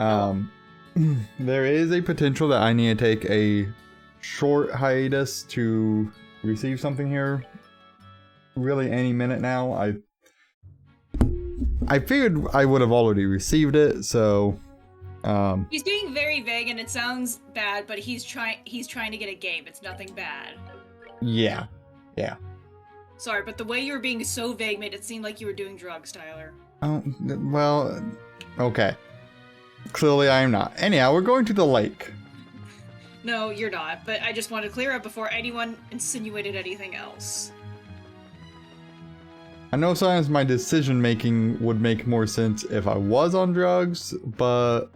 Um, there is a potential that I need to take a short hiatus to receive something here. Really, any minute now. I figured I would have already received it, so. He's being very vague, and it sounds bad, but he's trying to get a game. It's nothing bad. Yeah. Sorry, but the way you were being so vague made it seem like you were doing drugs, Tyler. Oh, well, okay. Clearly I am not. Anyhow, we're going to the lake. No, you're not, but I just want to clear up before anyone insinuated anything else. I know sometimes my decision making would make more sense if I was on drugs, but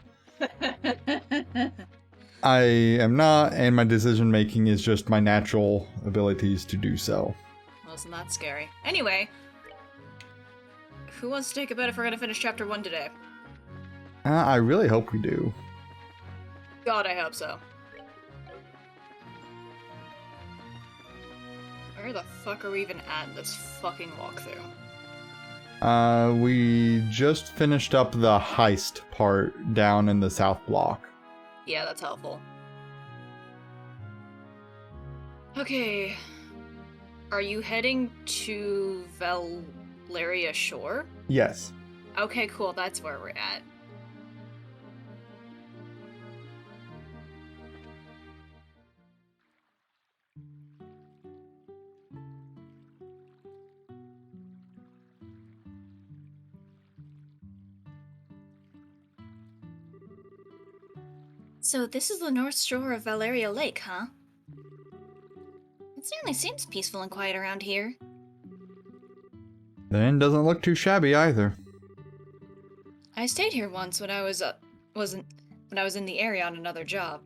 I am not, and my decision making is just my natural abilities to do so. Well, isn't that scary? Anyway, who wants to take a bet if we're gonna finish chapter 1 today? I really hope we do. God, I hope so. Where the fuck are we even at in this fucking walkthrough? We just finished up the heist part down in the south block. Yeah, that's helpful. Okay. Are you heading to Valeria Shore? Yes. Okay, cool, that's where we're at. So this is the north shore of Valeria Lake, huh? It certainly seems peaceful and quiet around here. The inn doesn't look too shabby either. I stayed here once when I was in the area on another job.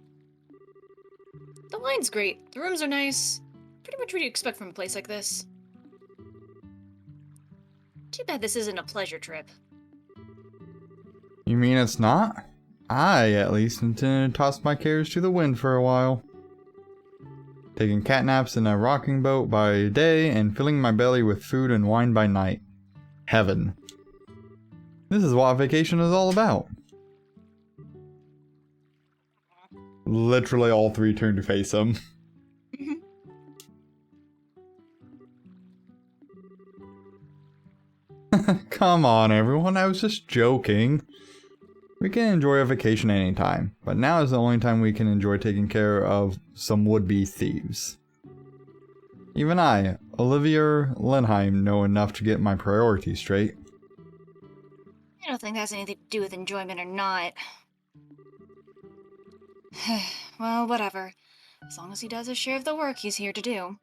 The wine's great, the rooms are nice. Pretty much what you expect from a place like this. Too bad this isn't a pleasure trip. You mean it's not? I, at least, intend to toss my cares to the wind for a while. Taking cat naps in a rocking boat by day and filling my belly with food and wine by night. Heaven. This is what vacation is all about. Literally all three turn to face him. Come on, everyone, I was just joking. We can enjoy a vacation anytime, but now is the only time we can enjoy taking care of some would-be thieves. Even I, Olivia Lenheim, know enough to get my priorities straight. I don't think that has anything to do with enjoyment or not. Well, whatever. As long as he does his share of the work he's here to do.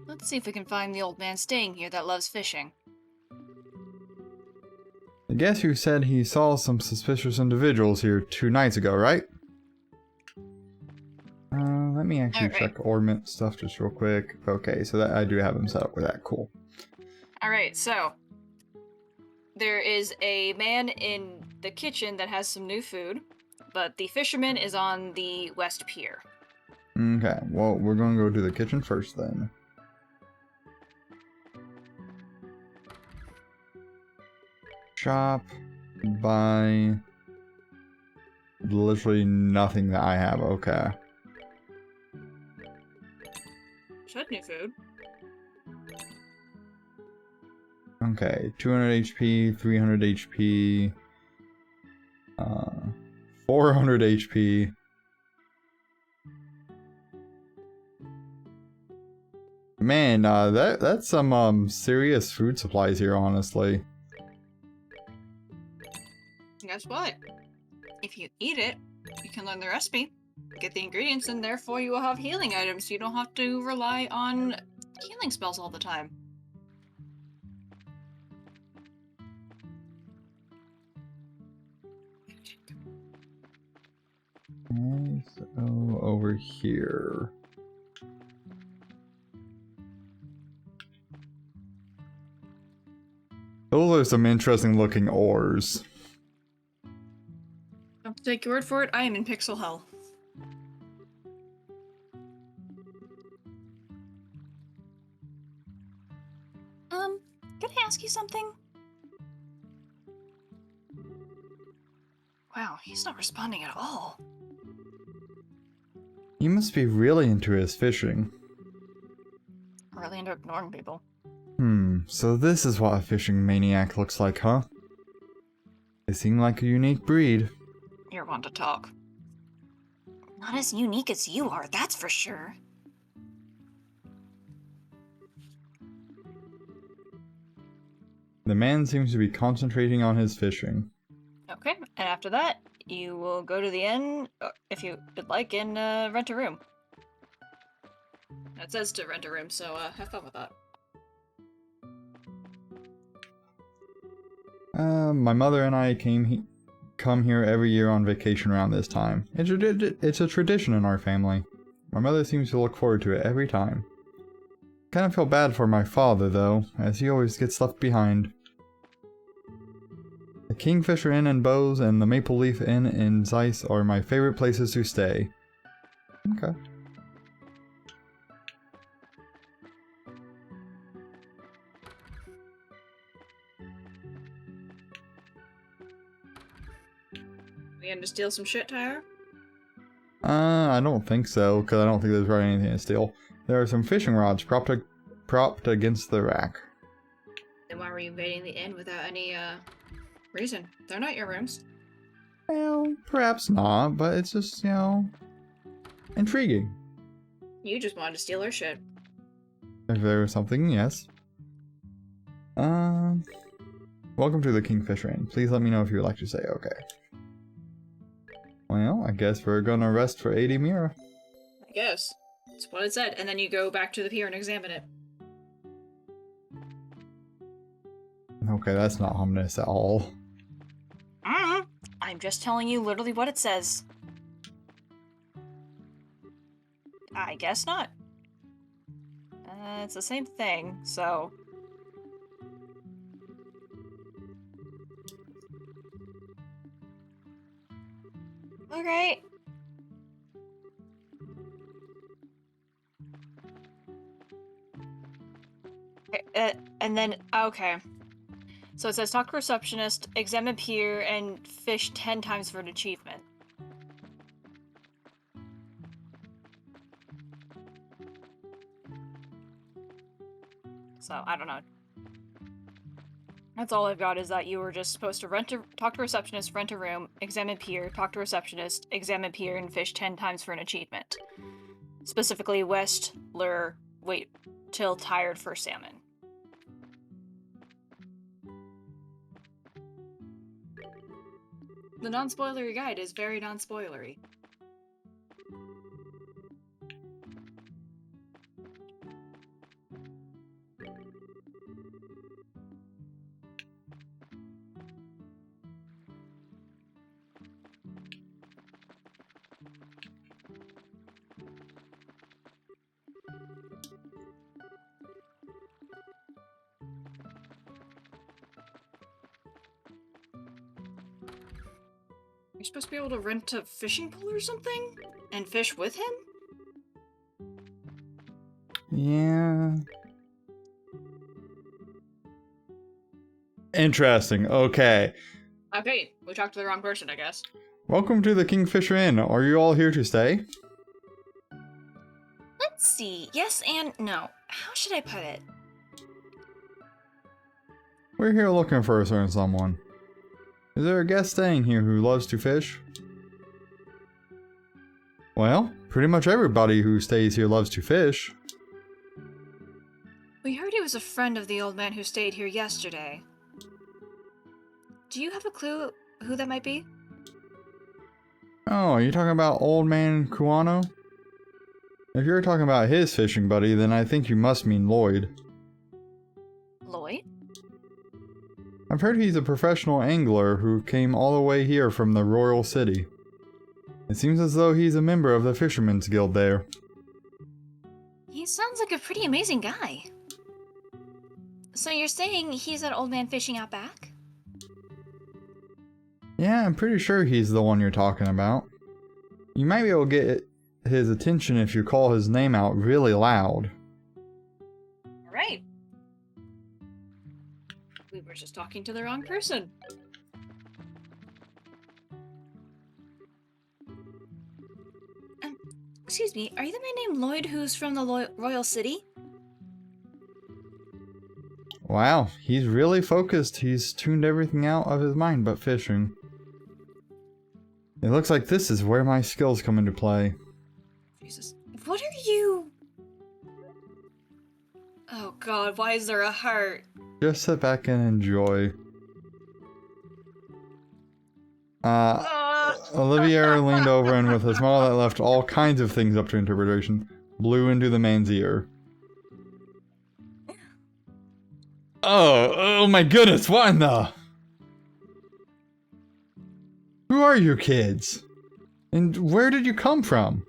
Let's see if we can find the old man staying here that loves fishing. I guess you said he saw some suspicious individuals here 2 nights ago, right? Let me actually check Ormond stuff just real quick. Okay, so that I do have him set up with that. Cool. Alright, so there is a man in the kitchen that has some new food, but the fisherman is on the west pier. Okay, well, we're gonna go to the kitchen first then. Shop, buy, literally nothing that I have. Okay. Should new food. Okay, 200 HP, 300 HP, 400 HP. Man, that's some serious food supplies here, honestly. Guess what? If you eat it, you can learn the recipe, get the ingredients, and therefore you will have healing items, so you don't have to rely on healing spells all the time. Okay, so over here. Those are some interesting looking ores. Don't take your word for it, I am in pixel hell. Can I ask you something? Wow, he's not responding at all. He must be really into his fishing. Really into ignoring people. So this is what a fishing maniac looks like, huh? They seem like a unique breed. You're one to talk. Not as unique as you are, that's for sure. The man seems to be concentrating on his fishing. Okay, and after that, you will go to the inn, if you would like, and rent a room. It says to rent a room, so have fun with that. My mother and I come here every year on vacation around this time. It's a tradition in our family. My mother seems to look forward to it every time. Kind of feel bad for my father, though, as he always gets left behind. The Kingfisher Inn in Bose and the Maple Leaf Inn in Zeiss are my favorite places to stay. Okay. We going to steal some shit, Tyra? I don't think so, because I don't think there's really anything to steal. There are some fishing rods propped against the rack. Then why were you invading the inn without any, reason? They're not your rooms. Well, perhaps not, but it's just, intriguing. You just wanted to steal her shit. If there was something, yes. Welcome to the Kingfisher Inn. Please let me know if you would like to say okay. Well, I guess we're gonna rest for 80 Mira. I guess. That's what it said, and then you go back to the pier and examine it. Okay, that's not ominous at all. I'm just telling you literally what it says. I guess not. It's the same thing, so... Alright. And then, okay. So it says talk to receptionist, examine pier, and fish 10 times for an achievement. So, I don't know. That's all I've got is that you were just supposed to talk to receptionist, rent a room, examine pier, talk to receptionist, examine pier, and fish 10 times for an achievement. Specifically, west, lure, wait till tired for salmon. The non-spoilery guide is very non-spoilery. You're supposed to be able to rent a fishing pole or something? And fish with him? Yeah. Interesting. Okay. Okay, we talked to the wrong person, I guess. Welcome to the Kingfisher Inn. Are you all here to stay? Let's see. Yes and no. How should I put it? We're here looking for a certain someone. Is there a guest staying here who loves to fish? Well, pretty much everybody who stays here loves to fish. We heard he was a friend of the old man who stayed here yesterday. Do you have a clue who that might be? Oh, are you talking about Old Man Kuano? If you're talking about his fishing buddy, then I think you must mean Lloyd. Lloyd? I've heard he's a professional angler who came all the way here from the Royal City. It seems as though he's a member of the Fishermen's Guild there. He sounds like a pretty amazing guy. So you're saying he's that old man fishing out back? Yeah, I'm pretty sure he's the one you're talking about. You might be able to get his attention if you call his name out really loud. Alright. We were just talking to the wrong person. Excuse me, are you the man named Lloyd who's from the Royal City? Wow, he's really focused. He's tuned everything out of his mind but fishing. It looks like this is where my skills come into play. Jesus. What are you... Oh god, why is there a heart? Just sit back and enjoy. Olivia leaned over and with a smile that left all kinds of things up to interpretation, blew into the man's ear. Oh my goodness, what in the... Who are you kids? And where did you come from?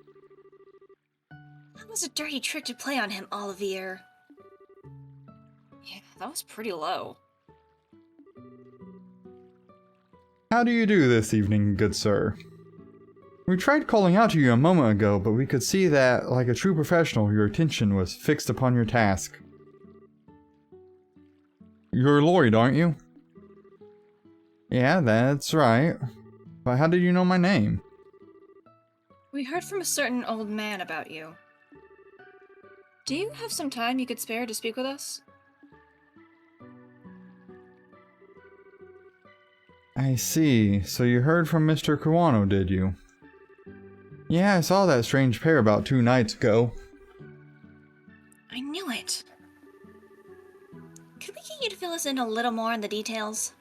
That was a dirty trick to play on him, Olivier. Yeah, that was pretty low. How do you do this evening, good sir? We tried calling out to you a moment ago, but we could see that, like a true professional, your attention was fixed upon your task. You're Lloyd, aren't you? Yeah, that's right. But how did you know my name? We heard from a certain old man about you. Do you have some time you could spare to speak with us? I see. So you heard from Mr. Kawano, did you? Yeah, I saw that strange pair about 2 nights ago. I knew it. Could we get you to fill us in a little more on the details?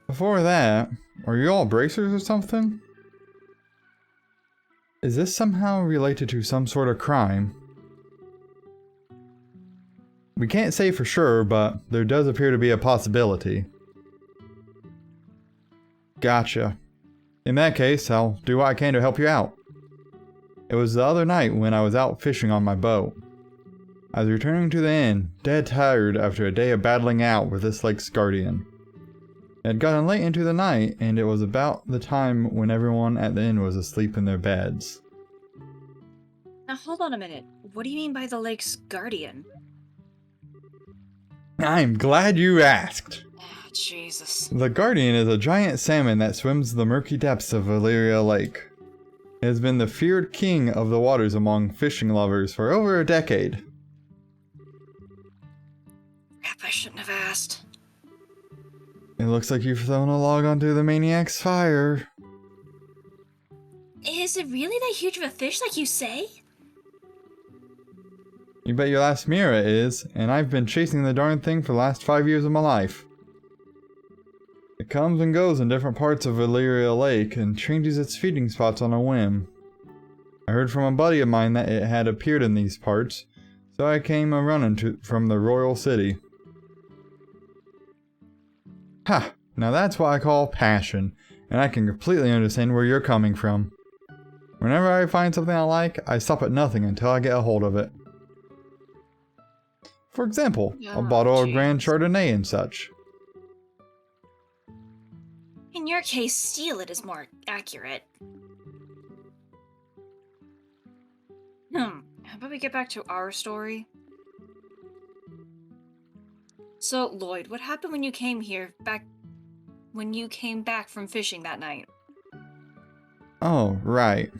Before that, are you all bracers or something? Is this somehow related to some sort of crime? We can't say for sure, but there does appear to be a possibility. Gotcha. In that case, I'll do what I can to help you out. It was the other night when I was out fishing on my boat. I was returning to the inn, dead tired after a day of battling out with this lake's guardian. It had gotten late into the night, and it was about the time when everyone at the inn was asleep in their beds. Now hold on a minute. What do you mean by the lake's guardian? I'm glad you asked. Ah, Jesus. The Guardian is a giant salmon that swims the murky depths of Valyria Lake. It has been the feared king of the waters among fishing lovers for over a decade. Crap, I shouldn't have asked. It looks like you've thrown a log onto the maniac's fire. Is it really that huge of a fish like you say? You bet your last mirror it is, and I've been chasing the darn thing for the last 5 years of my life. It comes and goes in different parts of Valyria Lake and changes its feeding spots on a whim. I heard from a buddy of mine that it had appeared in these parts, so I came a-running from the Royal City. Ha! Now that's what I call passion, and I can completely understand where you're coming from. Whenever I find something I like, I stop at nothing until I get a hold of it. For example, a bottle of Grand Chardonnay and such. In your case, steal it is more accurate. How about we get back to our story? So, Lloyd, what happened when you came back from fishing that night? Oh, right.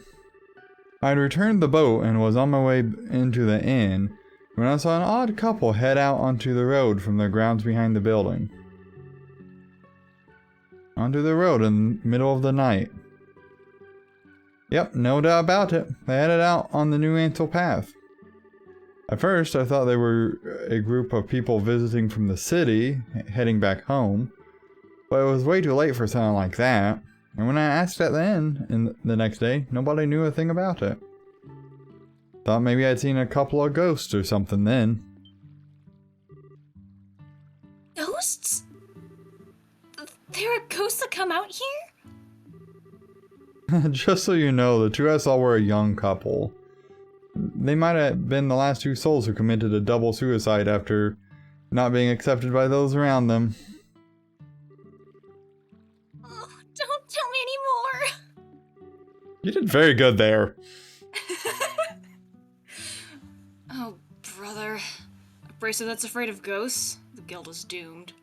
I'd returned the boat and was on my way into the inn when I saw an odd couple head out onto the road from the grounds behind the building. Onto the road in the middle of the night. Yep, no doubt about it. They headed out on the New Ansel path. At first, I thought they were a group of people visiting from the city, heading back home. But it was way too late for something like that. And when I asked at the inn the next day, nobody knew a thing about it. Thought maybe I'd seen a couple of ghosts or something then. Ghosts? There are ghosts that come out here? Just so you know, the two I saw were a young couple. They might have been the last 2 souls who committed a double suicide after not being accepted by those around them. Oh, don't tell me anymore! You did very good there. Oh, brother. A bracer that's afraid of ghosts? The guild is doomed.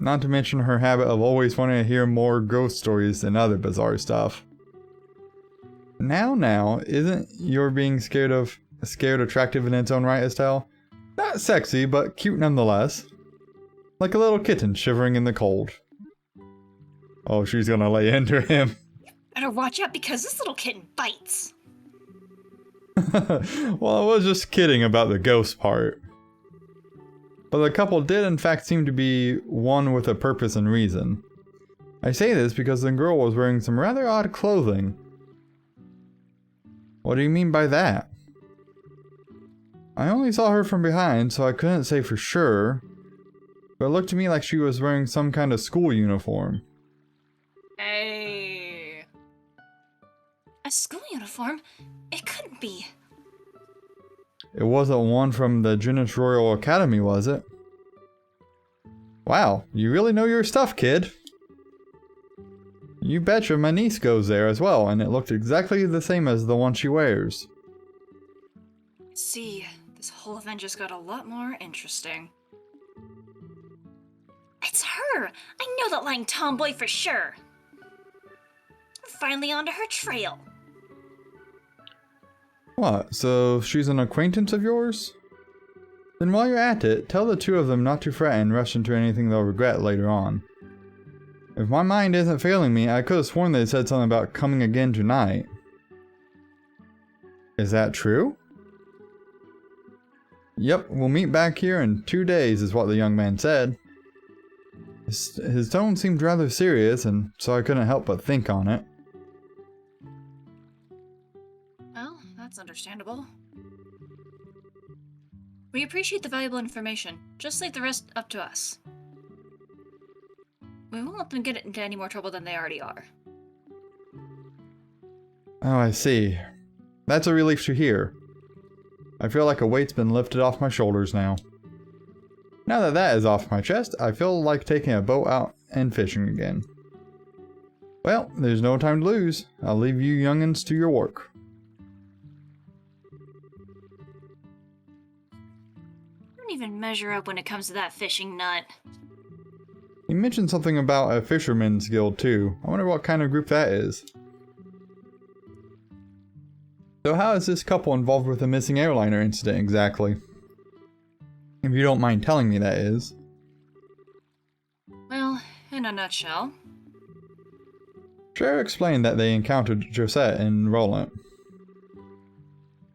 Not to mention her habit of always wanting to hear more ghost stories and other bizarre stuff. Now, isn't your being scared attractive in its own right, Estelle? Not sexy, but cute nonetheless. Like a little kitten shivering in the cold. Oh, she's gonna lay into him. Better watch out because this little kitten bites. Well, I was just kidding about the ghost part. But the couple did in fact seem to be one with a purpose and reason. I say this because the girl was wearing some rather odd clothing. What do you mean by that? I only saw her from behind, so I couldn't say for sure. But it looked to me like she was wearing some kind of school uniform. Hey. A school uniform? It couldn't be. It wasn't one from the Junius Royal Academy, was it? Wow, you really know your stuff, kid. You betcha my niece goes there as well, and it looked exactly the same as the one she wears. See, this whole event just got a lot more interesting. It's her! I know that lying tomboy for sure! We're finally onto her trail. What, so she's an acquaintance of yours? Then while you're at it, tell the two of them not to fret and rush into anything they'll regret later on. If my mind isn't failing me, I could have sworn they said something about coming again tonight. Is that true? Yep, we'll meet back here in 2 days is what the young man said. His tone seemed rather serious, and so I couldn't help but think on it. Well, that's understandable. We appreciate the valuable information. Just leave the rest up to us. We won't let them get into any more trouble than they already are. Oh, I see. That's a relief to hear. I feel like a weight's been lifted off my shoulders now. Now that that is off my chest, I feel like taking a boat out and fishing again. Well, there's no time to lose. I'll leave you young'uns to your work. I don't even measure up when it comes to that fishing nut. You mentioned something about a fisherman's guild too. I wonder what kind of group that is. So how is this couple involved with the missing airliner incident exactly? If you don't mind telling me, that is. Well, in a nutshell. Cher explained that they encountered Josette and Roland.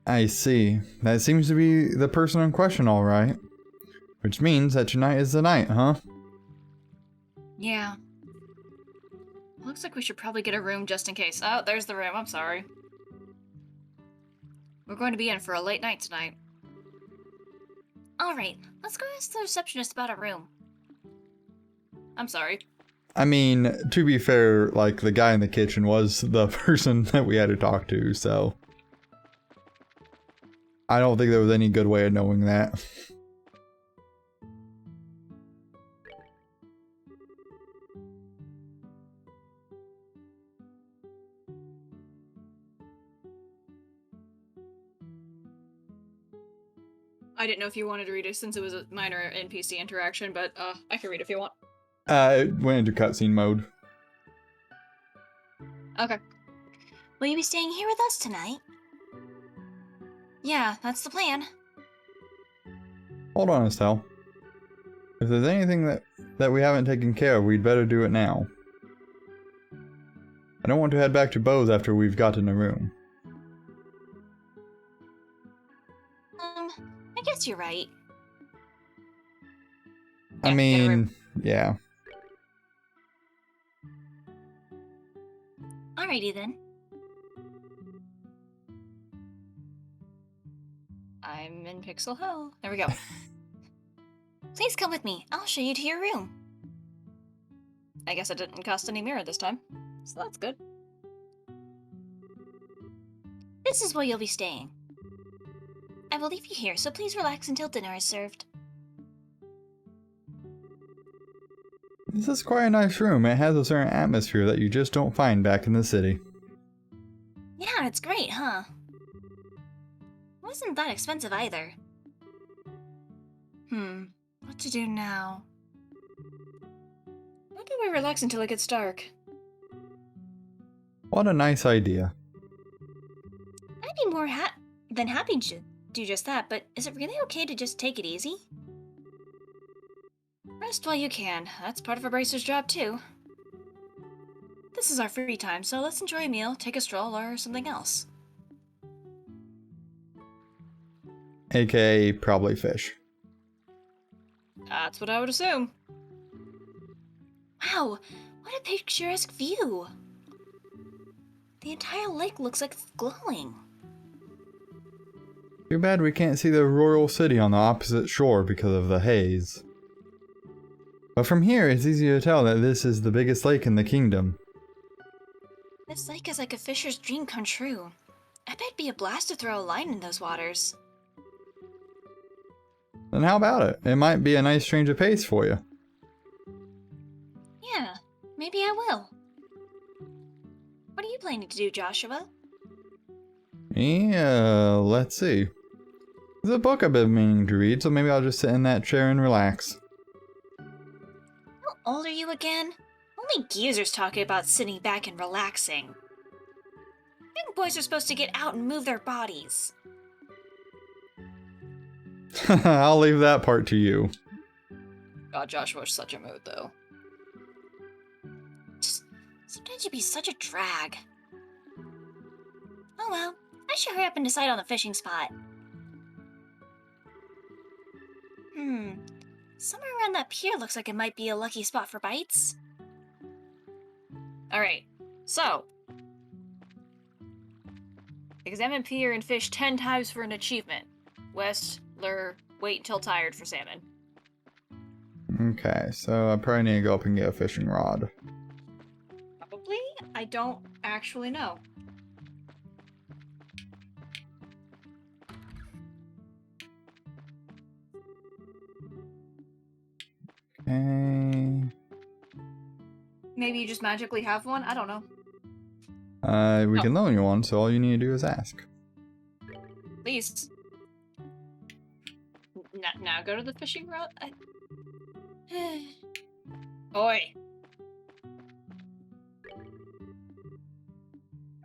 I see. That seems to be the person in question, alright. Which means that tonight is the night, huh? Yeah. Looks like we should probably get a room just in case. Oh, there's the room. I'm sorry. We're going to be in for a late night tonight. Alright, let's go ask the receptionist about a room. I'm sorry. I mean, to be fair, like, the guy in the kitchen was the person that we had to talk to, so... I don't think there was any good way of knowing that. I didn't know if you wanted to read it since it was a minor NPC interaction, but I can read if you want. It went into cutscene mode. Okay. Will you be staying here with us tonight? Yeah, that's the plan. Hold on, Estelle. If there's anything that we haven't taken care of, we'd better do it now. I don't want to head back to Bose after we've gotten a room. I guess you're right. I mean, yeah. Alrighty then. I'm in Pixel Hell. There we go. Please come with me. I'll show you to your room. I guess it didn't cost any mirror this time, so that's good. This is where you'll be staying. I will leave you here, so please relax until dinner is served. This is quite a nice room. It has a certain atmosphere that you just don't find back in the city. Yeah, it's great, huh? Wasn't that expensive either. What to do now? How do we relax until it gets dark? What a nice idea. than happy to do just that, but is it really okay to just take it easy? Rest while you can. That's part of a bracer's job, too. This is our free time, so let's enjoy a meal, take a stroll, or something else. AKA probably fish. That's what I would assume. Wow, what a picturesque view! The entire lake looks like it's glowing. Too bad we can't see the royal city on the opposite shore because of the haze. But from here, it's easy to tell that this is the biggest lake in the kingdom. This lake is like a fisher's dream come true. I bet it'd be a blast to throw a line in those waters. Then how about it? It might be a nice change of pace for you. Yeah, maybe I will. What are you planning to do, Joshua? Yeah, let's see. There's a book I've been meaning to read, so maybe I'll just sit in that chair and relax. How old are you again? Only geezers talking about sitting back and relaxing. Young boys are supposed to get out and move their bodies. I'll leave that part to you. God, Joshua's such a mood, though. Just, sometimes you'd be such a drag. Oh well, I should hurry up and decide on the fishing spot. Somewhere around that pier looks like it might be a lucky spot for bites. Alright, so. Examine pier and fish 10 times for an achievement. West, lure, wait until tired for salmon. Okay, so I probably need to go up and get a fishing rod. Probably? I don't actually know. Okay. Maybe you just magically have one? I don't know. We can loan you one, so all you need to do is ask. Please. Now go to the fishing rod? Oi.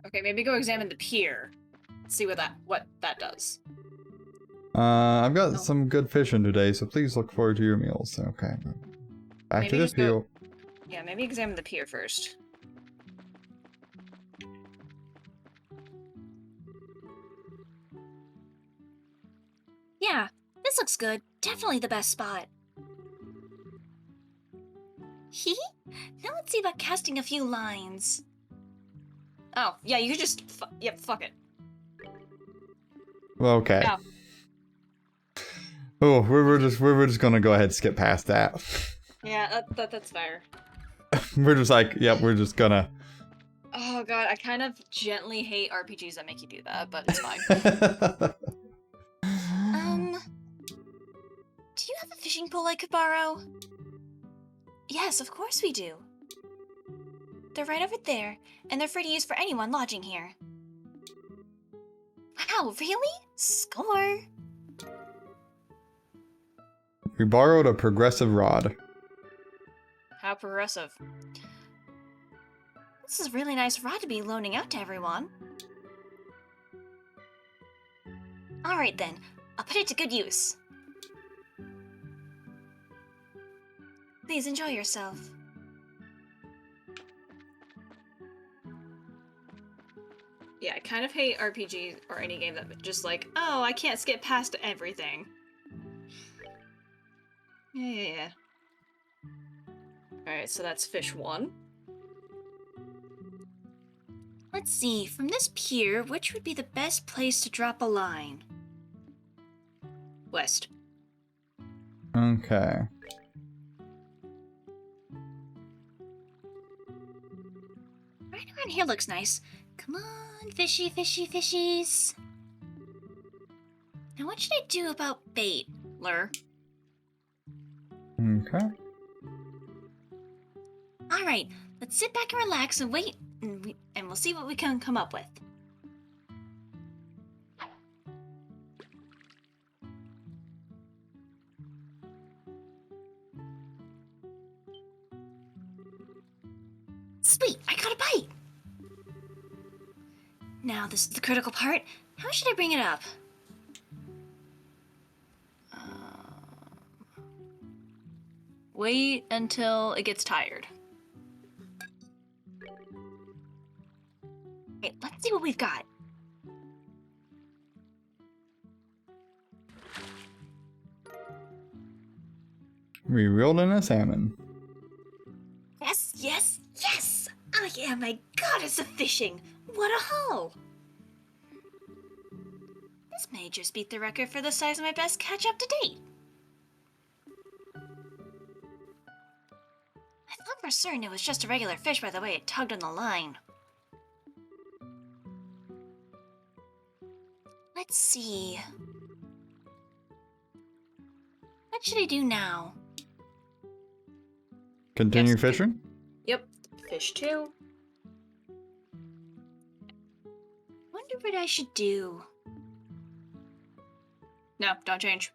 Okay, maybe go examine the pier. See what that does. I've got some good fishing today, so please look forward to your meals. Okay. Back Maybe to the just go- field. Yeah, maybe examine the pier first. Yeah, this looks good. Definitely the best spot. Hee? Now let's see about casting a few lines. Oh, yeah, you could just... Yep, fuck it. Well, okay. Yeah. Oh, we're just gonna go ahead and skip past that. Yeah, that's fair. We're just like, yep, we're just gonna. Oh god, I kind of gently hate RPGs that make you do that, but it's fine. Do you have a fishing pole I could borrow? Yes, of course we do. They're right over there, and they're free to use for anyone lodging here. Wow, really? Score! We borrowed a progressive rod. How progressive. This is a really nice rod to be loaning out to everyone. Alright then, I'll put it to good use. Please enjoy yourself. Yeah, I kind of hate RPGs or any game that just like, oh, I can't skip past everything. Yeah. Alright, so that's fish 1. Let's see, from this pier, which would be the best place to drop a line? West. Okay. Right around here looks nice. Come on, fishy, fishy, fishies. Now what should I do about bait, lure? Okay. Alright, let's sit back and relax and wait, and we'll see what we can come up with. Sweet, I got a bite! Now this is the critical part. How should I bring it up? Wait until it gets tired. Okay, let's see what we've got. We reeled in a salmon. Yes, yes, yes! I am a goddess of fishing! What a haul! This may just beat the record for the size of my best catch up to date. I thought for certain it was just a regular fish by the way it tugged on the line. Let's see. What should I do now? Continue Yes. fishing? Yep, fish 2. Wonder what I should do. No, don't change.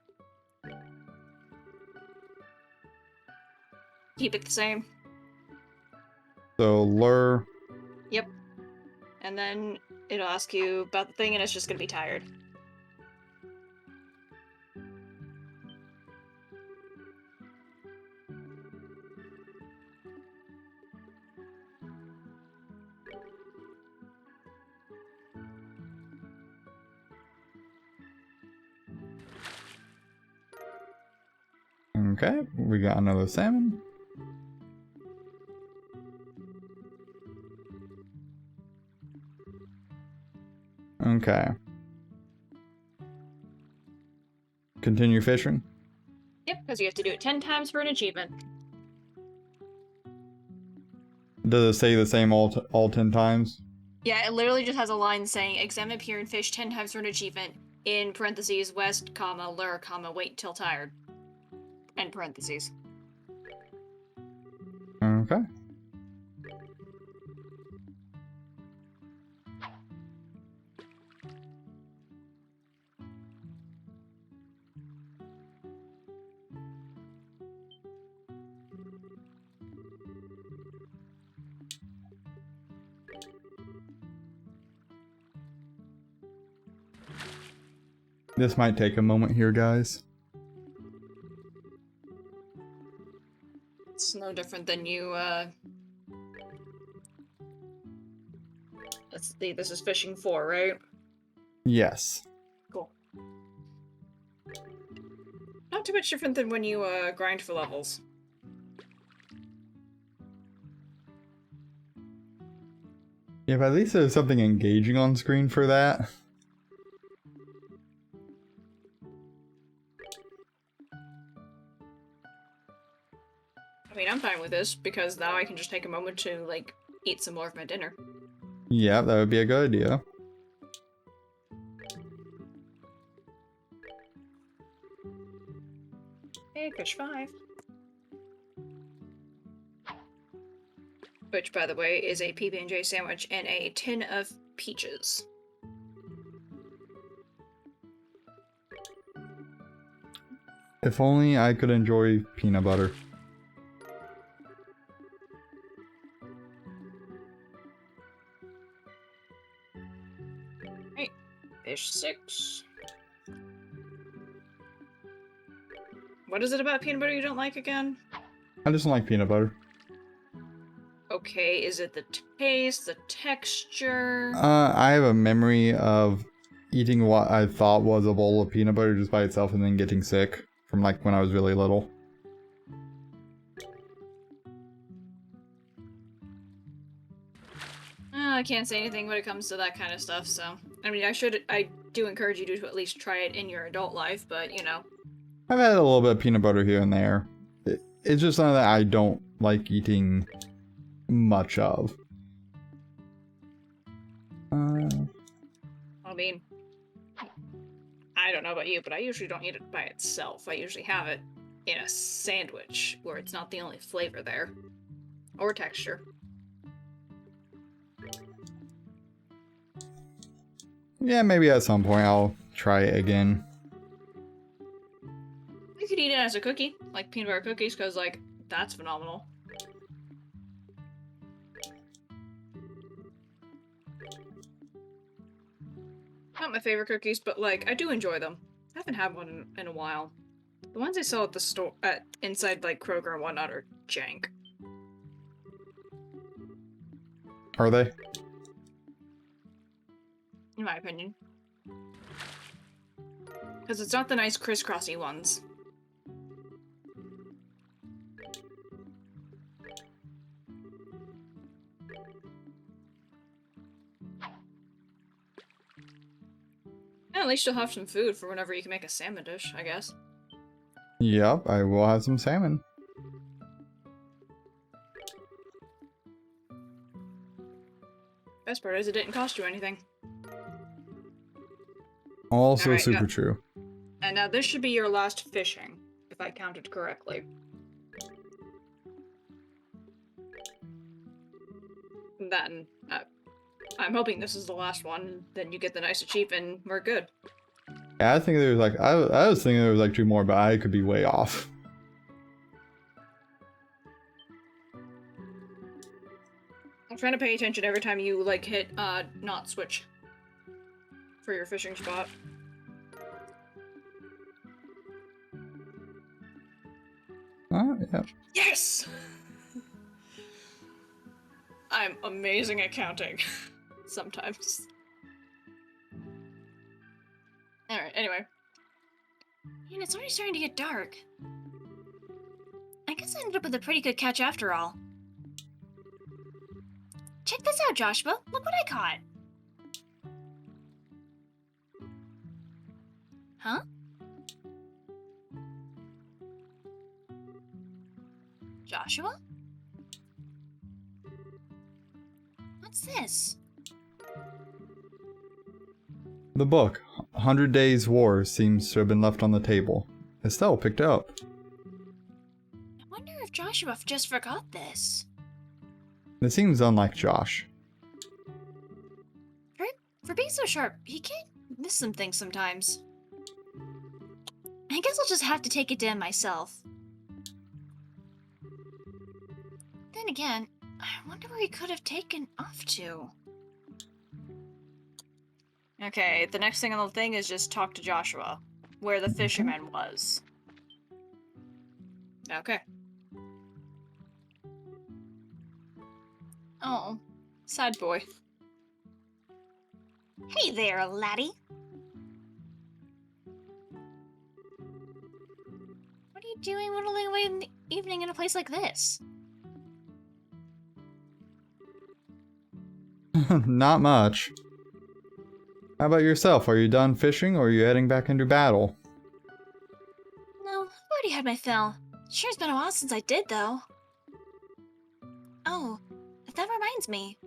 Keep it the same. So lure. Yep. And then it'll ask you about the thing and it's just gonna be tired. Okay, we got another salmon. Okay. Continue fishing. Yep, because you have to do it 10 times for an achievement. Does it say the same all 10 times? Yeah, it literally just has a line saying, examine, appear, and fish 10 times for an achievement, in parentheses, west, comma, lure, comma, wait till tired. End parentheses. Okay. This might take a moment here, guys. It's no different than you, let's see, this is fishing 4, right? Yes. Cool. Not too much different than when you, grind for levels. Yeah, but at least there's something engaging on screen for that. I mean, I'm fine with this, because now I can just take a moment to, like, eat some more of my dinner. Yeah, that would be a good idea. Hey, fish 5. Which, by the way, is a PB&J sandwich and a tin of peaches. If only I could enjoy peanut butter. Right, fish 6. What is it about peanut butter you don't like again? I just don't like peanut butter. Okay, is it the taste, the texture? I have a memory of eating what I thought was a bowl of peanut butter just by itself and then getting sick from like when I was really little. I can't say anything when it comes to that kind of stuff, so... I mean, I do encourage you to at least try it in your adult life, but, you know. I've had a little bit of peanut butter here and there. It's just something that I don't like eating much of. I mean, I don't know about you, but I usually don't eat it by itself. I usually have it in a sandwich, where it's not the only flavor there. Or texture. Yeah, maybe at some point I'll try it again. You could eat it as a cookie, like peanut butter cookies, because, like, that's phenomenal. Not my favorite cookies, but like I do enjoy them. I haven't had one in a while. The ones I sell at the store, inside like Kroger and whatnot, are jank. Are they? In my opinion. Because it's not the nice crisscrossy ones. At least you'll have some food for whenever you can make a salmon dish, I guess. Yep, I will have some salmon. Best part is it didn't cost you anything. Also Alright, super true. And now this should be your last fishing, if I counted correctly. Then, I'm hoping this is the last one, then you get the nice achievement and we're good. Yeah, I think there was like I was thinking there was like 2 more, but I could be way off. I'm trying to pay attention every time you like hit not switch for your fishing spot. Yeah. Yes! I'm amazing at counting. Sometimes. Alright, anyway. And it's already starting to get dark. I guess I ended up with a pretty good catch after all. Check this out, Joshua. Look what I caught. Huh? Joshua? What's this? The book, 100 Days War, seems to have been left on the table. Estelle picked it up. I wonder if Joshua just forgot this. It seems unlike Josh. For being so sharp, he can miss some things sometimes. I guess I'll just have to take it to him myself. Then again, I wonder where he could have taken off to. Okay, the next thing on the thing is just talk to Joshua, where the fisherman was. Okay. Oh, sad boy. Hey there, laddie. What are you doing whittling away in the evening in a place like this? Not much. How about yourself? Are you done fishing or are you heading back into battle? No, I've already had my fill. Sure's been a while since I did, though. Oh, that reminds me.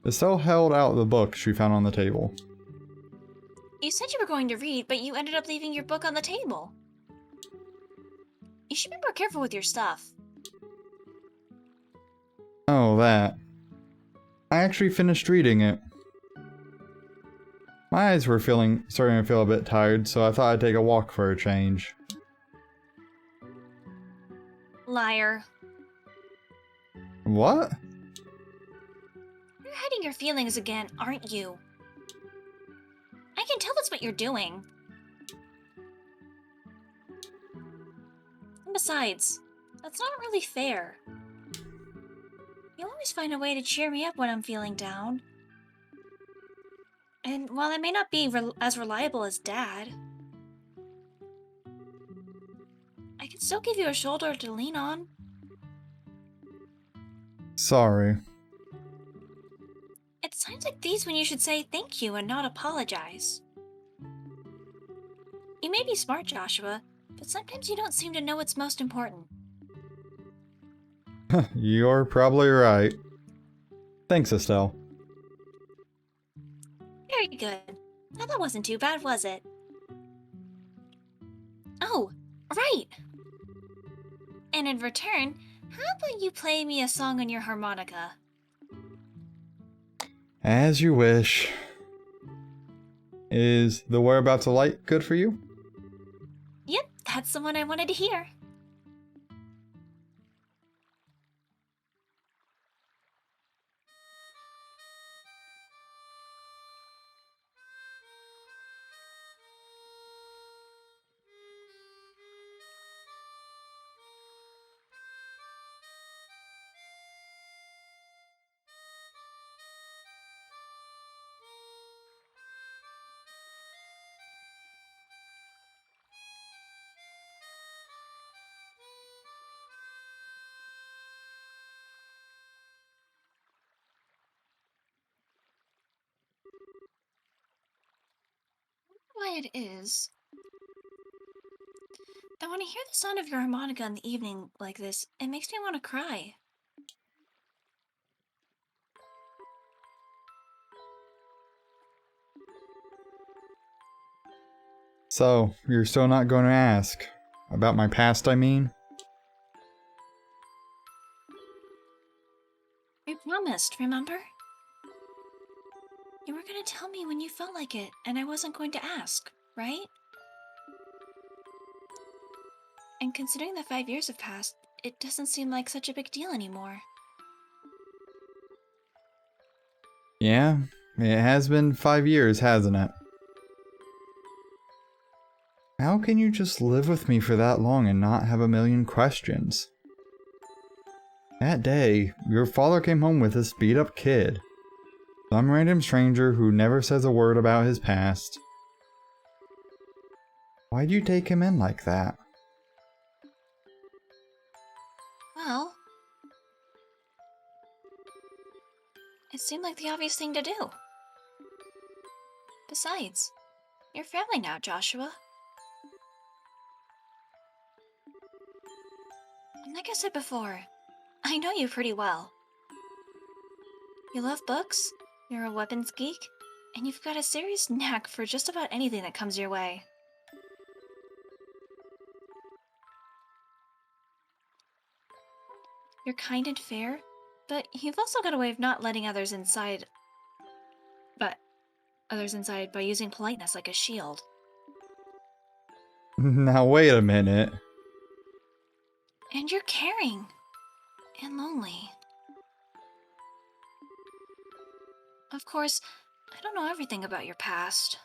Estelle held out the book she found on the table. You said you were going to read, but you ended up leaving your book on the table. You should be more careful with your stuff. Oh, that. I actually finished reading it. My eyes were starting to feel a bit tired, so I thought I'd take a walk for a change. Liar. What? You're hiding your feelings again, aren't you? I can tell that's what you're doing. And besides, that's not really fair. You always find a way to cheer me up when I'm feeling down. And while I may not be as reliable as Dad, I can still give you a shoulder to lean on. Sorry. It's times like these when you should say thank you and not apologize. You may be smart, Joshua, but sometimes you don't seem to know what's most important. You're probably right. Thanks, Estelle. Very good. Now that wasn't too bad, was it? Oh, right! And in return, how about you play me a song on your harmonica? As you wish. Is the Whereabouts of Light good for you? Yep, that's the one I wanted to hear. Why it is. That when I hear the sound of your harmonica in the evening like this, it makes me want to cry. So, you're still not going to ask? About my past, I mean? We promised, remember? You were gonna tell me when you felt like it, and I wasn't going to ask, right? And considering that 5 years have passed, it doesn't seem like such a big deal anymore. Yeah, it has been 5 years, hasn't it? How can you just live with me for that long and not have a million questions? That day, your father came home with this beat up kid. Some random stranger who never says a word about his past. Why'd you take him in like that? Well, it seemed like the obvious thing to do. Besides, you're family now, Joshua. And like I said before, I know you pretty well. You love books, you're a weapons geek, and you've got a serious knack for just about anything that comes your way. You're kind and fair, but you've also got a way of not letting others inside by using politeness like a shield. Now wait a minute. And you're caring. And lonely. Of course, I don't know everything about your past.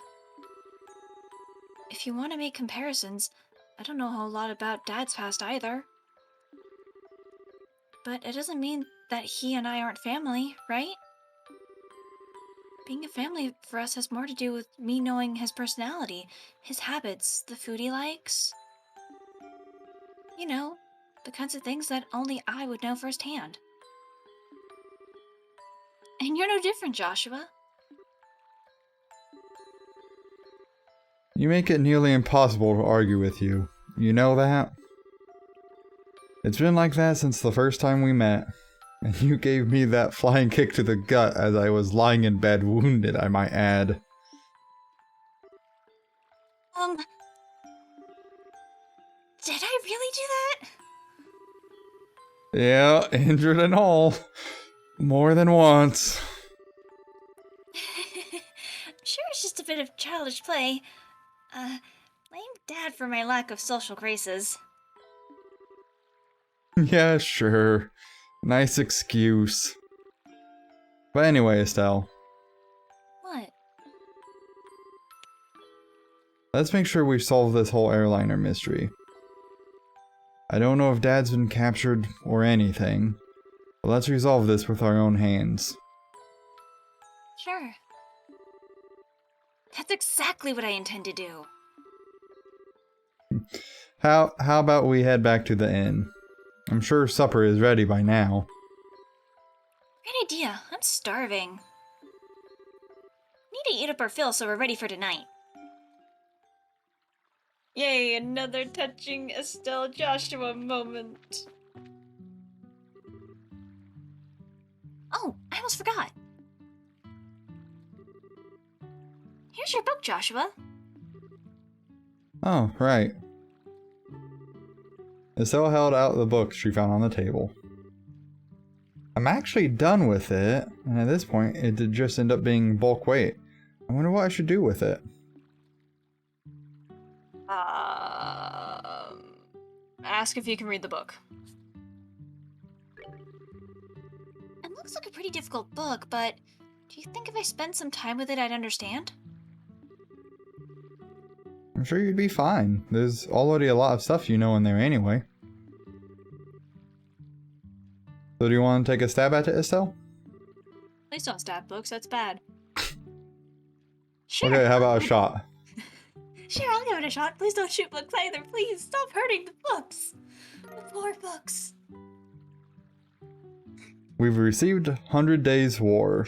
If you want to make comparisons, I don't know a whole lot about Dad's past either. But it doesn't mean that he and I aren't family, right? Being a family for us has more to do with me knowing his personality, his habits, the food he likes. You know, the kinds of things that only I would know firsthand. And you're no different, Joshua. You make it nearly impossible to argue with you. You know that? It's been like that since the first time we met. And you gave me that flying kick to the gut as I was lying in bed wounded, I might add. Did I really do that? Yeah, injured and all. More than once. Sure, it's just a bit of childish play. Blame Dad for my lack of social graces. Yeah, sure. Nice excuse. But anyway, Estelle, What? let's make sure we solve this whole airliner mystery. I don't know if Dad's been captured or anything, but let's resolve this with our own hands. Sure. That's exactly what I intend to do. How about we head back to the inn? I'm sure supper is ready by now. Great idea. I'm starving. Need to eat up our fill so we're ready for tonight. Yay, another touching Estelle Joshua moment. Oh, I almost forgot. Here's your book, Joshua. Oh, right. Estelle held out the book she found on the table. I'm actually done with it, and at this point, it did just end up being bulk weight. I wonder what I should do with it. Ask if you can read the book. It looks like a pretty difficult book, but do you think if I spent some time with it, I'd understand? I'm sure you'd be fine. There's already a lot of stuff you know in there anyway. So do you want to take a stab at it, Estelle? Please don't stab books, that's bad. Sure. Okay, how about a shot? Sure, I'll give it a shot. Please don't shoot books either. Please stop hurting the books. The poor books. We've received 100 Days War.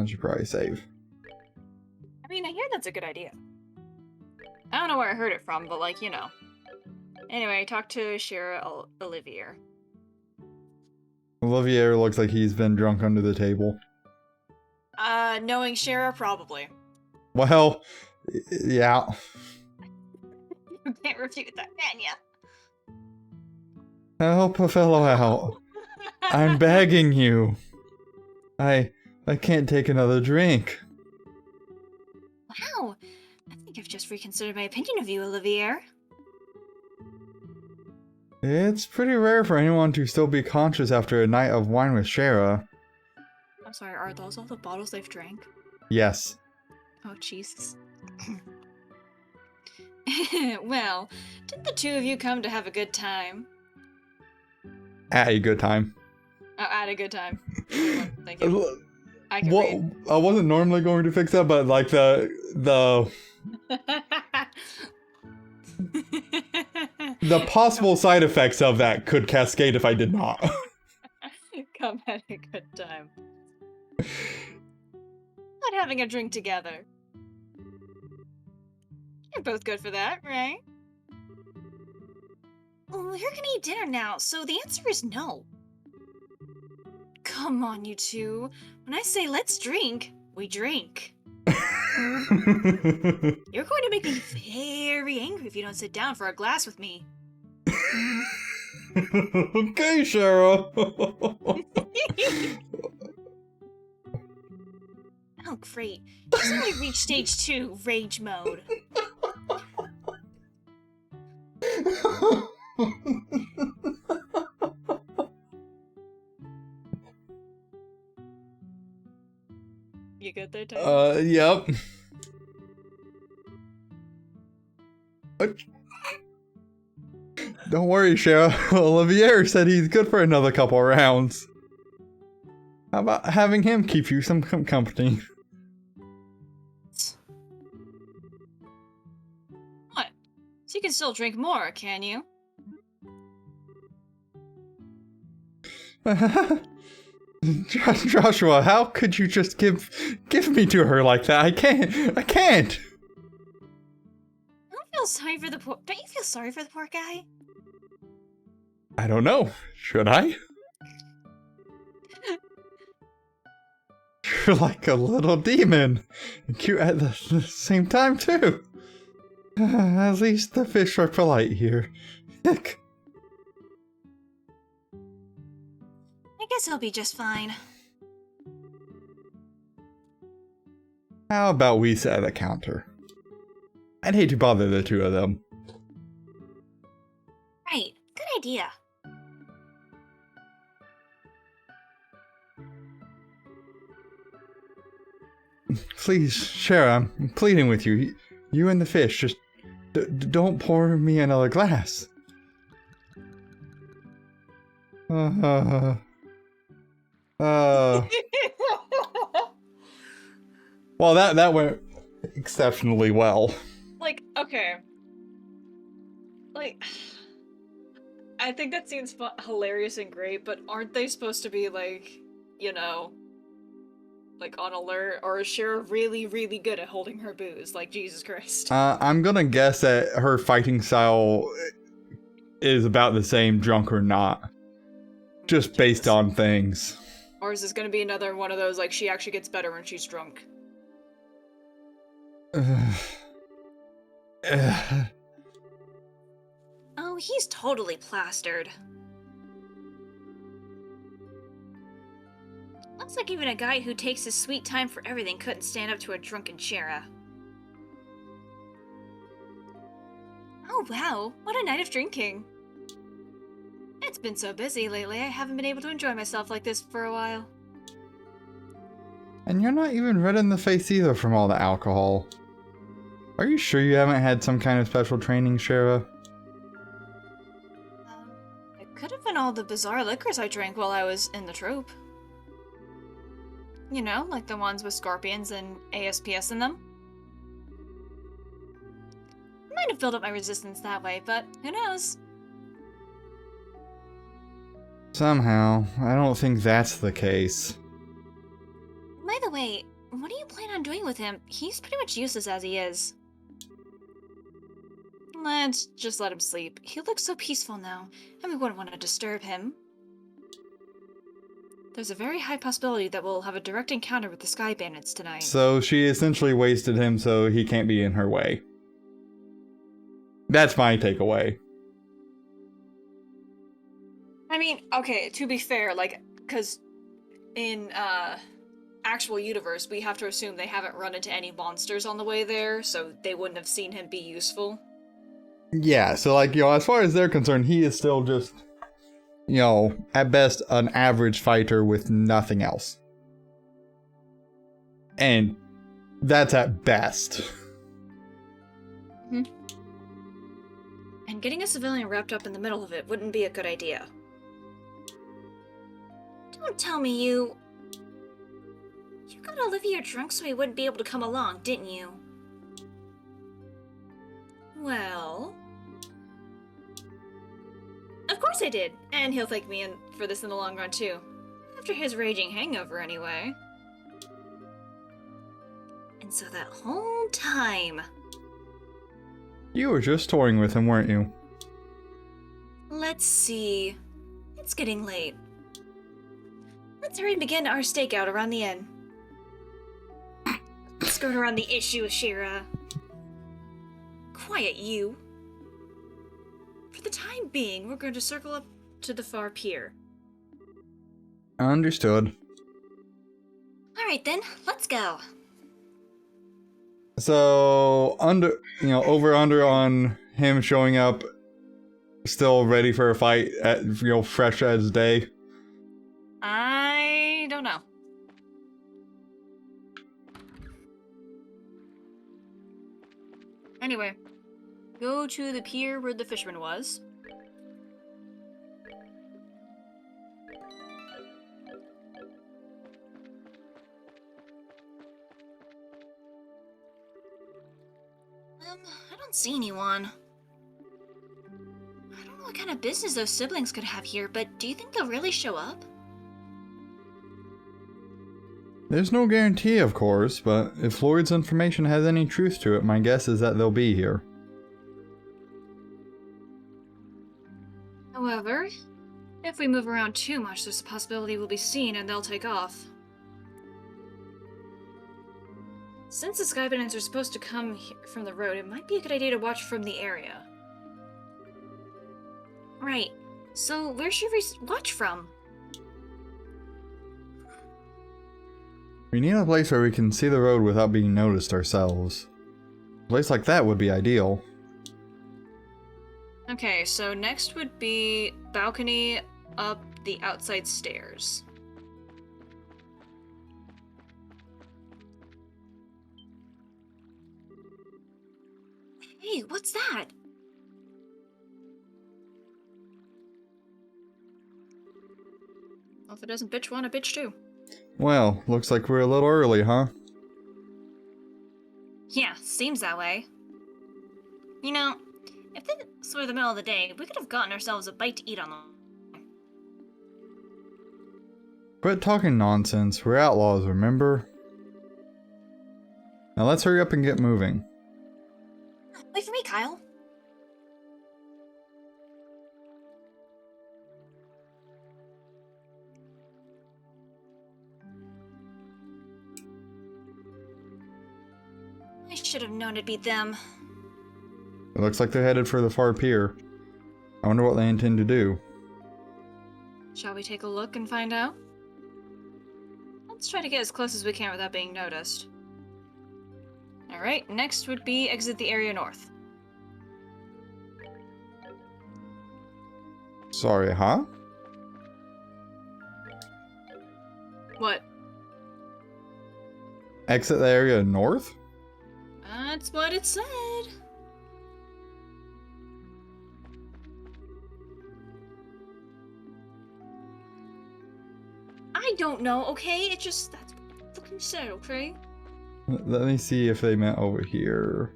I should probably save. I mean, I hear that's a good idea. I don't know where I heard it from, but like, you know. Anyway, talk to Shara Olivier. Olivier looks like he's been drunk under the table. Knowing Shara, probably. Well, yeah. You can't refute that, can ya? Help a fellow out. I'm begging you. I can't take another drink. Wow. I think I've just reconsidered my opinion of you, Olivier. It's pretty rare for anyone to still be conscious after a night of wine with Shara. I'm sorry, are those all the bottles they've drank? Yes. Oh, Jesus. Well, didn't the two of you come to have a good time? At a good time. Oh, at a good time. Thank you. I can What? read. I wasn't normally going to fix that, but like the possible side effects of that could cascade if I did not. Come at a good time. Not having a drink together. You're both good for that, right? Well, you're gonna eat dinner now, so the answer is no. Come on, you two. When I say let's drink, we drink. You're going to make me very angry if you don't sit down for a glass with me. Okay, Shara. Oh, great. You suddenly reached stage 2, rage mode. You good there, Tyler? Yep. What? Don't worry, Shara. Olivier said he's good for another couple rounds. How about having him keep you some company? What? So you can still drink more, can you? Joshua, how could you just give me to her like that? I can't. Don't feel sorry for the poor. Don't you feel sorry for the poor guy? I don't know. Should I? You're like a little demon. Cute at the same time, too. At least the fish are polite here. Heck. I guess he'll be just fine. How about we set a counter? I'd hate to bother the two of them. Right. Good idea. Please, Shara, I'm pleading with you. You and the fish, just don't pour me another glass. Well, that went exceptionally well. Like, okay. Like, I think that seems hilarious and great, but aren't they supposed to be, like, you know, like on alert? Or is Shara really, really good at holding her booze? Like, Jesus Christ. I'm gonna guess that her fighting style is about the same, drunk or not. Just based on things. Or is this gonna be another one of those, like, she actually gets better when she's drunk? Oh, he's totally plastered. Looks like even a guy who takes his sweet time for everything couldn't stand up to a drunken Shara. Oh wow, what a night of drinking. It's been so busy lately, I haven't been able to enjoy myself like this for a while. And you're not even red in the face either from all the alcohol. Are you sure you haven't had some kind of special training, Shara? It could have been all the bizarre liquors I drank while I was in the troop. You know, like the ones with scorpions and ASPS in them. Might have built up my resistance that way, but who knows? Somehow, I don't think that's the case. By the way, you plan on doing with him? He's pretty much useless as he is. Let's just let him sleep. He looks so peaceful now, and we wouldn't want to disturb him. There's a very high possibility that we'll have a direct encounter with the Sky Bandits tonight. So she essentially wasted him so he can't be in her way. That's my takeaway. I mean, okay, to be fair, like, because in, actual universe, we have to assume they haven't run into any monsters on the way there, so they wouldn't have seen him be useful. Yeah, so like, as far as they're concerned, he is still just, at best, an average fighter with nothing else. And that's at best. Mm-hmm. And getting a civilian wrapped up in the middle of it wouldn't be a good idea. Don't tell me you got Olivia drunk so he wouldn't be able to come along, didn't you? Well... Of course I did, and he'll thank me for this in the long run too. After his raging hangover, anyway. And so that whole time... You were just toying with him, weren't you? Let's see... It's getting late. Let's hurry and begin our stakeout around the inn. Skirt around the issue, Shira. Quiet, you. For the time being, we're going to circle up to the far pier. Understood. Alright then, let's go. So, over under on him showing up still ready for a fight at, fresh as day. I don't know. Anyway, go to the pier where the fisherman was. I don't see anyone. I don't know what kind of business those siblings could have here, but do you think they'll really show up? There's no guarantee, of course, but if Floyd's information has any truth to it, my guess is that they'll be here. However, if we move around too much, there's a possibility we'll be seen and they'll take off. Since the Sky Bandits are supposed to come from the road, it might be a good idea to watch from the area. Right. So, where should we watch from? We need a place where we can see the road without being noticed ourselves. A place like that would be ideal. Okay, so next would be balcony up the outside stairs. Hey, what's that? Well, if it doesn't bitch one, a bitch two. Well, looks like we're a little early, huh? Yeah, seems that way. You know, if this were the middle of the day, we could have gotten ourselves a bite to eat on the... Quit talking nonsense, we're outlaws, remember? Now let's hurry up and get moving. Wait for me, Kyle. I should have known it'd be them. It looks like they're headed for the far pier. I wonder what they intend to do. Shall we take a look and find out? Let's try to get as close as we can without being noticed. Alright, next would be exit the area north. Sorry, huh? What? Exit the area north? That's what it said. I don't know, okay? It just, that's what it fucking said, okay? Let me see if they meant over here.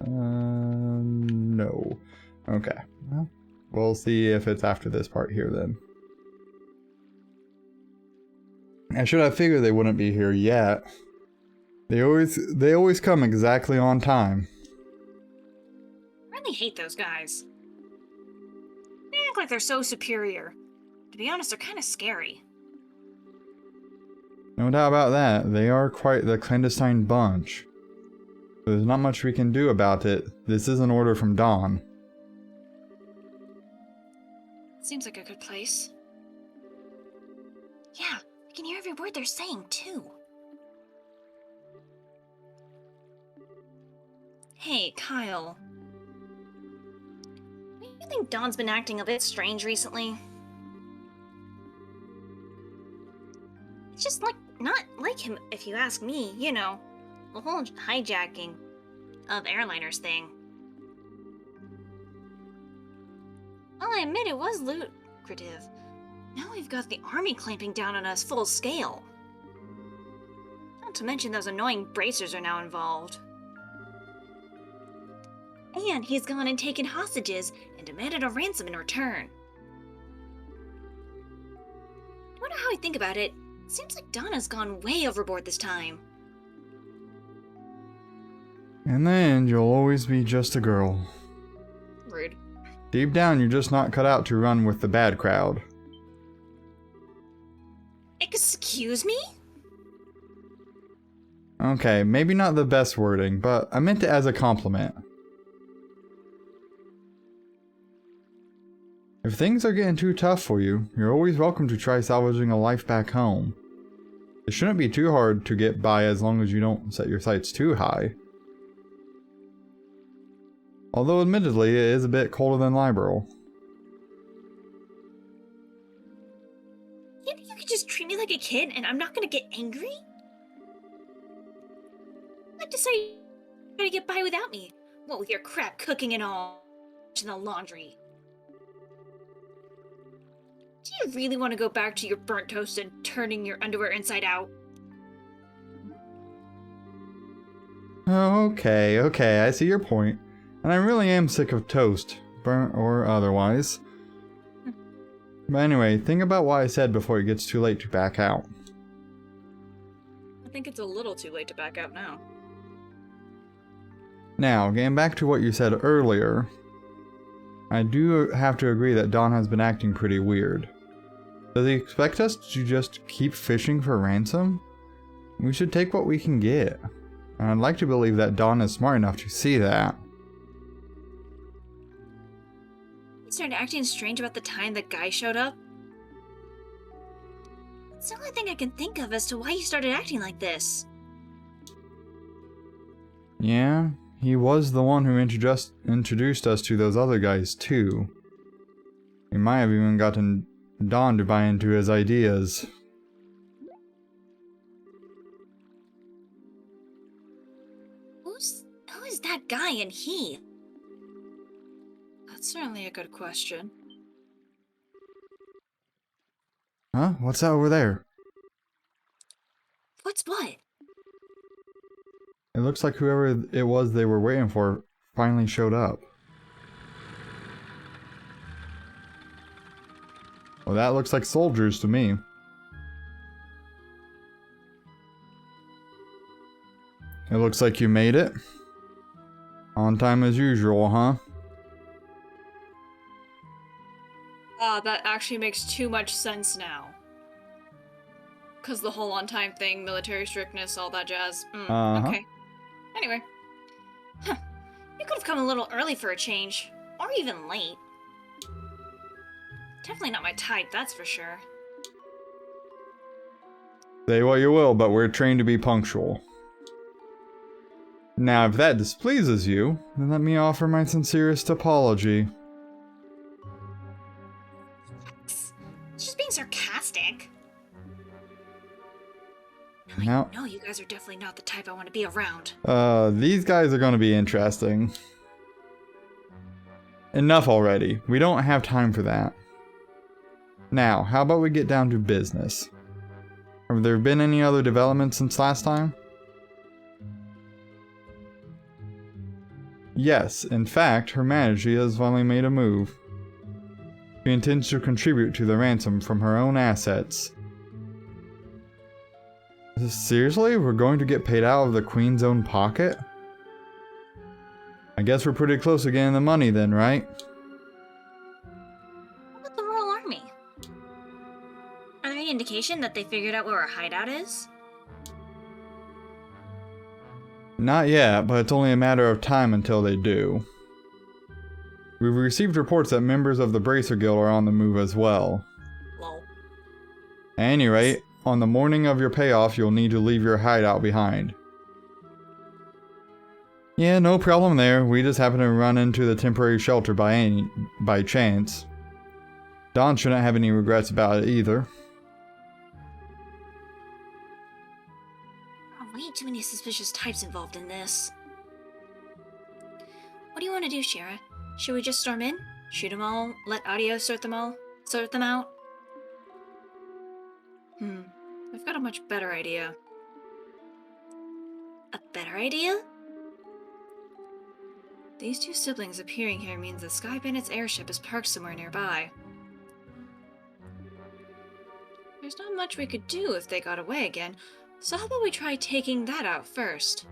No. Okay. Well, we'll see if it's after this part here then. I should have figured they wouldn't be here yet. They always come exactly on time. I really hate those guys. They act like they're so superior. To be honest, they're kind of scary. No doubt about that. They are quite the clandestine bunch. There's not much we can do about it. This is an order from Dawn. Seems like a good place. Yeah, I can hear every word they're saying, too. Hey, Kyle. Do you think Dawn's been acting a bit strange recently? It's just like, not like him, if you ask me, you know. The whole hijacking of airliners thing. Well, I admit it was lucrative. Now we've got the army clamping down on us full scale. Not to mention those annoying bracers are now involved. And he's gone and taken hostages and demanded a ransom in return. No matter how I think about it, it seems like Donna's gone way overboard this time. In the end, you'll always be just a girl. Rude. Deep down, you're just not cut out to run with the bad crowd. Excuse me? Okay, maybe not the best wording, but I meant it as a compliment. If things are getting too tough for you, you're always welcome to try salvaging a life back home. It shouldn't be too hard to get by as long as you don't set your sights too high. Although admittedly, it is a bit colder than Liberl. You could just treat me like a kid and I'm not gonna get angry? Like to say you're gonna get by without me. What with your crap cooking and all in the laundry. Do you really want to go back to your burnt toast and turning your underwear inside out? Okay, I see your point. And I really am sick of toast, burnt or otherwise. But anyway, think about what I said before it gets too late to back out. I think it's a little too late to back out now. Now, getting back to what you said earlier, I do have to agree that Dawn has been acting pretty weird. Does he expect us to just keep fishing for ransom? We should take what we can get. And I'd like to believe that Dawn is smart enough to see that. He started acting strange about the time that guy showed up. It's the only thing I can think of as to why he started acting like this. Yeah, he was the one who introduced us to those other guys too. He might have even gotten Dawn to buy into his ideas. Who is that guy and he? That's certainly a good question. Huh? What's that over there? What's what? It looks like whoever it was they were waiting for finally showed up. Well, that looks like soldiers to me. It looks like you made it. On time as usual, huh? That actually makes too much sense now. Because the whole on-time thing, military strictness, all that jazz. Okay. Anyway. Huh. You could have come a little early for a change. Or even late. Definitely not my type, that's for sure. Say what you will, but we're trained to be punctual. Now, if that displeases you, then let me offer my sincerest apology. Just being sarcastic. Now, No, you guys are definitely not the type I want to be around. These guys are gonna be interesting. Enough already. We don't have time for that. Now, how about we get down to business? Have there been any other developments since last time? Yes, in fact, Her Majesty has finally made a move. She intends to contribute to the ransom from her own assets. Seriously? We're going to get paid out of the Queen's own pocket? I guess we're pretty close to getting the money then, right? What about the Royal Army? Are there any indication that they figured out where our hideout is? Not yet, but it's only a matter of time until they do. We've received reports that members of the Bracer Guild are on the move as well. Lol. At any rate, on the morning of your payoff, you'll need to leave your hideout behind. Yeah, no problem there. We just happened to run into the temporary shelter by chance. Don shouldn't have any regrets about it either. There are way too many suspicious types involved in this. What do you want to do, Shira? Should we just storm in? Shoot them all? Let Audio sort them out? I've got a much better idea. A better idea? These two siblings appearing here means the Sky Bandit's airship is parked somewhere nearby. There's not much we could do if they got away again, so how about we try taking that out first?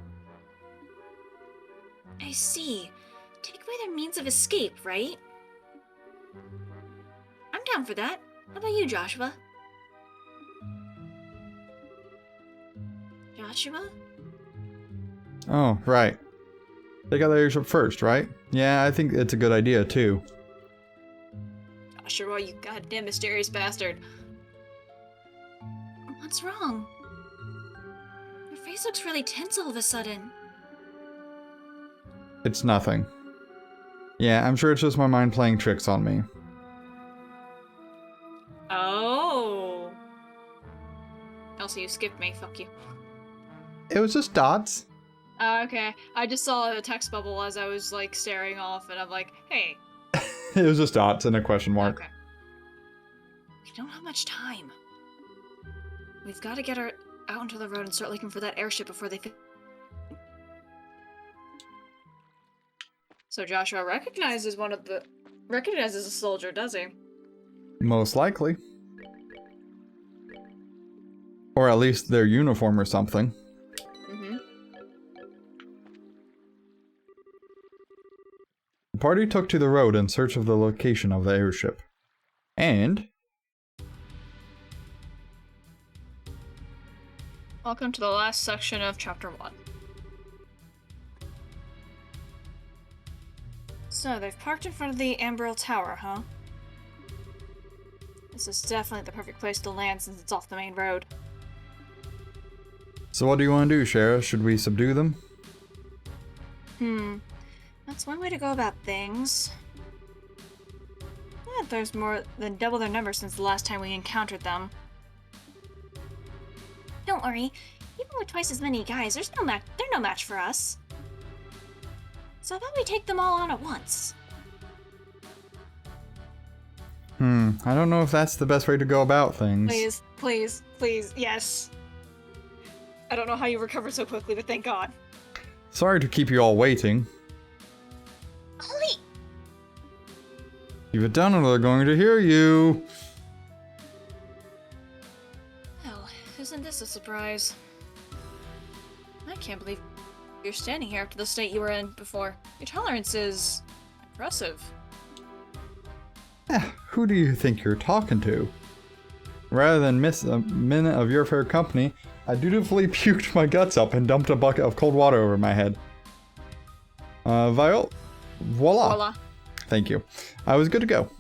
I see. Take away their means of escape, right? I'm down for that. How about you, Joshua? Joshua? Oh, right. They got the airship first, right? Yeah, I think it's a good idea too. Joshua, you goddamn mysterious bastard. What's wrong? Your face looks really tense all of a sudden. It's nothing. Yeah, I'm sure it's just my mind playing tricks on me. Oh. Also, you skipped me. Fuck you. It was just dots. Okay. I just saw a text bubble as I was, like, staring off, and I'm like, hey. It was just dots and a question mark. Okay. We don't have much time. We've got to get her out onto the road and start looking for that airship before they... So Joshua recognizes a soldier, does he? Most likely. Or at least their uniform or something. Mm-hmm. The party took to the road in search of the location of the airship. And... Welcome to the last section of Chapter 1. So, they've parked in front of the Ambril Tower, huh? This is definitely the perfect place to land since it's off the main road. So what do you want to do, Sheriff? Should we subdue them? That's one way to go about things. Yeah, there's more than double their number since the last time we encountered them. Don't worry. Even with twice as many guys, they're no match for us. So how about we take them all on at once? I don't know if that's the best way to go about things. Please, please, please, yes. I don't know how you recovered so quickly, but thank God. Sorry to keep you all waiting. Holy! If you've done it, they're going to hear you. Well, isn't this a surprise? I can't believe you're standing here after the state you were in before. Your tolerance is impressive. Who do you think you're talking to? Rather than miss a minute of your fair company, I dutifully puked my guts up and dumped a bucket of cold water over my head. Voila. Voila. Thank you. I was good to go.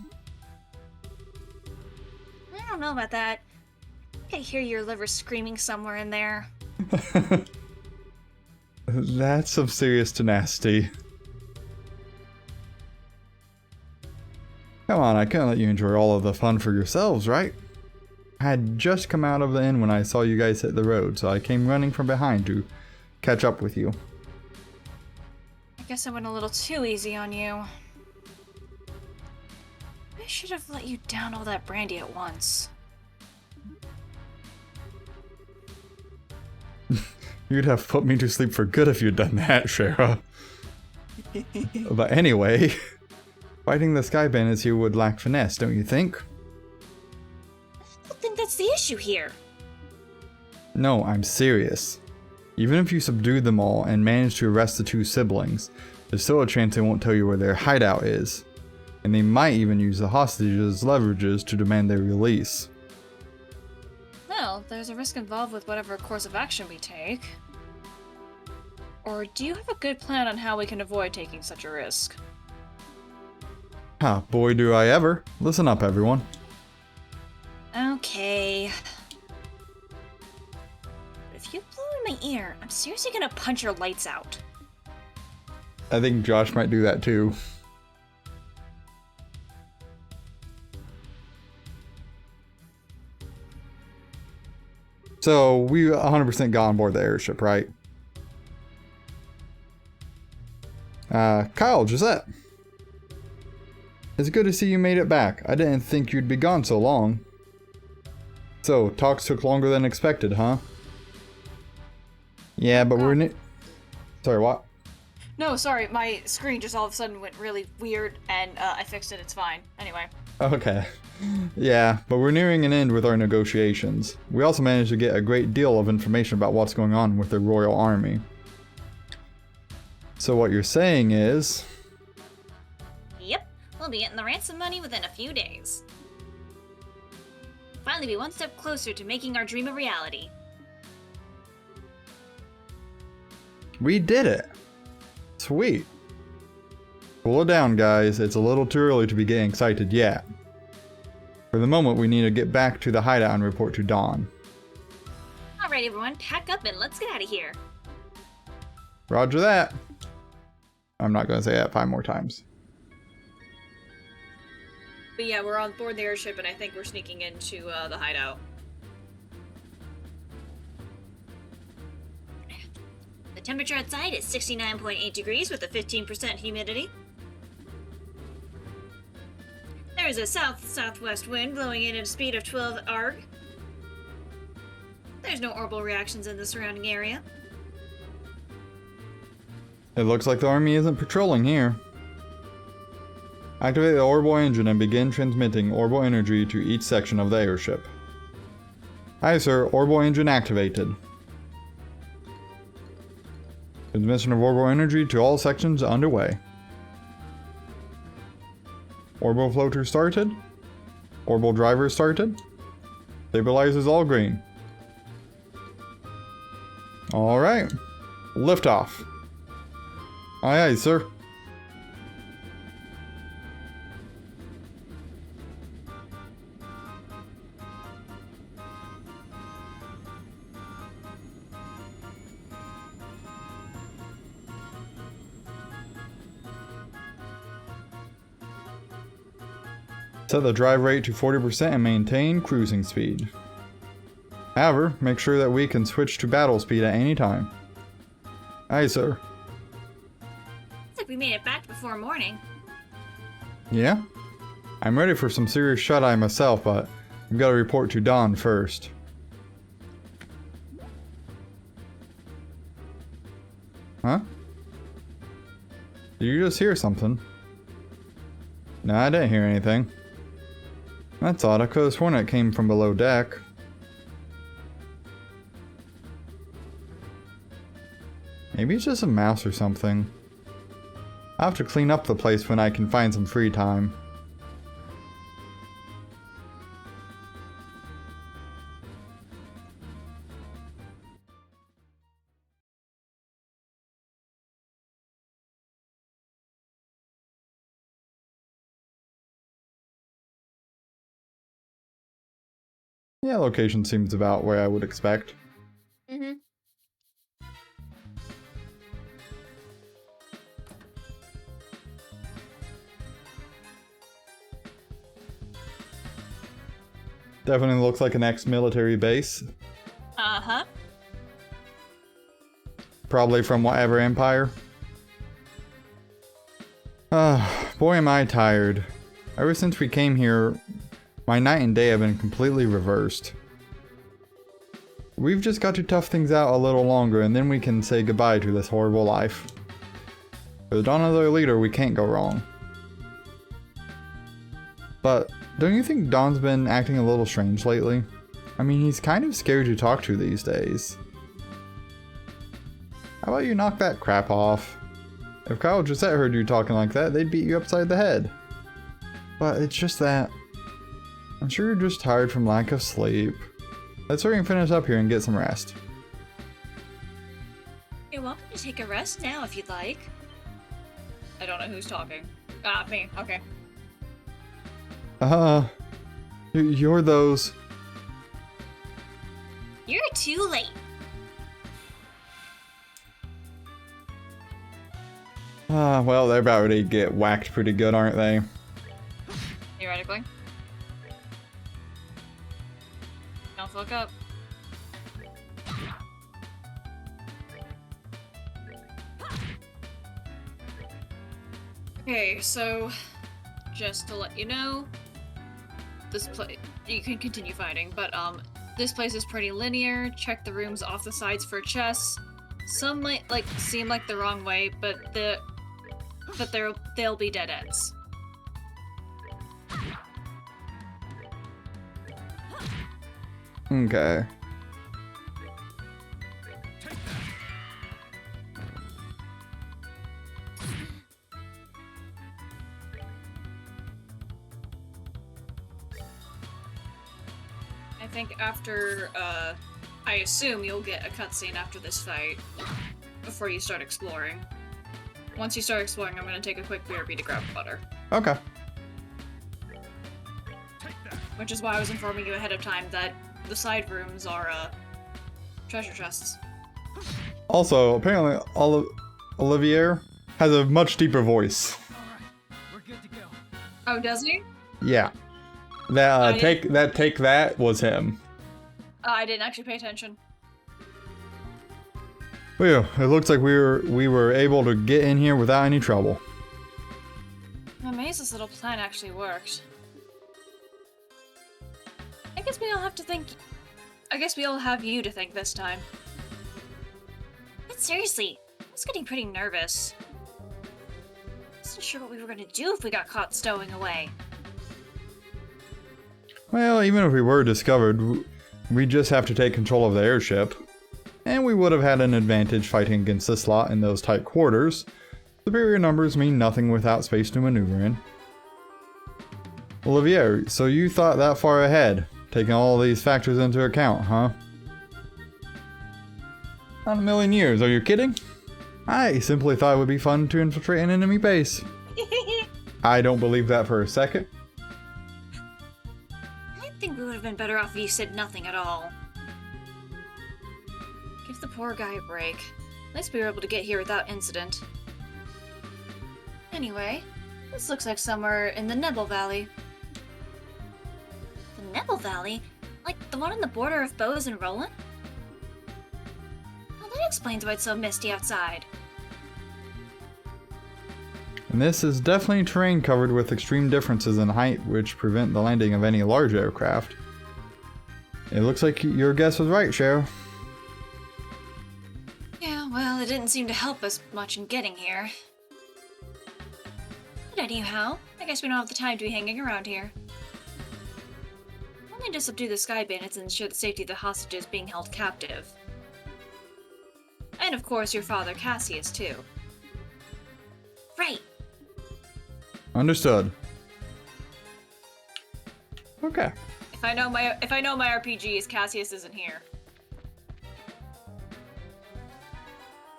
I don't know about that. I hear your liver screaming somewhere in there. That's some serious tenacity. Come on, I couldn't let you enjoy all of the fun for yourselves, right? I had just come out of the inn when I saw you guys hit the road, so I came running from behind to catch up with you. I guess I went a little too easy on you. I should have let you down all that brandy at once. You'd have put me to sleep for good if you'd done that, Shara. But anyway, fighting the Sky Bandits here would lack finesse, don't you think? I don't think that's the issue here. No, I'm serious. Even if you subdue them all and manage to arrest the 2 siblings, there's still a chance they won't tell you where their hideout is. And they might even use the hostages as leverages to demand their release. Well, there's a risk involved with whatever course of action we take. Or do you have a good plan on how we can avoid taking such a risk? Ha, boy do I ever. Listen up, everyone. Okay. If you blow in my ear, I'm seriously gonna punch your lights out. I think Josh might do that too. So, we 100% got on board the airship, right? Kyle, Gisette. It's good to see you made it back. I didn't think you'd be gone so long. So, talks took longer than expected, huh? Yeah, but we're Sorry, what? No, sorry, my screen just all of a sudden went really weird, and I fixed it, it's fine. Anyway. Okay. Yeah, but we're nearing an end with our negotiations. We also managed to get a great deal of information about what's going on with the Royal Army. So what you're saying is... Yep, we'll be getting the ransom money within a few days. Finally be one step closer to making our dream a reality. We did it! Sweet. Cool it down, guys. It's a little too early to be getting excited yet. For the moment, we need to get back to the hideout and report to Dawn. Alright everyone, pack up and let's get out of here. Roger that. I'm not going to say that 5 more times. But yeah, we're on board the airship, and I think we're sneaking into the hideout. The temperature outside is 69.8 degrees with a 15% humidity. There is a south-southwest wind blowing in at a speed of 12 arg. There's no orbital reactions in the surrounding area. It looks like the army isn't patrolling here. Activate the orbital engine and begin transmitting orbital energy to each section of the airship. Aye, sir. Orbital engine activated. Transmission of orbital energy to all sections underway. Orbital floater started. Orbital driver started. Stabilizers all green. Alright. Liftoff. Aye, aye, sir. Set the drive rate to 40% and maintain cruising speed. However, make sure that we can switch to battle speed at any time. Aye, sir. Looks like we made it back before morning. Yeah? I'm ready for some serious shut-eye myself, but I've got to report to Dawn first. Huh? Did you just hear something? No, I didn't hear anything. That's odd, I could have sworn it came from below deck. Maybe it's just a mouse or something. I'll have to clean up the place when I can find some free time. Yeah, location seems about where I would expect. Mm-hmm. Definitely looks like an ex-military base. Uh-huh. Probably from whatever empire. Boy am I tired. Ever since we came here, my night and day have been completely reversed. We've just got to tough things out a little longer and then we can say goodbye to this horrible life. With Dawn as our leader, we can't go wrong. But don't you think Dawn's been acting a little strange lately? I mean, he's kind of scary to talk to these days. How about you knock that crap off? If Kyle and Gisette heard you talking like that, they'd beat you upside the head. But it's just that... I'm sure you're just tired from lack of sleep. Let's hurry and finish up here and get some rest. You're welcome to take a rest now if you'd like. I don't know who's talking. Ah, me. Okay. You're those... You're too late. Well, they're about to get whacked pretty good, aren't they? Theoretically. Don't fuck up. Okay, so just to let you know, this place you can continue fighting, but this place is pretty linear. Check the rooms off the sides for chests. Some might seem like the wrong way, but they'll be dead ends. Okay. I think after, I assume you'll get a cutscene after this fight, before you start exploring. Once you start exploring, I'm gonna take a quick BRB to grab water. Okay. Which is why I was informing you ahead of time that the side rooms are, treasure chests. Also, apparently, Olivier has a much deeper voice. We're good to go. Oh, does he? Yeah. That take that was him. I didn't actually pay attention. Well, it looks like we were able to get in here without any trouble. I'm amazed this little plan actually worked. I guess we all have you to thank this time. But seriously, I was getting pretty nervous. Wasn't sure what we were gonna do if we got caught stowing away. Well, even if we were discovered, we just have to take control of the airship. And we would have had an advantage fighting against this lot in those tight quarters. Superior numbers mean nothing without space to maneuver in. Olivier, so you thought that far ahead, taking all these factors into account, huh? Not a million years, are you kidding? I simply thought it would be fun to infiltrate an enemy base. I don't believe that for a second. I think we would have been better off if you said nothing at all. Give the poor guy a break. At least we were able to get here without incident. Anyway, this looks like somewhere in the Nebel Valley. The Nebel Valley? Like the one on the border of Bose and Roland? Well, that explains why it's so misty outside. And this is definitely terrain covered with extreme differences in height which prevent the landing of any large aircraft. It looks like your guess was right, Cheryl. Yeah, well, it didn't seem to help us much in getting here. But anyhow, I guess we don't have the time to be hanging around here. Only to subdue the Sky Bandits and ensure the safety of the hostages being held captive. And of course, your father Cassius, too. Right. Understood. Okay. If I know my RPGs, Cassius isn't here.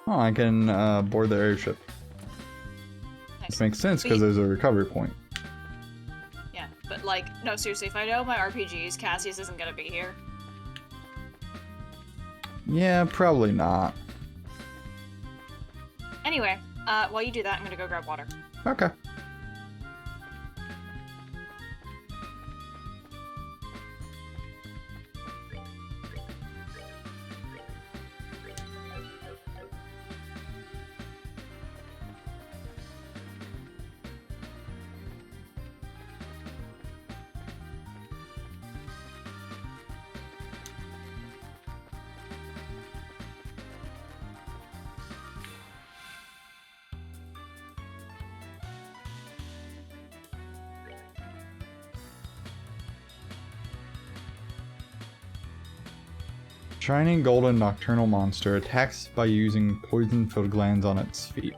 Oh, I can board the airship. Nice. Which makes sense But because there's a recovery point. Yeah, but like, no, seriously, if I know my RPGs, Cassius isn't gonna be here. Yeah, probably not. Anyway, while you do that, I'm gonna go grab water. Okay. Shining golden nocturnal monster attacks by using poison-filled glands on its feet.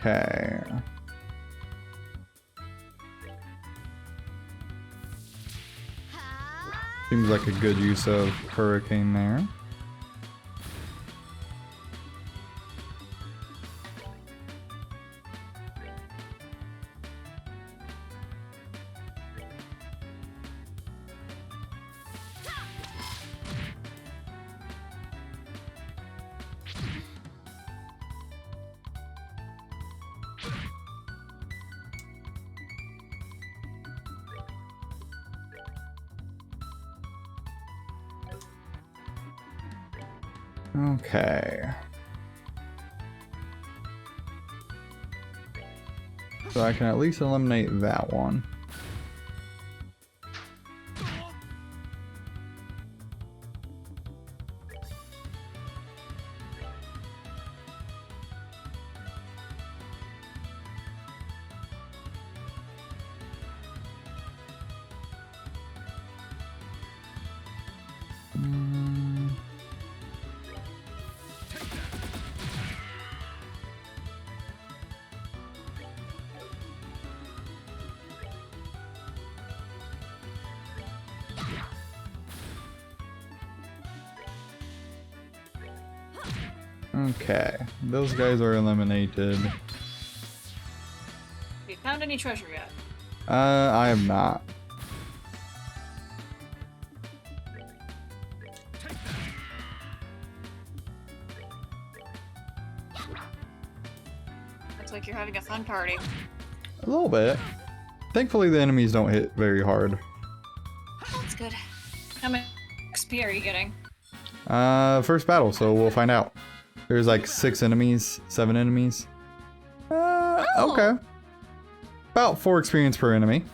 Okay. Seems like a good use of Hurricane there. Okay. So I can at least eliminate that one. Okay, those guys are eliminated. Have you found any treasure yet? I have not. Looks like you're having a fun party. A little bit. Thankfully the enemies don't hit very hard. That's good. How much XP are you getting? First battle, so we'll find out. There's like 6 enemies, 7 enemies. Okay. About 4 experience per enemy.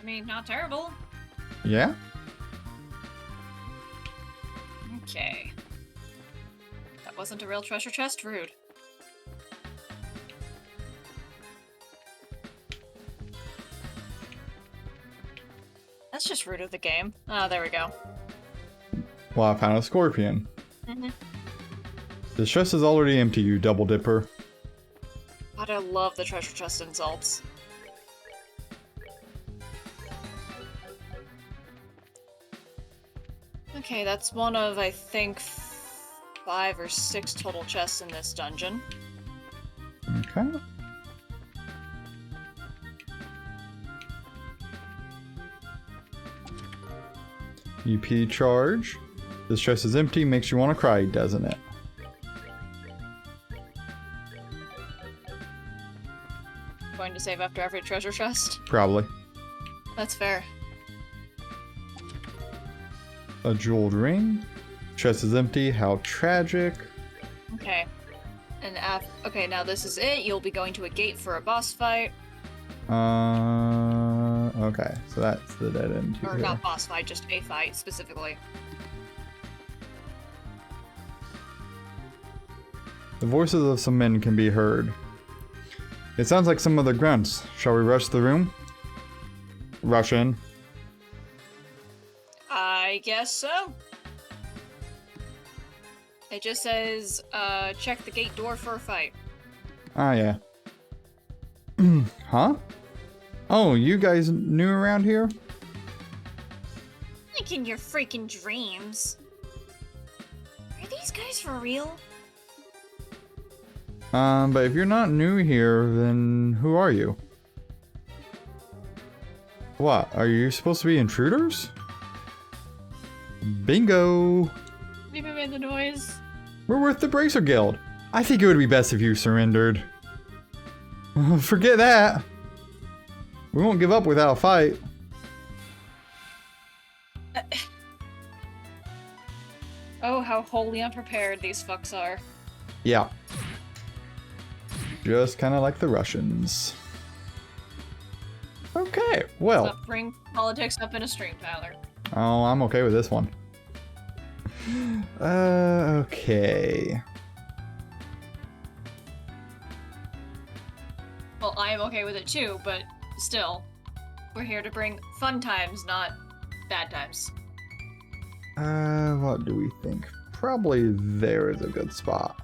I mean, not terrible. Yeah? Okay. That wasn't a real treasure chest? Rude. That's just rude of the game. Oh, there we go. Well, I found a scorpion. This chest is already empty, you double dipper. God, I love the treasure chest insults. Okay, that's one of, I think, 5 or 6 total chests in this dungeon. Okay. UP charge. This chest is empty, makes you want to cry, doesn't it? Going to save after every treasure chest? Probably. That's fair. A jeweled ring. Chest is empty, how tragic. Okay. And okay, now this is it. You'll be going to a gate for a boss fight. Okay, so that's the dead end Or here. not boss fight, just a fight specifically. The voices of some men can be heard. It sounds like some of the grunts. Shall we rush the room? Rush in. I guess so. It just says, check the gate door for a fight. Ah, yeah. Huh? Oh, you guys new around here? Like in your freaking dreams. Are these guys for real? But if you're not new here, then who are you? What? Are you supposed to be intruders? Bingo! Leave him made the noise. We're with the Bracer Guild. I think it would be best if you surrendered. Forget that. We won't give up without a fight. Oh, how wholly unprepared these fucks are. Yeah. Just kind of like the Russians. Okay, well. Stop bring politics up in a stream, Tyler. Oh, I'm okay with this one. Okay. Well, I am okay with it too, but still. We're here to bring fun times, not bad times. What do we think? Probably there is a good spot.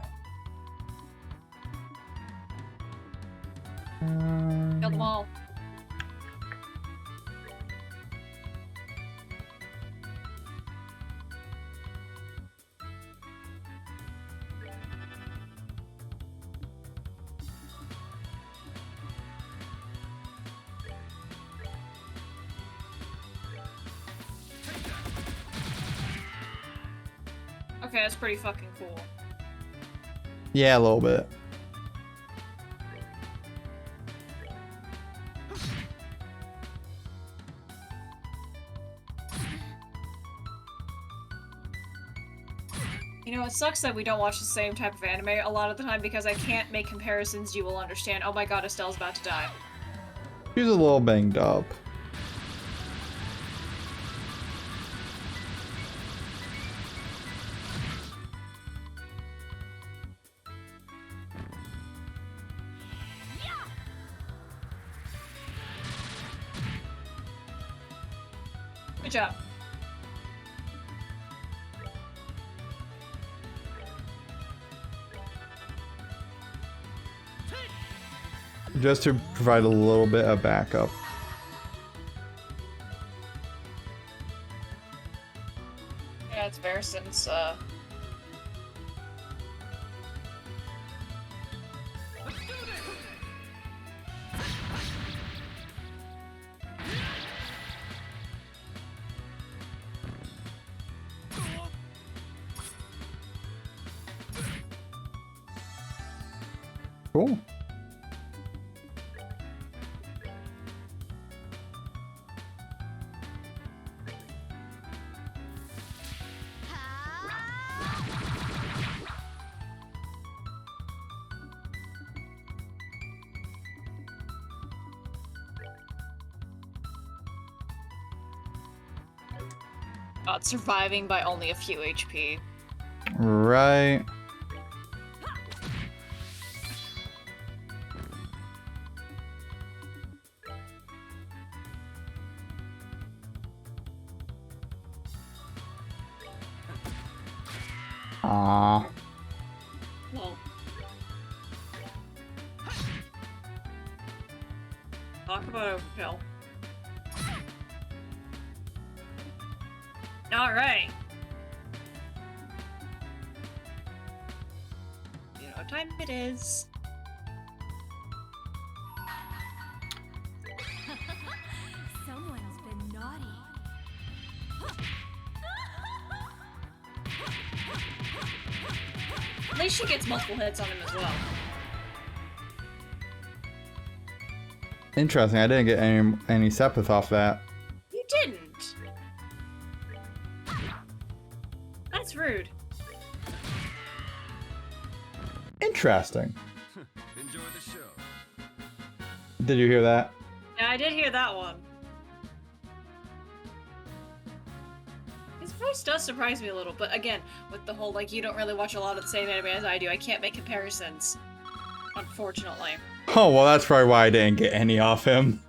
Kill them all. Okay, that's pretty fucking cool. Yeah, a little bit. You know, it sucks that we don't watch the same type of anime a lot of the time because I can't make comparisons you will understand. Oh my god, Estelle's about to die. She's a little banged up. Good job. Just to provide a little bit of backup. Yeah, it's fair since, Cool. surviving by only a few HP. Right. Ah. Well. Talk about overkill. Alright. You know what time it is. Someone's been naughty. At least she gets multiple hits on him as well. Interesting. I didn't get any Sepith off that. You didn't. That's rude. Interesting. Enjoy the show. Did you hear that? Yeah, I did hear that one. His voice does surprise me a little, but again, with the whole, like, you don't really watch a lot of the same anime as I do, I can't make comparisons. Unfortunately. Oh, well, that's probably why I didn't get any off him.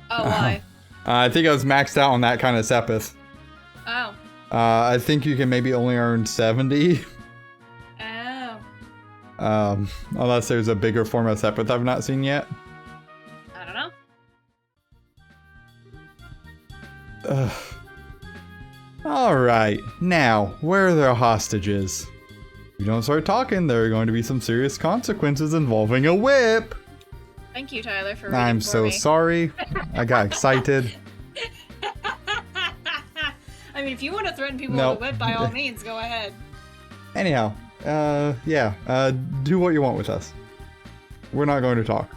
Oh, why? I think I was maxed out on that kind of Sepith. Oh. I think you can maybe only earn 70. Oh. Unless there's a bigger form of Sepith I've not seen yet. I don't know. Ugh. Alright, now, where are the hostages? If you don't start talking, there are going to be some serious consequences involving a whip! Thank you, Tyler, for reading I'm for so me. sorry. I got excited. I mean, if you want to threaten people Nope. with a whip, by all means, go ahead. Anyhow, yeah, do what you want with us. We're not going to talk.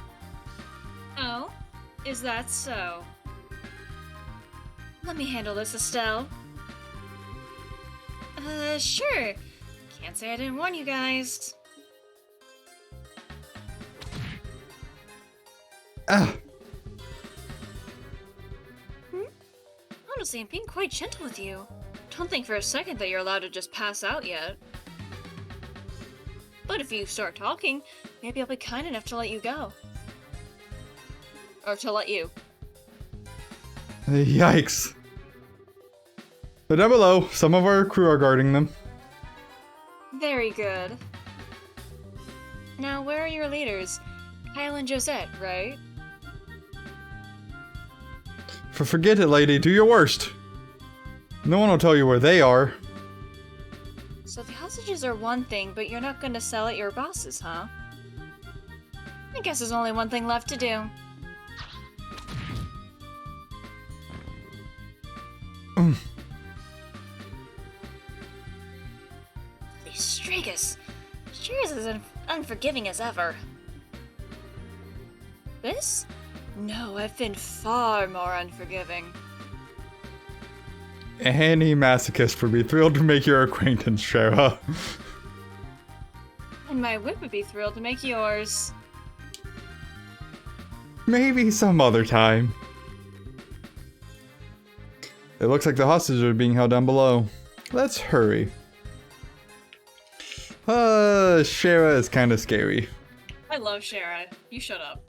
Is that so? Let me handle this, Estelle. Sure. Can't say I didn't warn you guys. Ah, Honestly, I'm being quite gentle with you. Don't think for a second that you're allowed to just pass out yet. But if you start talking, maybe I'll be kind enough to let you go. Or to let you. yikes. So down below, some of our crew are guarding them. Very good. Now, where are your leaders? Kyle and Josette, right? Forget it, lady. Do your worst. No one will tell you where they are. So the hostages are one thing, but you're not gonna sell at your bosses, huh? I guess there's only one thing left to do. These Stragus. Sure is as unforgiving as ever. This? No, I've been far more unforgiving. Any masochist would be thrilled to make your acquaintance, Shara. And my whip would be thrilled to make yours. Maybe some other time. It looks like the hostages are being held down below. Let's hurry. Shara is kind of scary. I love Shara. You shut up.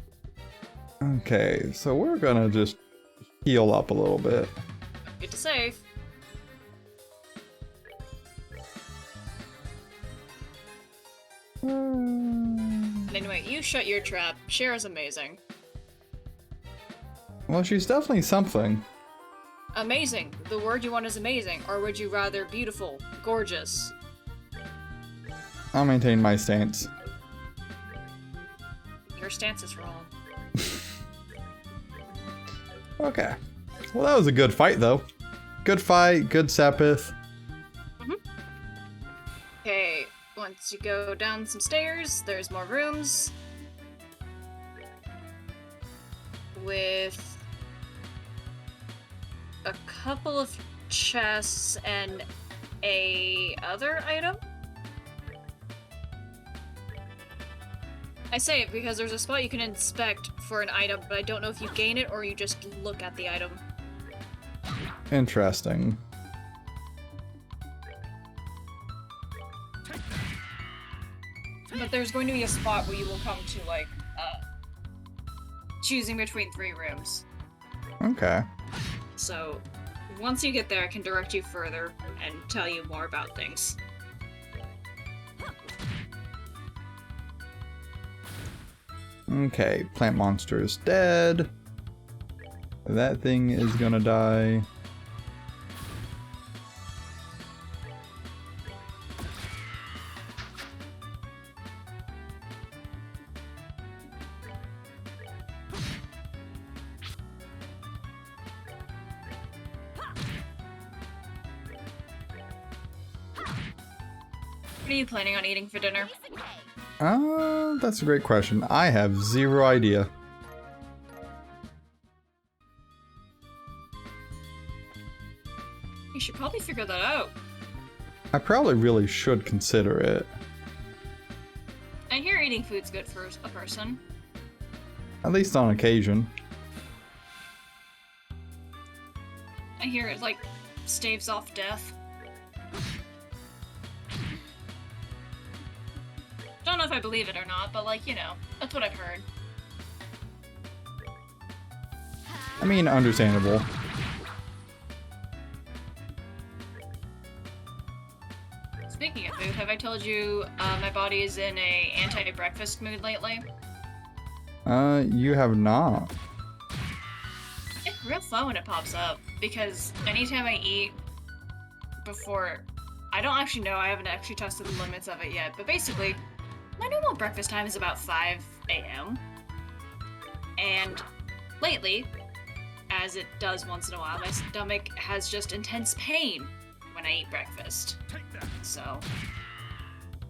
Okay, so we're gonna just heal up a little bit. Get to save. Anyway, you shut your trap. Shara's amazing. Well, she's definitely something. Amazing. The word you want is amazing. Or would you rather beautiful, gorgeous? I'll maintain my stance. Your stance is wrong. Okay. Well, that was a good fight, though. Good fight, good Sepith. Okay, once you go down some stairs, there's more rooms. With a couple of chests and a other item. I say it because there's a spot you can inspect for an item, but I don't know if you gain it or you just look at the item. Interesting. But there's going to be a spot where you will come to, like, choosing between 3 rooms. Okay. So, once you get there, I can direct you further and tell you more about things. Okay, plant monster is dead. That thing is gonna die. What are you planning on eating for dinner? That's a great question. I have zero idea. You should probably figure that out. I probably really should consider it. I hear eating food's good for a person. At least on occasion. I hear it, like, staves off death. Don't know if I believe it or not, but, like, you know, that's what I've heard. I mean, understandable. Speaking of food, have I told you my body is in a anti-breakfast mood lately? You have not. It's real fun when it pops up, because anytime I eat before... I don't actually know, I haven't actually tested the limits of it yet, but basically, my normal breakfast time is about 5 a.m. And lately, as it does once in a while, my stomach has just intense pain when I eat breakfast. So,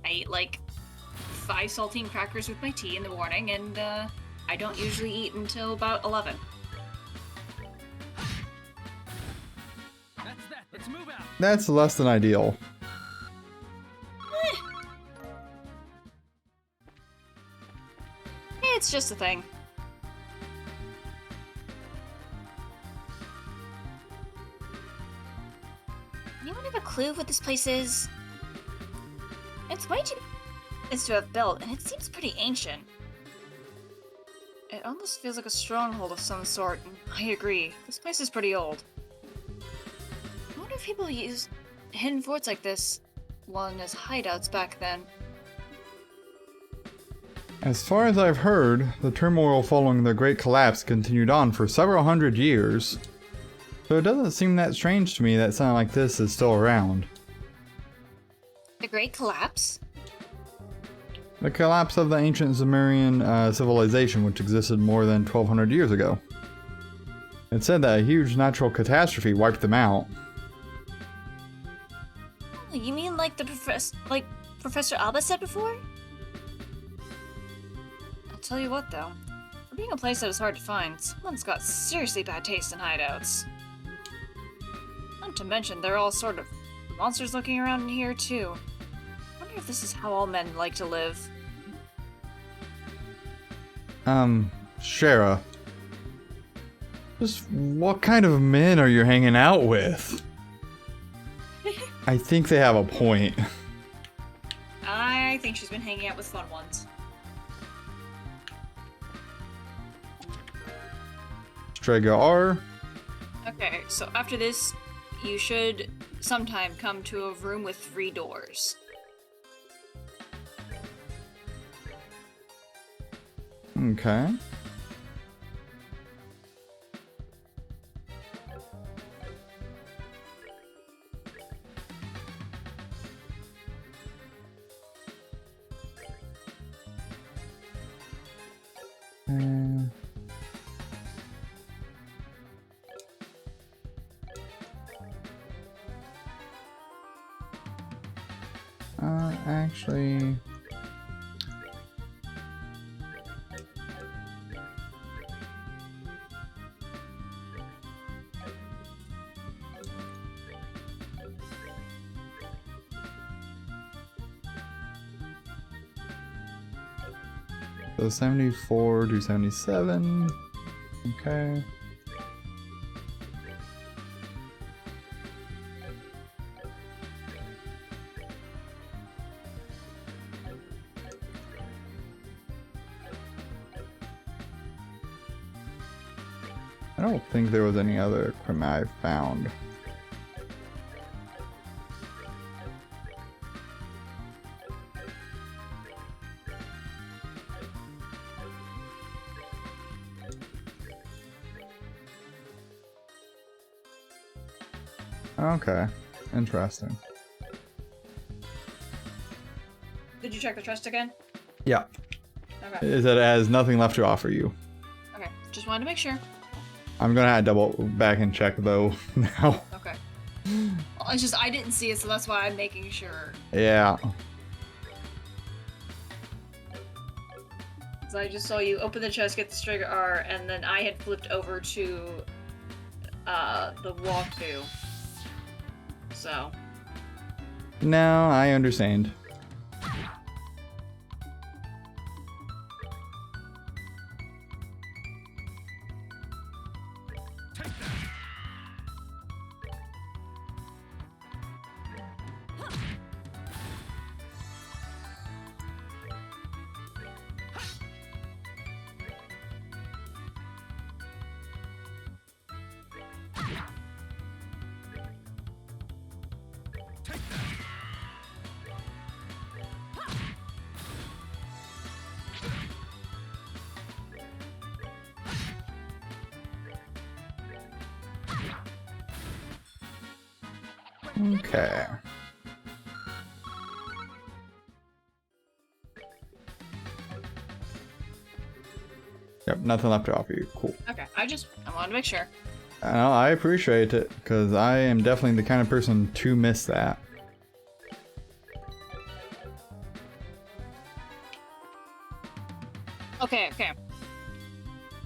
I eat like 5 saltine crackers with my tea in the morning, and I don't usually eat until about 11. that's less than ideal. It's just a thing. Anyone have a clue of what this place is? It's way too is to have built, and it seems pretty ancient. It almost feels like a stronghold of some sort, and I agree. This place is pretty old. I wonder if people used hidden forts like this one as hideouts back then. As far as I've heard, the turmoil following the Great Collapse continued on for several hundred years. So it doesn't seem that strange to me that something like this is still around. The Great Collapse? The collapse of the ancient Sumerian civilization, which existed more than 1200 years ago. It said that a huge natural catastrophe wiped them out. Oh, you mean like Professor Alba said before? I'll tell you what, though. For being a place that is hard to find, someone's got seriously bad taste in hideouts. Not to mention, there are all sort of monsters looking around in here, too. I wonder if this is how all men like to live. Shara. Just what kind of men are you hanging out with? I think they have a point. I think she's been hanging out with fun ones. Strega R. Okay, so after this, you should sometime come to a room with 3 doors. Okay. Actually... So 74 to 77. Okay. I don't think there was any other equipment I found. Okay, interesting. Did you check the chest again? Yeah. Okay. Is that it has nothing left to offer you. Okay, just wanted to make sure. I'm gonna have to double back and check though now. Okay. Well, it's just I didn't see it, so that's why I'm making sure. Yeah. So I just saw you open the chest, get the Strega R, and then I had flipped over to the walkthrough. So. No, I understand. Okay. Yep, nothing left to offer you. Cool. Okay, I wanted to make sure. I appreciate it, because I am definitely the kind of person to miss that. Okay.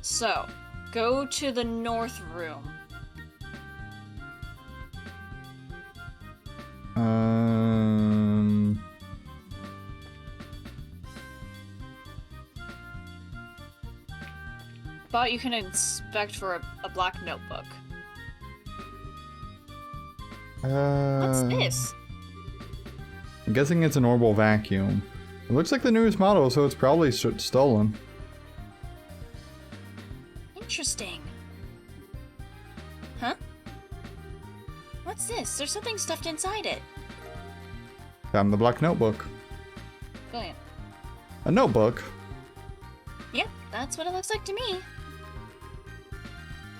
So, go to the north room. spot you can inspect for a black notebook. What's this? I'm guessing it's an orbital vacuum. It looks like the newest model, so it's probably stolen. Interesting. Huh? What's this? There's something stuffed inside it. Found the black notebook. Brilliant. A notebook? Yep, that's what it looks like to me.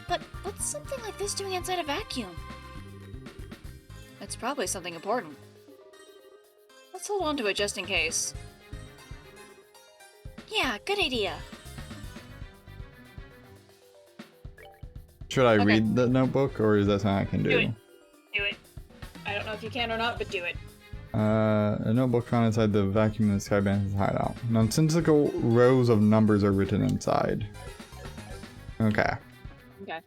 But what's something like this doing inside a vacuum? It's probably something important. Let's hold on to it just in case. Yeah, good idea. Should I Okay. read the notebook, or is that something I can do? Do it. Do it. I don't know if you can or not, but do it. A notebook found inside the vacuum in the Skyband's hideout. Nonsensical rows of numbers are written inside. Okay. Okay.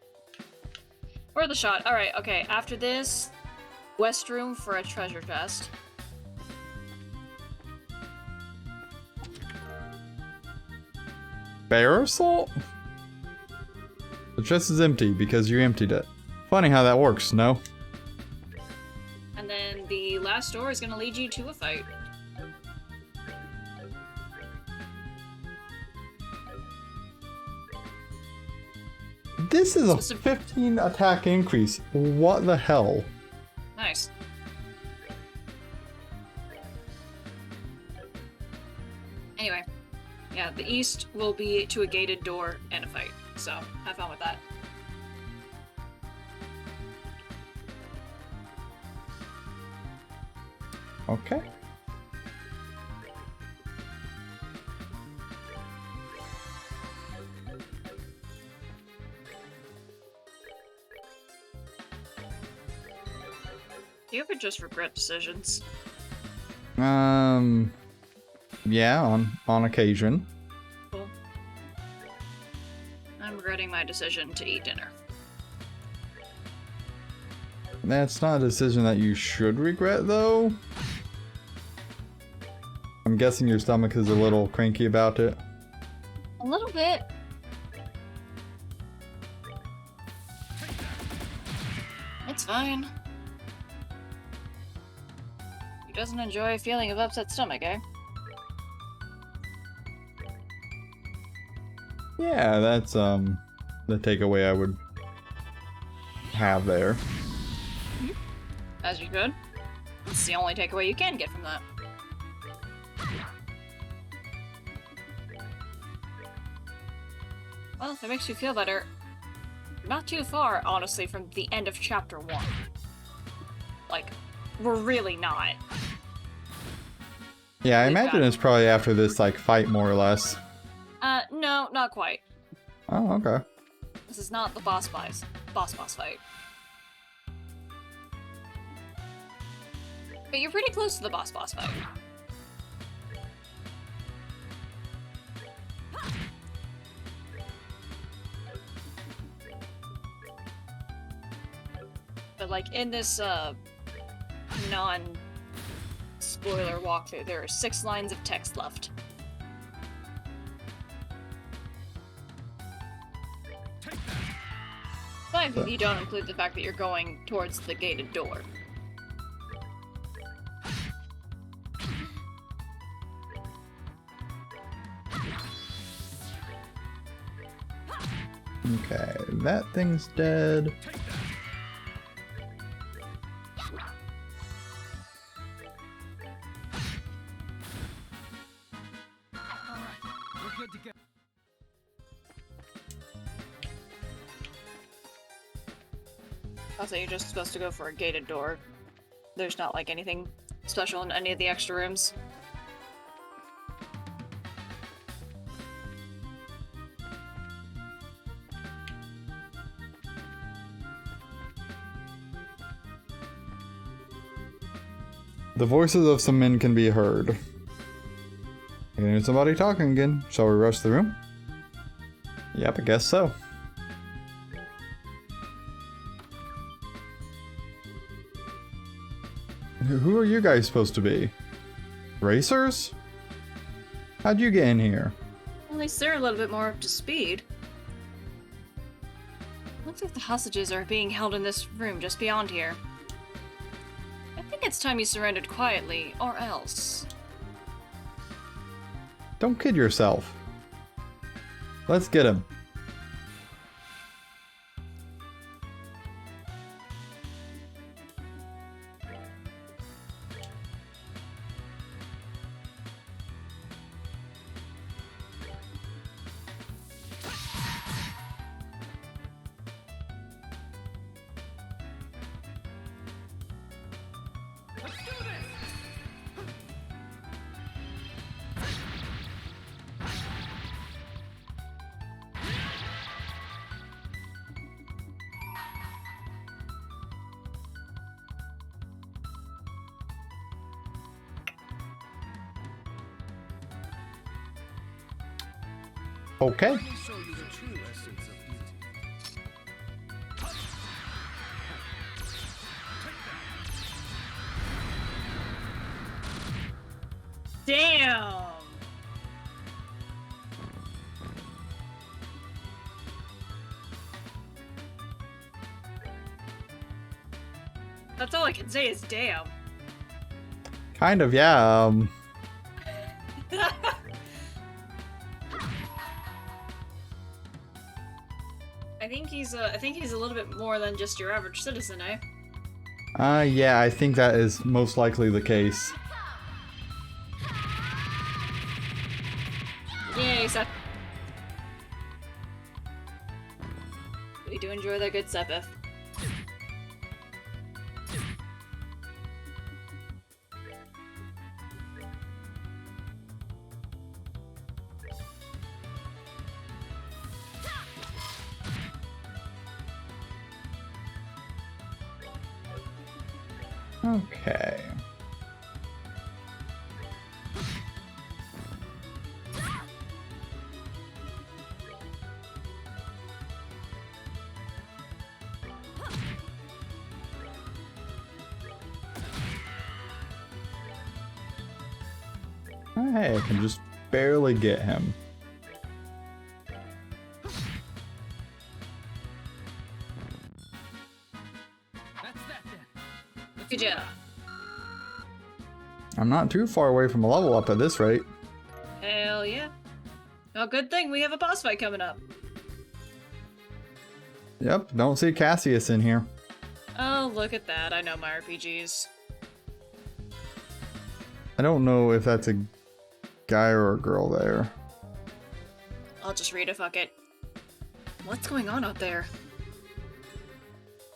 Or the shot. Alright, okay. After this, west room for a treasure chest. Bear assault? The chest is empty because you emptied it. Funny how that works, no? And then the last door is gonna lead you to a fight. This is a So- 15 attack increase. What the hell? Nice. Anyway, yeah, the east will be to a gated door and a fight. So, have fun with that. Okay. Do you ever just regret decisions? Yeah, on occasion. Cool. I'm regretting my decision to eat dinner. That's not a decision that you should regret, though. I'm guessing your stomach is a little cranky about it. A little bit. It's fine. Who doesn't enjoy a feeling of upset stomach, eh? Yeah, that's the takeaway I would have there. As you could. It's the only takeaway you can get from that. Well, if it makes you feel better, you're not too far, honestly, from the end of chapter 1. Like, we're really not. Yeah, I We've imagine got- it's probably after this like fight more or less. No, not quite. Oh, okay. This is not the boss fight. But you're pretty close to the boss fight. But like in this non-spoiler walkthrough, there are 6 lines of text left. But if you don't include the fact that you're going towards the gated door. Okay, that thing's dead. We're good to go. Also, you're just supposed to go for a gated door. There's not like anything special in any of the extra rooms. The voices of some men can be heard. I can hear somebody talking again. Shall we rush the room? Yep, I guess so. Who are you guys supposed to be? Racers? How'd you get in here? At least they're a little bit more up to speed. Looks like the hostages are being held in this room just beyond here. I think it's time you surrendered quietly, or else. Don't kid yourself. Let's get him. Okay. Let me show you the true essence of beauty. Damn! That's all I can say is damn. Kind of, yeah. I think he's a little bit more than just your average citizen, eh? Yeah, I think that is most likely the case. Yay, Seth. We do enjoy that good Sepith. Okay. Hey, I can just barely get him. That's that then. Good job. I'm not too far away from a level up at this rate. Hell yeah. Well, good thing we have a boss fight coming up. Yep, don't see Cassius in here. Oh, look at that. I know my RPGs. I don't know if that's a guy or a girl there. I'll just read it, fuck it. What's going on out there?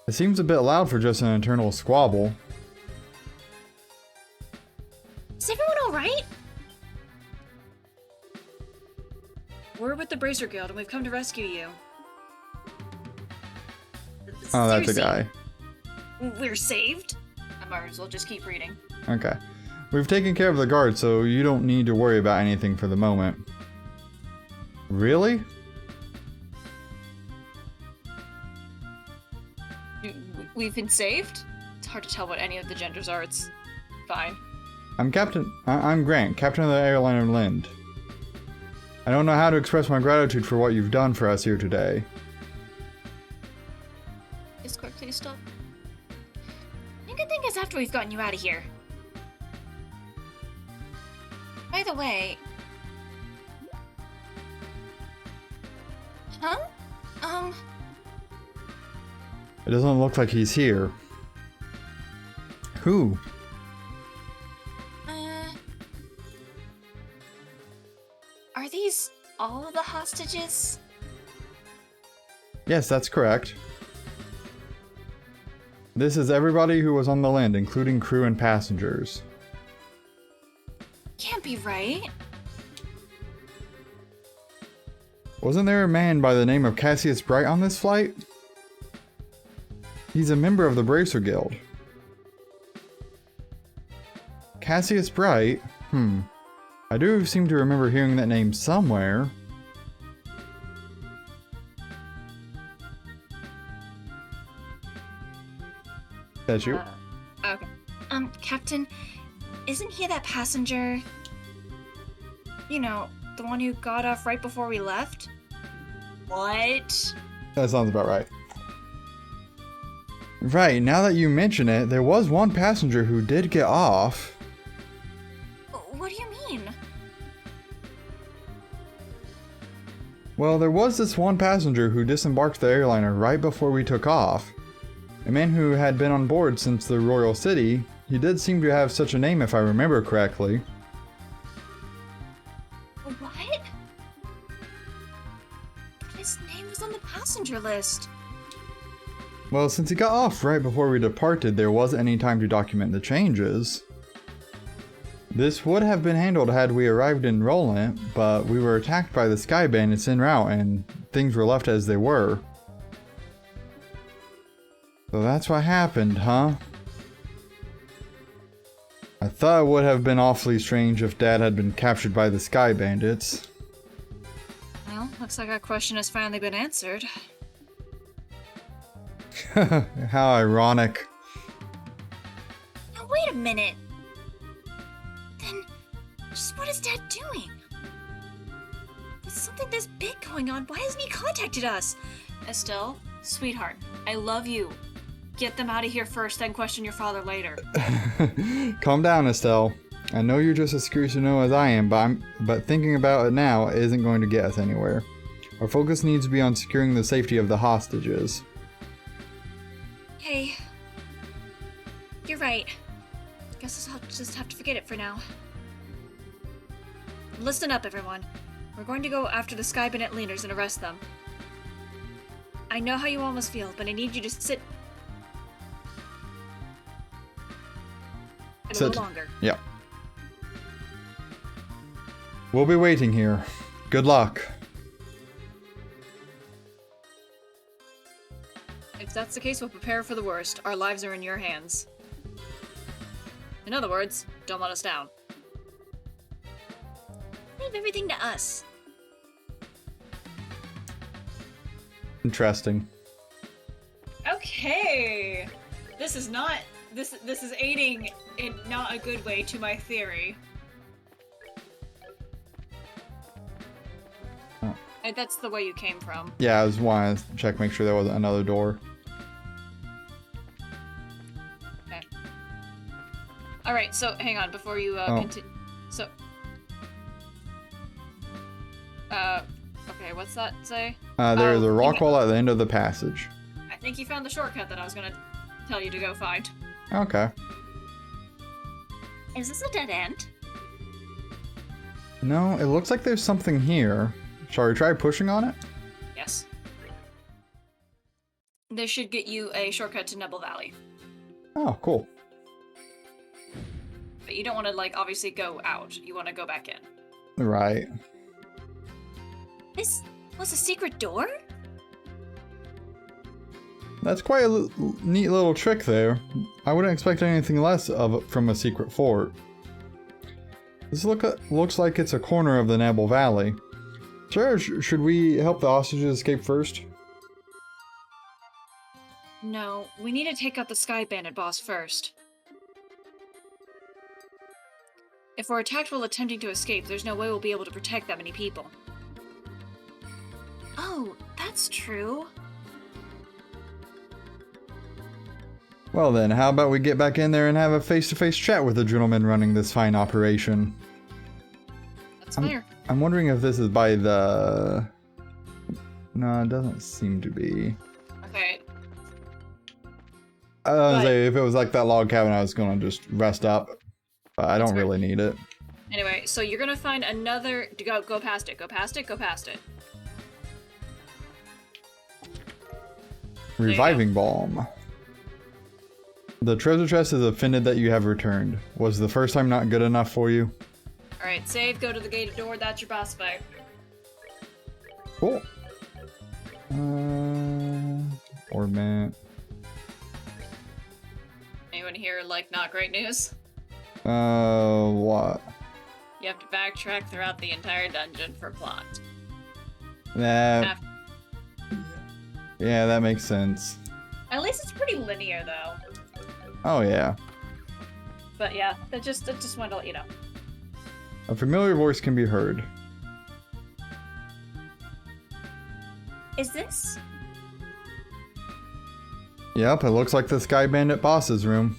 It seems a bit loud for just an internal squabble. Is everyone alright? We're with the Bracer Guild and we've come to rescue you. Oh, that's a Seriously, guy. We're saved? I might as well just keep reading. Okay. We've taken care of the guard, so you don't need to worry about anything for the moment. Really? We've been saved? It's hard to tell what any of the genders are. It's fine. I'm Grant, captain of the airliner Lind. I don't know how to express my gratitude for what you've done for us here today. Discord, please stop. The good thing is after we've gotten you out of here. By the way... Huh? It doesn't look like he's here. Who? Are these all of the hostages? Yes, that's correct. This is everybody who was on the land, including crew and passengers. Can't be right. Wasn't there a man by the name of Cassius Bright on this flight? He's a member of the Bracer Guild. Cassius Bright? I do seem to remember hearing that name somewhere. That's you? Okay. Captain, isn't he that passenger? You know, the one who got off right before we left? What? That sounds about right. Right, now that you mention it, there was one passenger who did get off. What do you mean? Well, there was this one passenger who disembarked the airliner right before we took off. A man who had been on board since the Royal City. He did seem to have such a name if I remember correctly. What? His name was on the passenger list. Well, since he got off right before we departed, there wasn't any time to document the changes. This would have been handled had we arrived in Roland, but we were attacked by the Sky Bandits en route and things were left as they were. So that's what happened, huh? I thought it would have been awfully strange if Dad had been captured by the Sky Bandits. Well, looks like our question has finally been answered. How ironic. Now wait a minute. Then, just what is Dad doing? With something this big going on, why hasn't he contacted us? Estelle, sweetheart, I love you. Get them out of here first, then question your father later. Calm down, Estelle. I know you're just as curious to know as I am, but thinking about it now isn't going to get us anywhere. Our focus needs to be on securing the safety of the hostages. Hey. You're right. Guess I'll just have to forget it for now. Listen up, everyone. We're going to go after the Sky Bandit leaders and arrest them. I know how you almost feel, but I need you to sit a Sit. little longer. Yep. We'll be waiting here. Good luck. If that's the case, we'll prepare for the worst. Our lives are in your hands. In other words, don't let us down. Leave everything to us. Interesting. Okay. This is not. This is aiding in not a good way to my theory. Oh. That's the way you came from. Yeah, I was wanting to check, make sure there wasn't another door. Okay. All right. So hang on before you continue. So. Okay. What's that say? There is a rock okay. wall at the end of the passage. I think you found the shortcut that I was gonna tell you to go find. Okay. Is this a dead end? No, it looks like there's something here. Shall we try pushing on it? Yes. This should get you a shortcut to Nebel Valley. Oh, cool. But you don't want to, like, obviously go out. You want to go back in. Right. This was a secret door? That's quite a neat little trick there. I wouldn't expect anything less of it from a secret fort. This looks like it's a corner of the Nebel Valley. Sir, should we help the hostages escape first? No, we need to take out the Sky Bandit boss first. If we're attacked while attempting to escape, there's no way we'll be able to protect that many people. Oh, that's true. Well then, how about we get back in there and have a face-to-face chat with the gentleman running this fine operation? That's fair. I'm wondering if this is by the... No, it doesn't seem to be. Okay. I was gonna say, if it was like that log cabin, I was gonna just rest up. But I don't fair. really need it. Anyway, so you're gonna find another... Go past it, go past it, go past it. Reviving Balm. The treasure chest is offended that you have returned. Was the first time not good enough for you? Alright, save, go to the gated door, that's your boss fight. Cool. Ornament. Anyone here, like, not great news? What? You have to backtrack throughout the entire dungeon for plot. That... Yeah, that makes sense. At least it's pretty linear, though. Oh yeah. But yeah, I just wanted to let you know. A familiar voice can be heard. Is this? Yep, it looks like the Sky Bandit boss's room.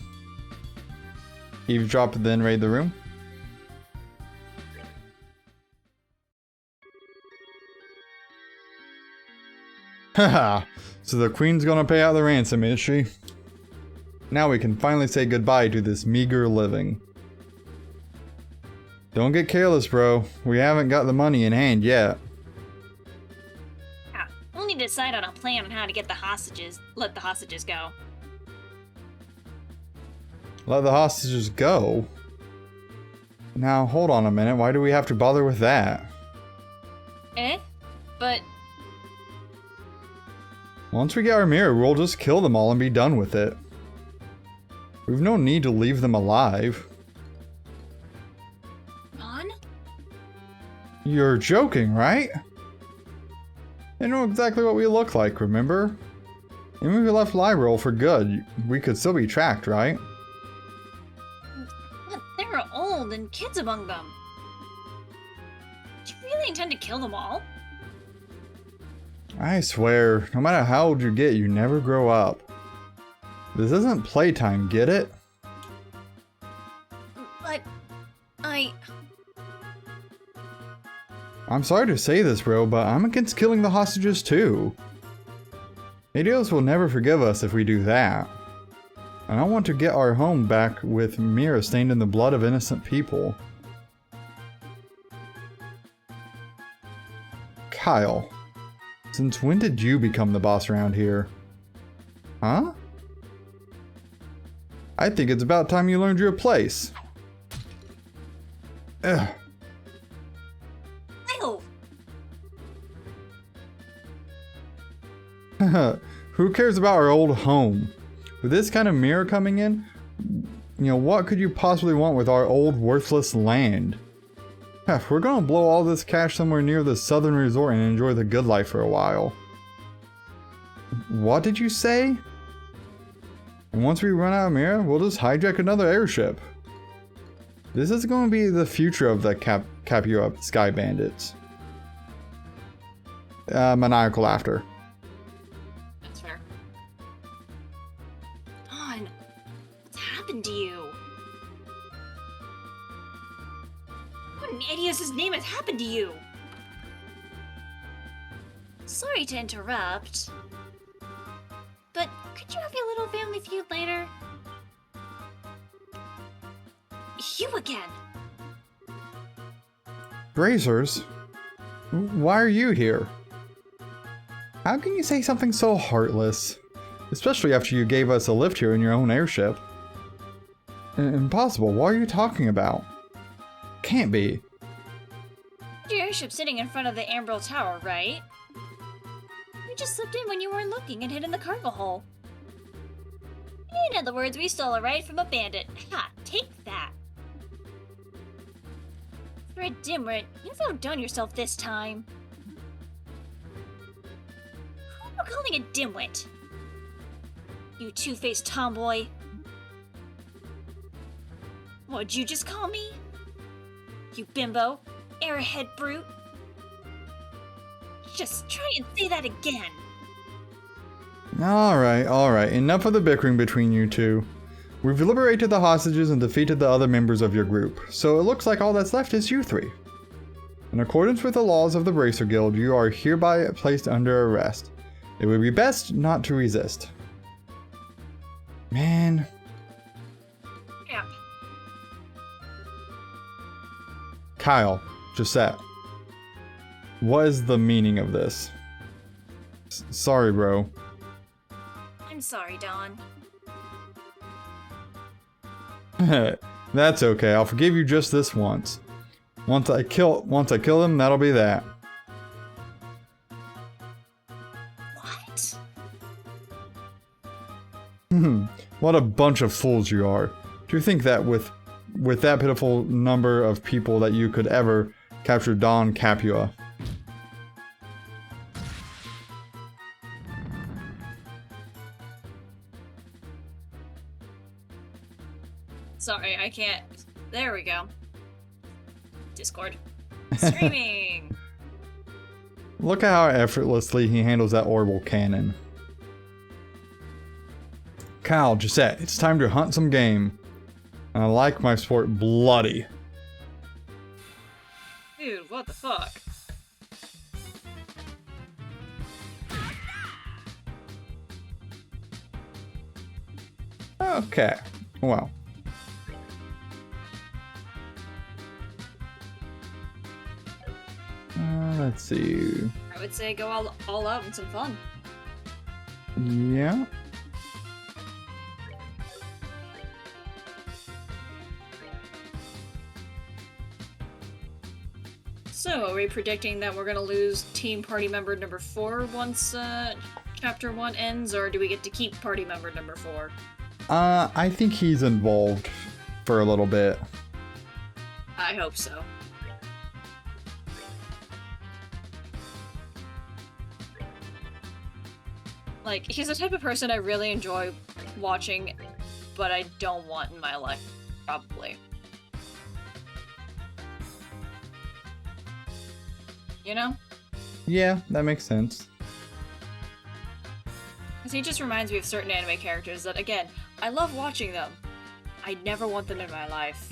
Eavesdrop, then raid the room. Haha, so the queen's gonna pay out the ransom, is she? Now we can finally say goodbye to this meager living. Don't get careless, bro. We haven't got the money in hand yet. Yeah, we'll need to decide on a plan on how to get the hostages. Let the hostages go. Let the hostages go? Now, hold on a minute. Why do we have to bother with that? Eh? But Once we get our mirror, we'll just kill them all and be done with it. We've no need to leave them alive. Dawn? You're joking, right? They know exactly what we look like, remember? Even if we left Lyrol for good, we could still be tracked, right? But there are old and kids among them. Do you really intend to kill them all? I swear, no matter how old you get, you never grow up. This isn't playtime, get it? But I'm sorry to say this, bro, but I'm against killing the hostages too. Adios will never forgive us if we do that. And I want to get our home back with Mira stained in the blood of innocent people. Kyle, since when did you become the boss around here? Huh? I think it's about time you learned your place. Ugh. Ew. Who cares about our old home? With this kind of mirror coming in, what could you possibly want with our old worthless land? We're gonna blow all this cash somewhere near the southern resort and enjoy the good life for a while. What did you say? And once we run out of mirror, we'll just hijack another airship. This is going to be the future of the Capua Sky Bandits. Maniacal laughter. That's fair. Dawn, what's happened to you? What in Adios' name has happened to you? Sorry to interrupt, but could you have your little family feud later? You again. Brazers? Why are you here? How can you say something so heartless? Especially after you gave us a lift here in your own airship. Impossible, what are you talking about? Can't be. Your airship sitting in front of the Ambril Tower, right? We just slipped in when you weren't looking and hid in the cargo hole. In other words, we stole a ride from a bandit. Ha! Take that! Red Dimwit, you've outdone yourself this time. Who are you calling a dimwit? You two-faced tomboy. What'd you just call me? You bimbo, airhead brute. Just try and say that again. Alright, enough of the bickering between you two. We've liberated the hostages and defeated the other members of your group, so it looks like all that's left is you three. In accordance with the laws of the Bracer Guild, you are hereby placed under arrest. It would be best not to resist. Man. Yeah. Kyle, Gisette. What is the meaning of this? Sorry, bro. I'm sorry, Dawn. That's okay, I'll forgive you just this once. Once I kill them, that'll be that. What? What a bunch of fools you are. Do you think that with that pitiful number of people that you could ever capture Dawn Capua? Sorry, I can't. There we go. Discord. Streaming! Look at how effortlessly he handles that orbital cannon. Kyle, Gisette, it's time to hunt some game. And I like my sport bloody. Dude, what the fuck? Okay, well. Let's see. I would say go all out and some fun. Yeah. So, are we predicting that we're gonna lose team party member number 4 once chapter 1 ends, or do we get to keep party member number 4? I think he's involved for a little bit. I hope so. Like, he's the type of person I really enjoy watching, but I don't want in my life, probably. You know? Yeah, that makes sense. Because he just reminds me of certain anime characters that, again, I love watching them. I never want them in my life.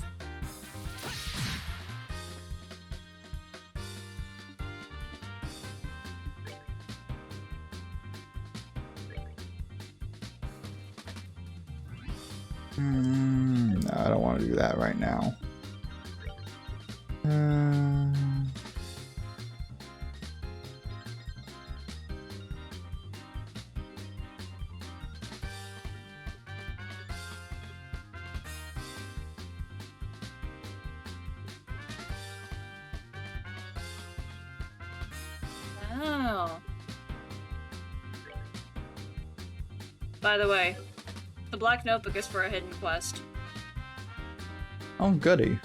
No, I don't want to do that right now. Oh. By the way, the black notebook is for a hidden quest. Oh, goody.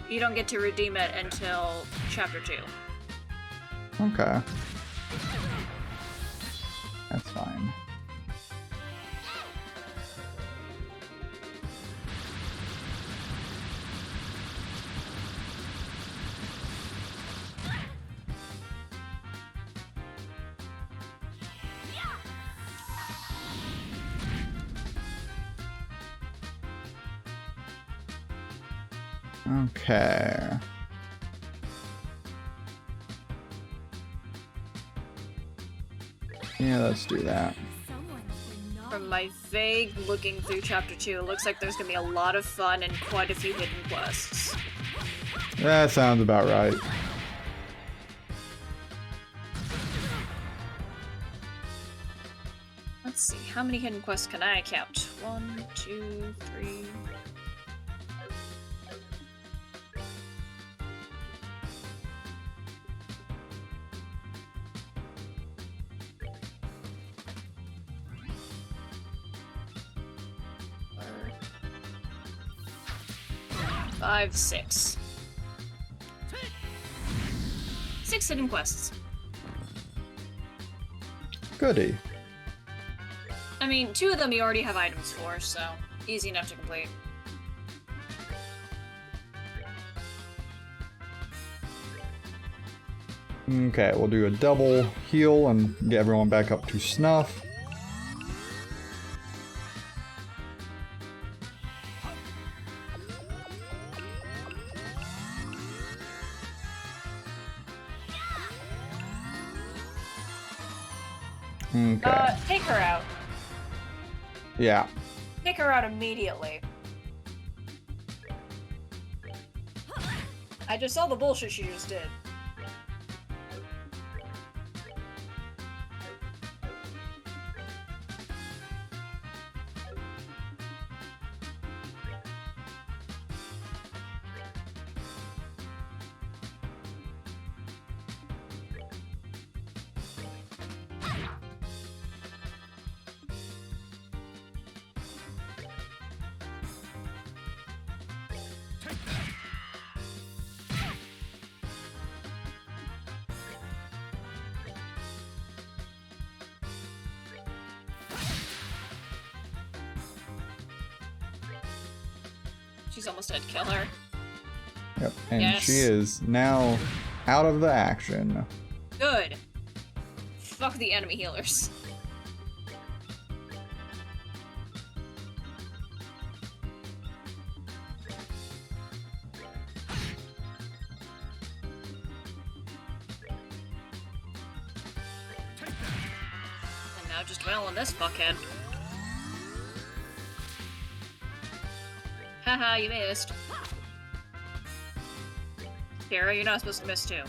You don't get to redeem it until chapter 2. Okay. That's fine. Okay. Yeah, let's do that. Someone's been naughty. From my vague looking through chapter 2, it looks like there's gonna be a lot of fun and quite a few hidden quests. That sounds about right. Let's see, how many hidden quests can I count? 1, 2, 3. Five, 6. 6 hidden quests. Goody. I mean, 2 of them you already have items for, so easy enough to complete. Okay, we'll do a double heal and get everyone back up to snuff. Okay. Take her out. Yeah. Take her out immediately. I just saw the bullshit she just did. She's almost dead. Kill her. Yep. And Yes. she is now out of the action. Good. Fuck the enemy healers. I'll just dwell on this fuckhead. Haha, you missed. Kara, you're not supposed to miss too.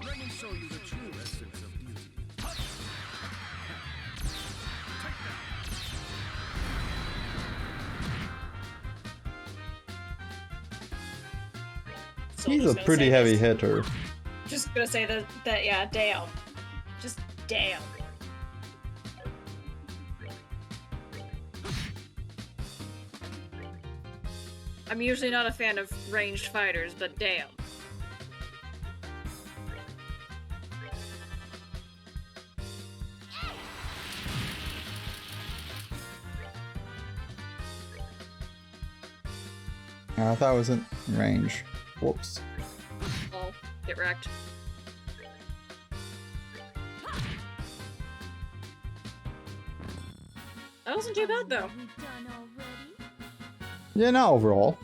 Let me show you the true essence of beauty. So He's just a gonna pretty say heavy this. hitter. Just gonna say that yeah, damn. Just damn. I'm usually not a fan of ranged fighters, but damn. I thought it was in range. Whoops. Oh, get wrecked. That wasn't too bad though. Are we done already? Yeah, not overall.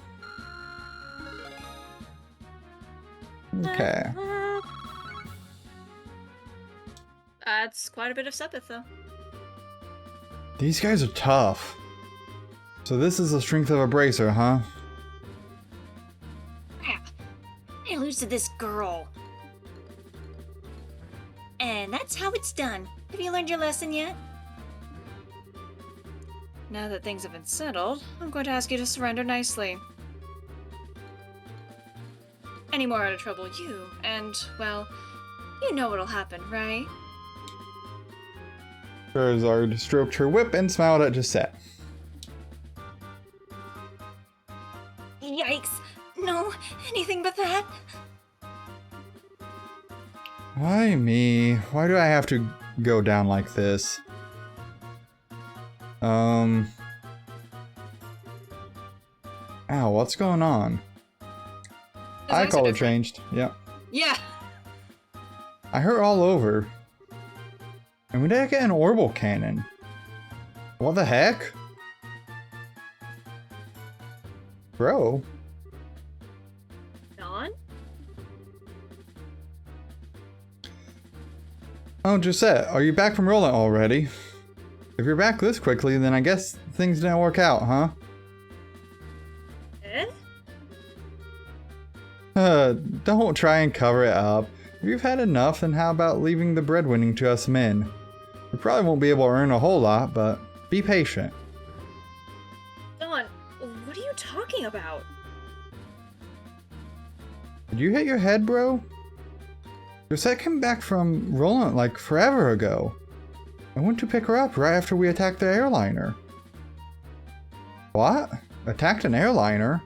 Okay. That's quite a bit of Sepith though. These guys are tough. So this is the strength of a bracer, huh? Crap. I lose to this girl. And that's how it's done. Have you learned your lesson yet? Now that things have been settled, I'm going to ask you to surrender nicely. Any more out of trouble you, and, well, you know what'll happen, right? Charizard stroked her whip and smiled at Gisette. Yikes. No, anything but that. Why me? Why do I have to go down like this? Ow, what's going on? Eye eyes are color different. changed. Yep. Yeah! I hurt all over. And when did I get an orbital cannon? What the heck? Bro. Dawn? Oh, Gisette, are you back from Roland already? If you're back this quickly, then I guess things didn't work out, huh? Eh? Don't try and cover it up. If you've had enough, then how about leaving the breadwinning to us men? We probably won't be able to earn a whole lot, but be patient. Dawn, what are you talking about? Did you hit your head, bro? Gisette came back from Roland like forever ago. I went to pick her up right after we attacked the airliner. What? Attacked an airliner?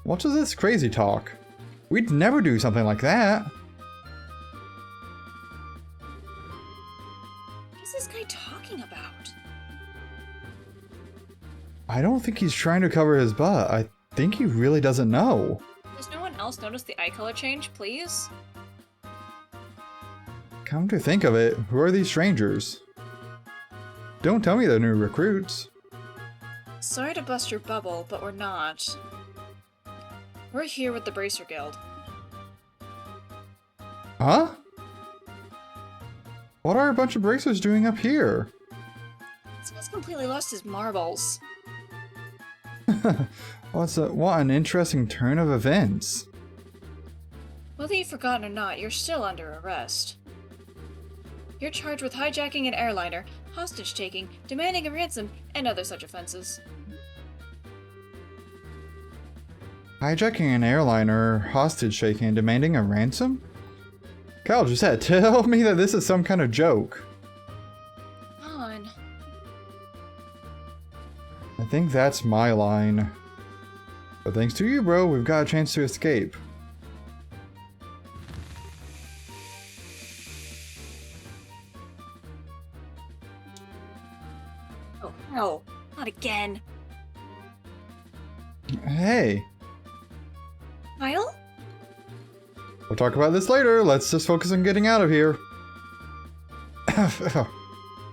What is this crazy talk? We'd never do something like that. What is this guy talking about? I don't think he's trying to cover his butt. I think he really doesn't know. Does no one else notice the eye color change, please? Come to think of it, who are these strangers? Don't tell me they're new recruits. Sorry to bust your bubble, but we're not. We're here with the Bracer Guild. Huh? What are a bunch of bracers doing up here? This guy's completely lost his marbles. What an interesting turn of events. Whether you've forgotten or not, you're still under arrest. You're charged with hijacking an airliner, hostage-taking, demanding a ransom, and other such offenses. Hijacking an airliner, hostage taking, and demanding a ransom? Kyle just had to tell me that this is some kind of joke. Come on. I think that's my line. But thanks to you, bro, we've got a chance to escape. Oh, no. Not again. Hey, Kyle? We'll talk about this later. Let's just focus on getting out of here.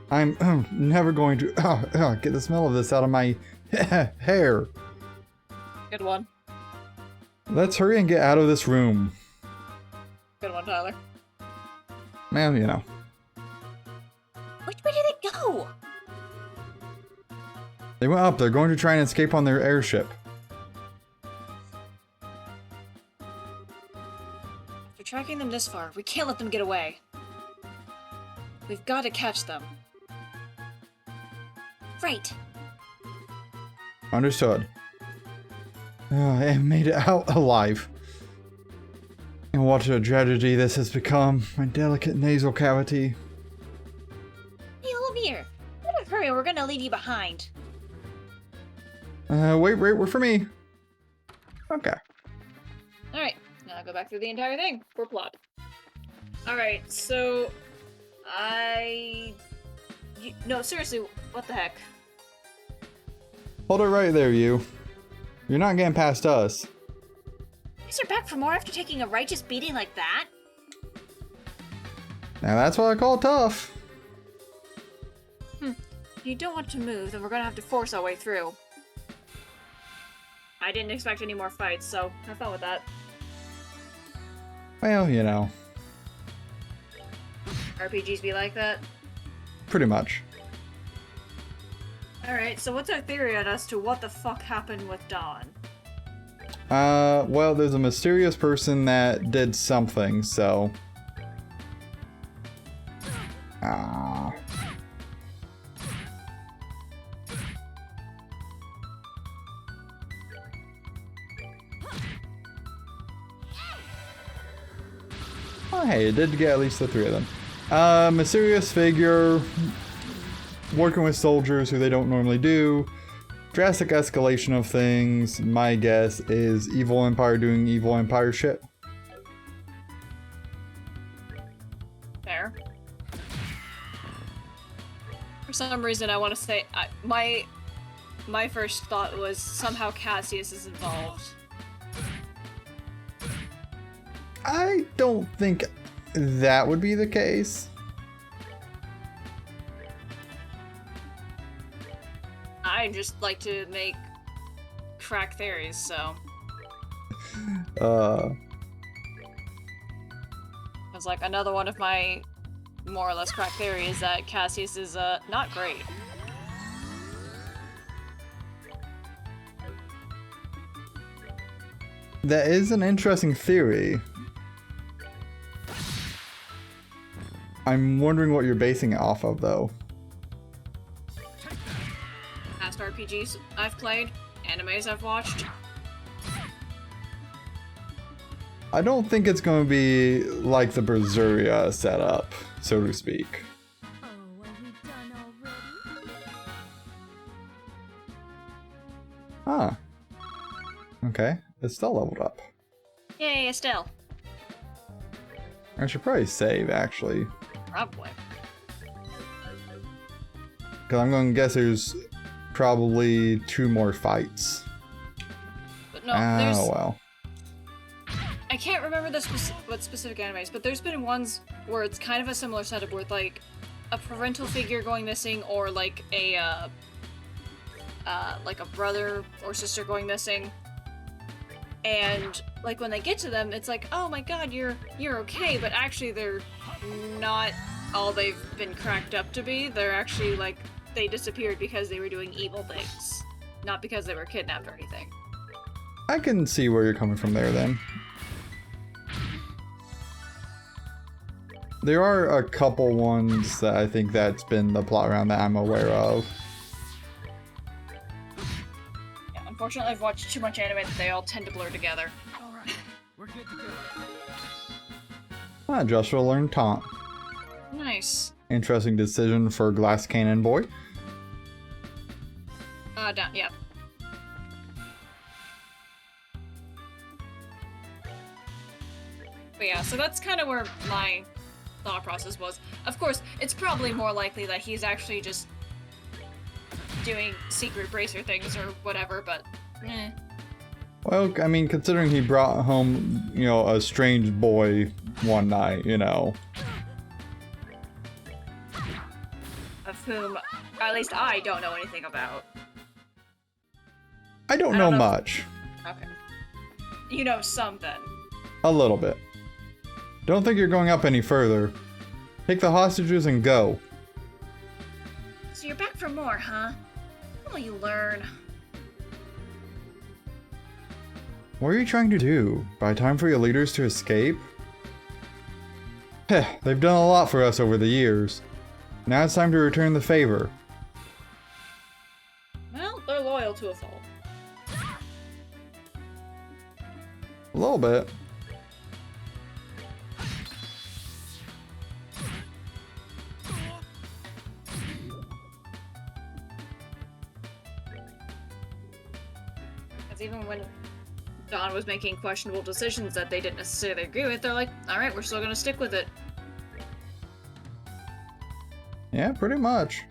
I'm never going to get the smell of this out of my hair. Good one. Let's hurry and get out of this room. Good one, Tyler. Well, you know. Which way did it go? They went up. They're going to try and escape on their airship. After tracking them this far, we can't let them get away. We've got to catch them. Right. Understood. I made it out alive. And what a tragedy this has become. My delicate nasal cavity. Hey, Olivia. Better hurry, we're gonna leave you behind. Wait, for me. Okay. Alright, now go back through the entire thing for plot. Alright, so... No, seriously, what the heck? Hold it right there, you. You're not getting past us. You guys are back for more after taking a righteous beating like that? Now that's what I call tough. If you don't want to move, then we're gonna have to force our way through. I didn't expect any more fights, so have fun with that. Well, you know. RPGs be like that. Pretty much. Alright, so what's our theory on as to what the fuck happened with Dawn? Well, there's a mysterious person that did something, so... Ah. Oh, hey, it did get at least the three of them. Mysterious figure working with soldiers who they don't normally do. Drastic escalation of things. My guess is Evil Empire doing Evil Empire shit. Fair. For some reason, I want to say my first thought was somehow Cassius is involved. I don't think that would be the case. I just like to make crack theories, so it's like another one of my more or less crack theories that Cassius is not great. That is an interesting theory. I'm wondering what you're basing it off of, though. Past RPGs I've played, animes I've watched. I don't think it's going to be like the Berseria setup, so to speak. Oh, are we done already? Huh. Okay, it's still leveled up. Yay, Estelle. I should probably save, actually. Probably. Because I'm going to guess there's probably 2 more fights. But no, there's... Oh, well. I can't remember what specific animes, but there's been ones where it's kind of a similar setup with like a parental figure going missing, or like a brother or sister going missing. And like when they get to them, it's like, oh my god, you're okay, but actually they're not all they've been cracked up to be. They're actually like they disappeared because they were doing evil things, not because they were kidnapped or anything. I can see where you're coming from there, then. There are a couple ones that I think that's been the plot around that I'm aware of. Yeah, unfortunately, I've watched too much anime that they all tend to blur together. All right, we're good to go. Joshua learned taunt. Nice. Interesting decision for Glass Cannon Boy. Down, yep. But yeah, so that's kind of where my thought process was. Of course, it's probably more likely that he's actually just doing secret bracer things or whatever, but Well, I mean, considering he brought home, you know, a strange boy one night, you know. Of whom, at least I don't know anything about. I don't I know don't know. much. Okay. You know some then. A little bit. Don't think you're going up any further. Take the hostages and go. So you're back for more, huh? When will you learn? What are you trying to do? Buy time for your leaders to escape? Heh, they've done a lot for us over the years. Now it's time to return the favor. Well, they're loyal to a fault. A little bit. Because even when Dawn was making questionable decisions that they didn't necessarily agree with, they're like, alright, we're still gonna stick with it. Yeah, pretty much.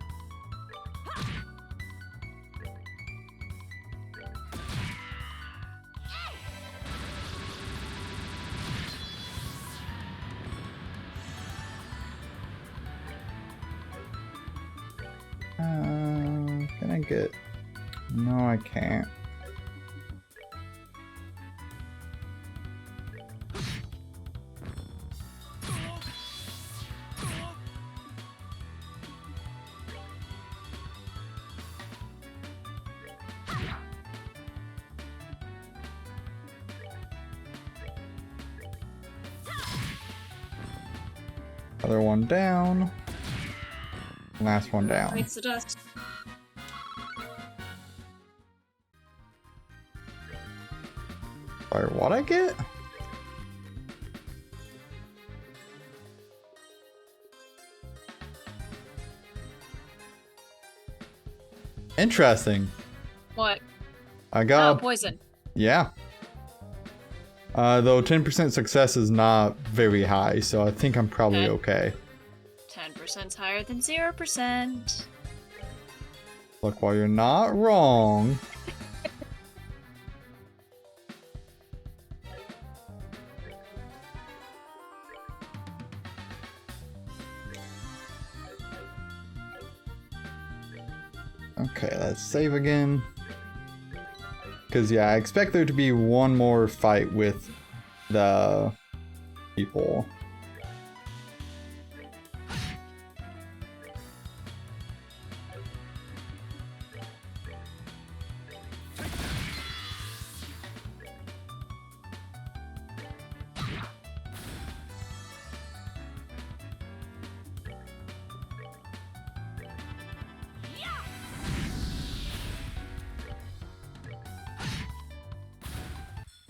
Can I get... No, I can't. Other one down. Last one down. Bites the dust. Sorry, what I get? Interesting. What? I Oh, got poison. yeah. Though 10% success is not very high, so I think I'm probably okay. 10%'s higher than 0%. Look, while you're not wrong. Okay, let's save again. Because, yeah, I expect there to be one more fight with the people.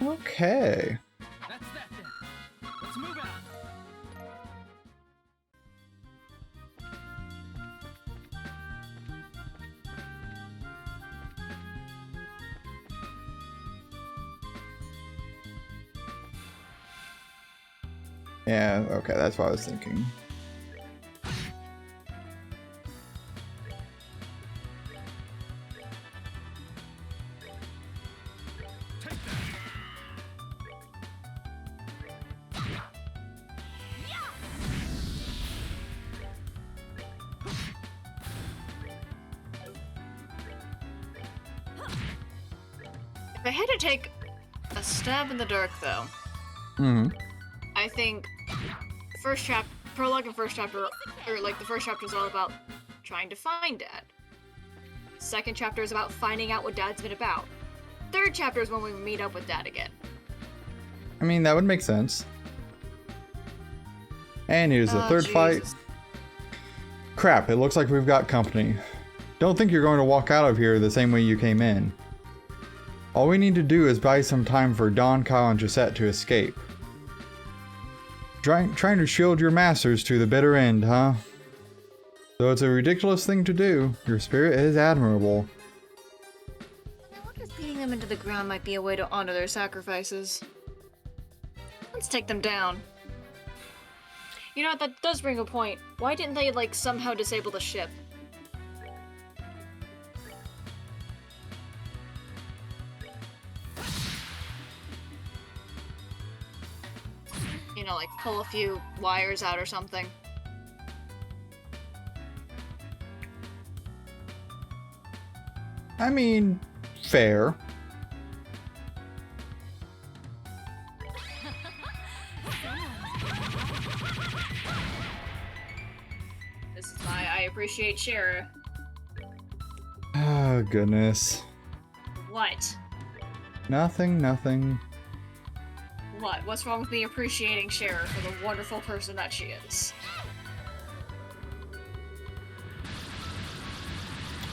Okay. That's that then. Let's move out. Yeah, okay, that's what I was thinking. If I had to take a stab in the dark, though, Hmm. I think first chapter, prologue and first chapter, or like the first chapter is all about trying to find Dad. Second chapter is about finding out what Dad's been about. Third chapter is when we meet up with Dad again. I mean, that would make sense. And here's the Oh, third fight. Jesus. Crap, it looks like we've got company. Don't think you're going to walk out of here the same way you came in. All we need to do is buy some time for Dawn, Kyle, and Gisette to escape. Trying to shield your masters to the bitter end, huh? Though it's a ridiculous thing to do, your spirit is admirable. I wonder if beating them into the ground might be a way to honor their sacrifices. Let's take them down. You know what, that does bring a point. Why didn't they, like, somehow disable the ship? you know, like pull a few wires out or something. I mean, fair. This is my I appreciate Shara. Oh, goodness. What? Nothing, nothing. What? What's wrong with me appreciating Shara for the wonderful person that she is?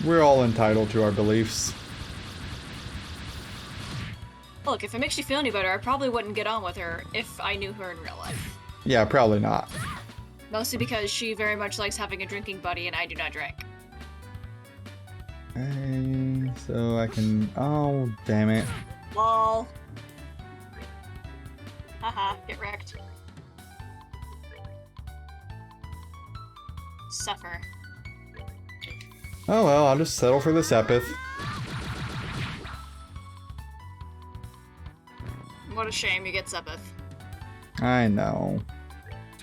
We're all entitled to our beliefs. Look, if it makes you feel any better, I probably wouldn't get on with her if I knew her in real life. Yeah, probably not. Mostly because she very much likes having a drinking buddy and I do not drink. Okay, so I can... Oh, damn it. Lol. Haha, get wrecked. Suffer. Oh well, I'll just settle for this epith. What a shame you get Sepith. I know.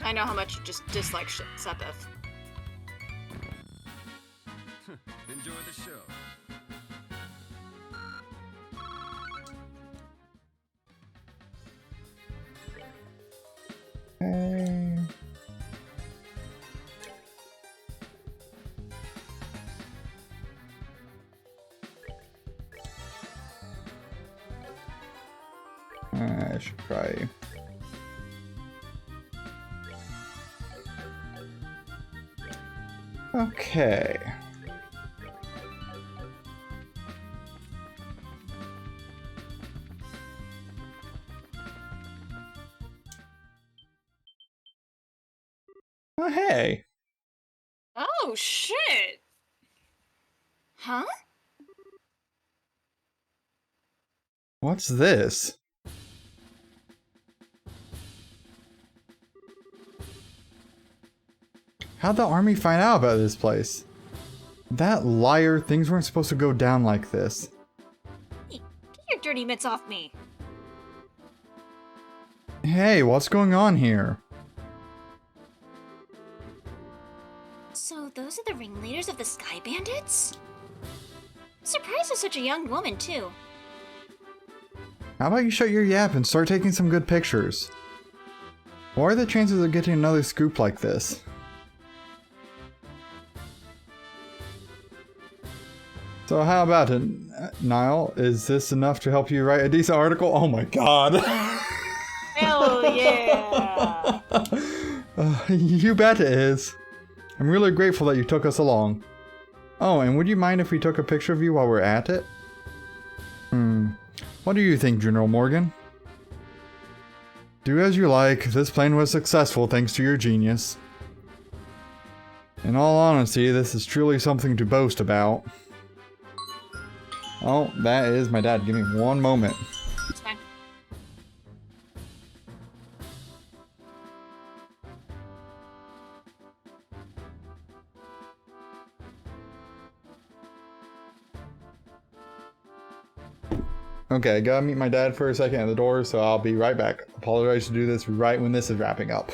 I know how much you just dislike Sepith. Enjoy the show. Okay. I should try. Okay. Oh, hey. Oh, shit! Huh? What's this? How'd the army find out about this place? That liar, things weren't supposed to go down like this. Hey, get your dirty mitts off me. Hey, what's going on here? So those are the ringleaders of the Sky Bandits? Surprised with such a young woman, too. How about you shut your yap and start taking some good pictures? What are the chances of getting another scoop like this? So how about it, Niall? Is this enough to help you write a decent article? Oh my god. Hell yeah! You bet it is. I'm really grateful that you took us along. Oh, and would you mind if we took a picture of you while we're at it? What do you think, General Morgan? Do as you like. This plane was successful thanks to your genius. In all honesty, this is truly something to boast about. Oh, that is my dad. Give me one moment. It's fine. Okay, I gotta meet my dad for a second at the door, so I'll be right back. Apologize to do this right when this is wrapping up.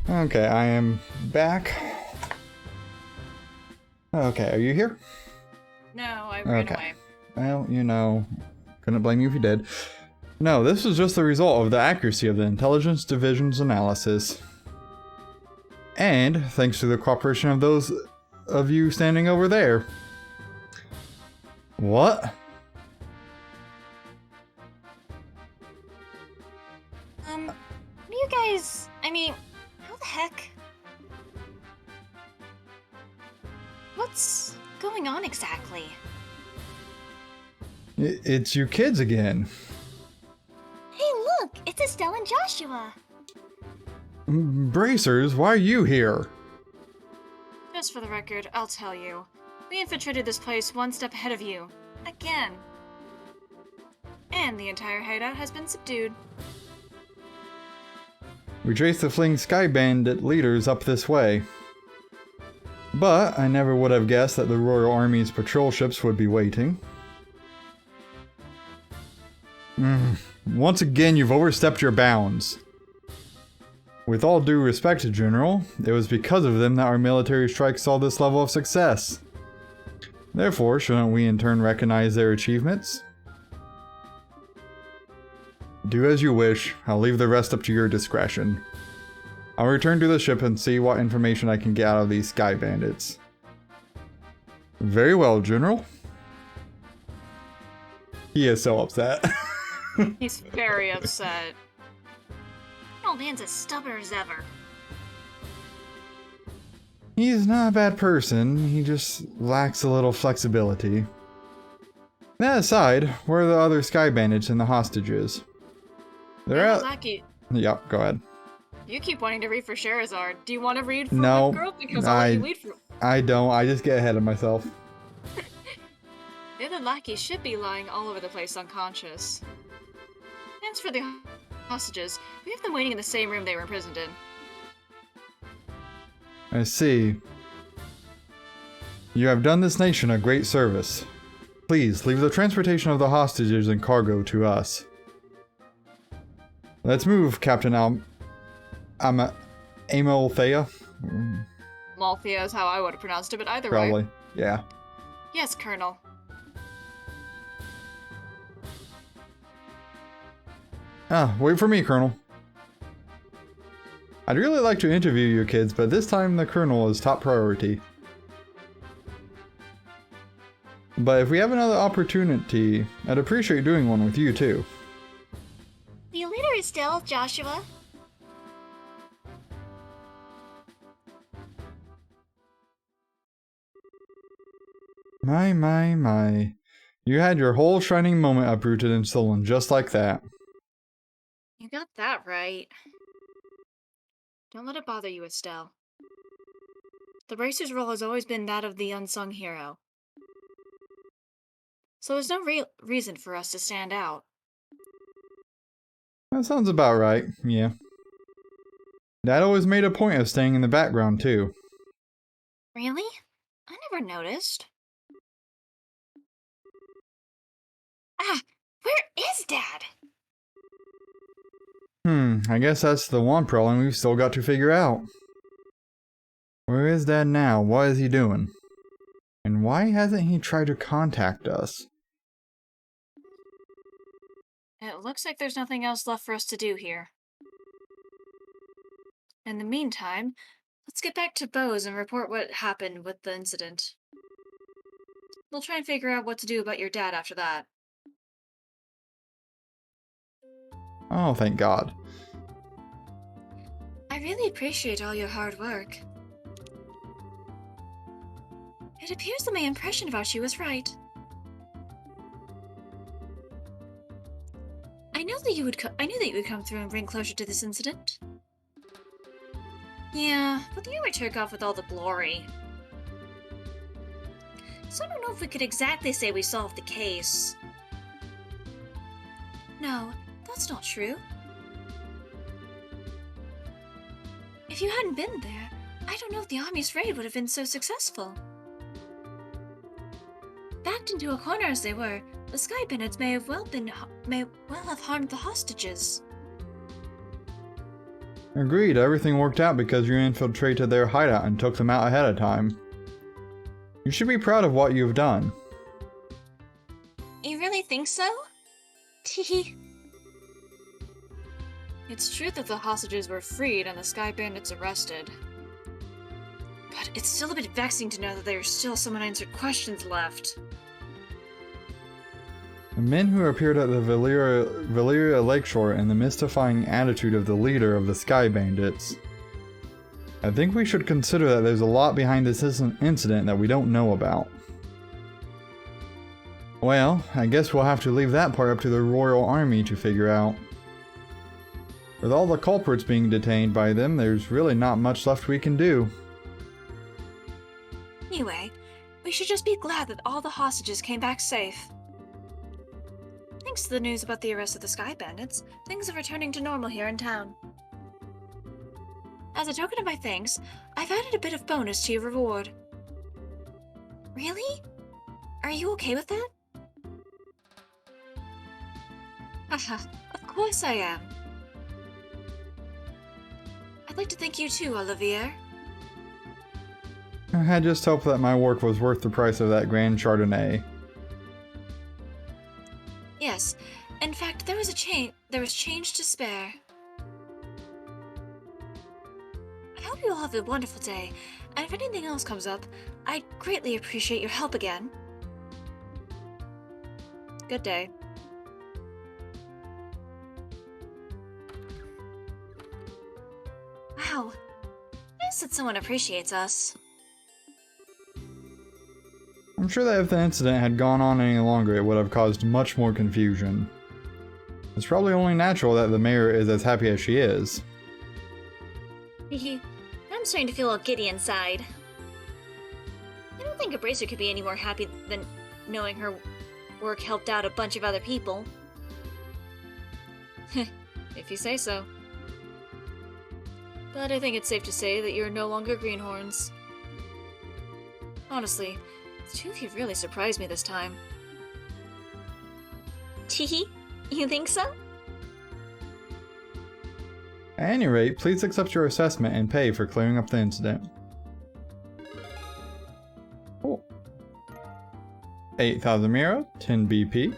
Okay, I am back. Okay, are you here? No, I ran Okay. away. Well, you know, couldn't blame you if you did. No, this was just the result of the accuracy of the Intelligence Division's analysis. And thanks to the cooperation of those of you standing over there. What? What do you guys... I mean, how the heck? What's going on exactly? It's you kids again. Hey, look! It's Estelle and Joshua! Bracers, why are you here? Just for the record, I'll tell you. We infiltrated this place one step ahead of you. Again. And the entire hideout has been subdued. We traced the fleeing Sky Bandit leaders up this way. But I never would have guessed that the Royal Army's patrol ships would be waiting. Once again, you've overstepped your bounds. With all due respect, General, it was because of them that our military strike saw this level of success. Therefore, shouldn't we in turn recognize their achievements? Do as you wish. I'll leave the rest up to your discretion. I'll return to the ship and see what information I can get out of these Sky Bandits. Very well, General. He is so upset. He's very upset. Old man's as stubborn as ever. He's not a bad person, he just lacks a little flexibility. That aside, where are the other Sky Bandits and the hostages? They're Hey, out. Lucky, Yep, go ahead. you keep wanting to read for Sherazard. Do you want to read for No, Whip Girl? Because I'll let you lead for... I don't, I just get ahead of myself. The other lackeys should be lying all over the place unconscious. As for the hostages, we have them waiting in the same room they were imprisoned in. I see. You have done this nation a great service. Please, leave the transportation of the hostages and cargo to us. Let's move, Captain Amalthea. Malthea is how I would have pronounced it, but either Probably, way. yeah. Yes, Colonel. Ah, wait for me, Colonel. I'd really like to interview you kids, but this time the Colonel is top priority. But if we have another opportunity, I'd appreciate doing one with you too. The leader is still Joshua. My. You had your whole shining moment uprooted and stolen just like that. You got that right. Don't let it bother you, Estelle. The Bracer's role has always been that of the unsung hero. So there's no real reason for us to stand out. That sounds about right, yeah. Dad always made a point of staying in the background too. Really? I never noticed. Ah, where is Dad? I guess that's the one problem we've still got to figure out. Where is Dad now? What is he doing? And why hasn't he tried to contact us? It looks like there's nothing else left for us to do here. In the meantime, let's get back to Bose and report what happened with the incident. We'll try and figure out what to do about your dad after that. Oh, thank God. I really appreciate all your hard work. It appears that my impression about you was right. I knew that you would come through and bring closure to this incident. Yeah, but the armor took off with all the glory. So I don't know if we could exactly say we solved the case. No, that's not true. If you hadn't been there, I don't know if the army's raid would have been so successful. Backed into a corner as they were, the Sky Bandits may well have harmed the hostages. Agreed, everything worked out because you infiltrated their hideout and took them out ahead of time. You should be proud of what you've done. You really think so? Teehee. It's true that the hostages were freed and the Sky Bandits arrested. But it's still a bit vexing to know that there are still some unanswered questions left. The men who appeared at the Valyria Lakeshore and the mystifying attitude of the leader of the Sky Bandits. I think we should consider that there's a lot behind this incident that we don't know about. Well, I guess we'll have to leave that part up to the Royal Army to figure out. With all the culprits being detained by them, there's really not much left we can do. Anyway, we should just be glad that all the hostages came back safe. Thanks to the news about the arrest of the Sky Bandits, things are returning to normal here in town. As a token of my thanks, I've added a bit of bonus to your reward. Really? Are you okay with that? Haha, of course I am. I'd like to thank you too, Olivier. I had just hoped that my work was worth the price of that Grand Chardonnay. Yes, in fact, there was change to spare. I hope you all have a wonderful day, and if anything else comes up, I'd greatly appreciate your help again. Good day. Wow, nice that someone appreciates us. I'm sure that if the incident had gone on any longer, it would have caused much more confusion. It's probably only natural that the mayor is as happy as she is. Hehe. I'm starting to feel all giddy inside. I don't think a bracer could be any more happy than knowing her work helped out a bunch of other people. If you say so. But I think it's safe to say that you're no longer greenhorns. Honestly, the two of you really surprised me this time. Teehee. You think so? At any rate, please accept your assessment and pay for clearing up the incident. Cool. 8,000 Mira, 10 BP.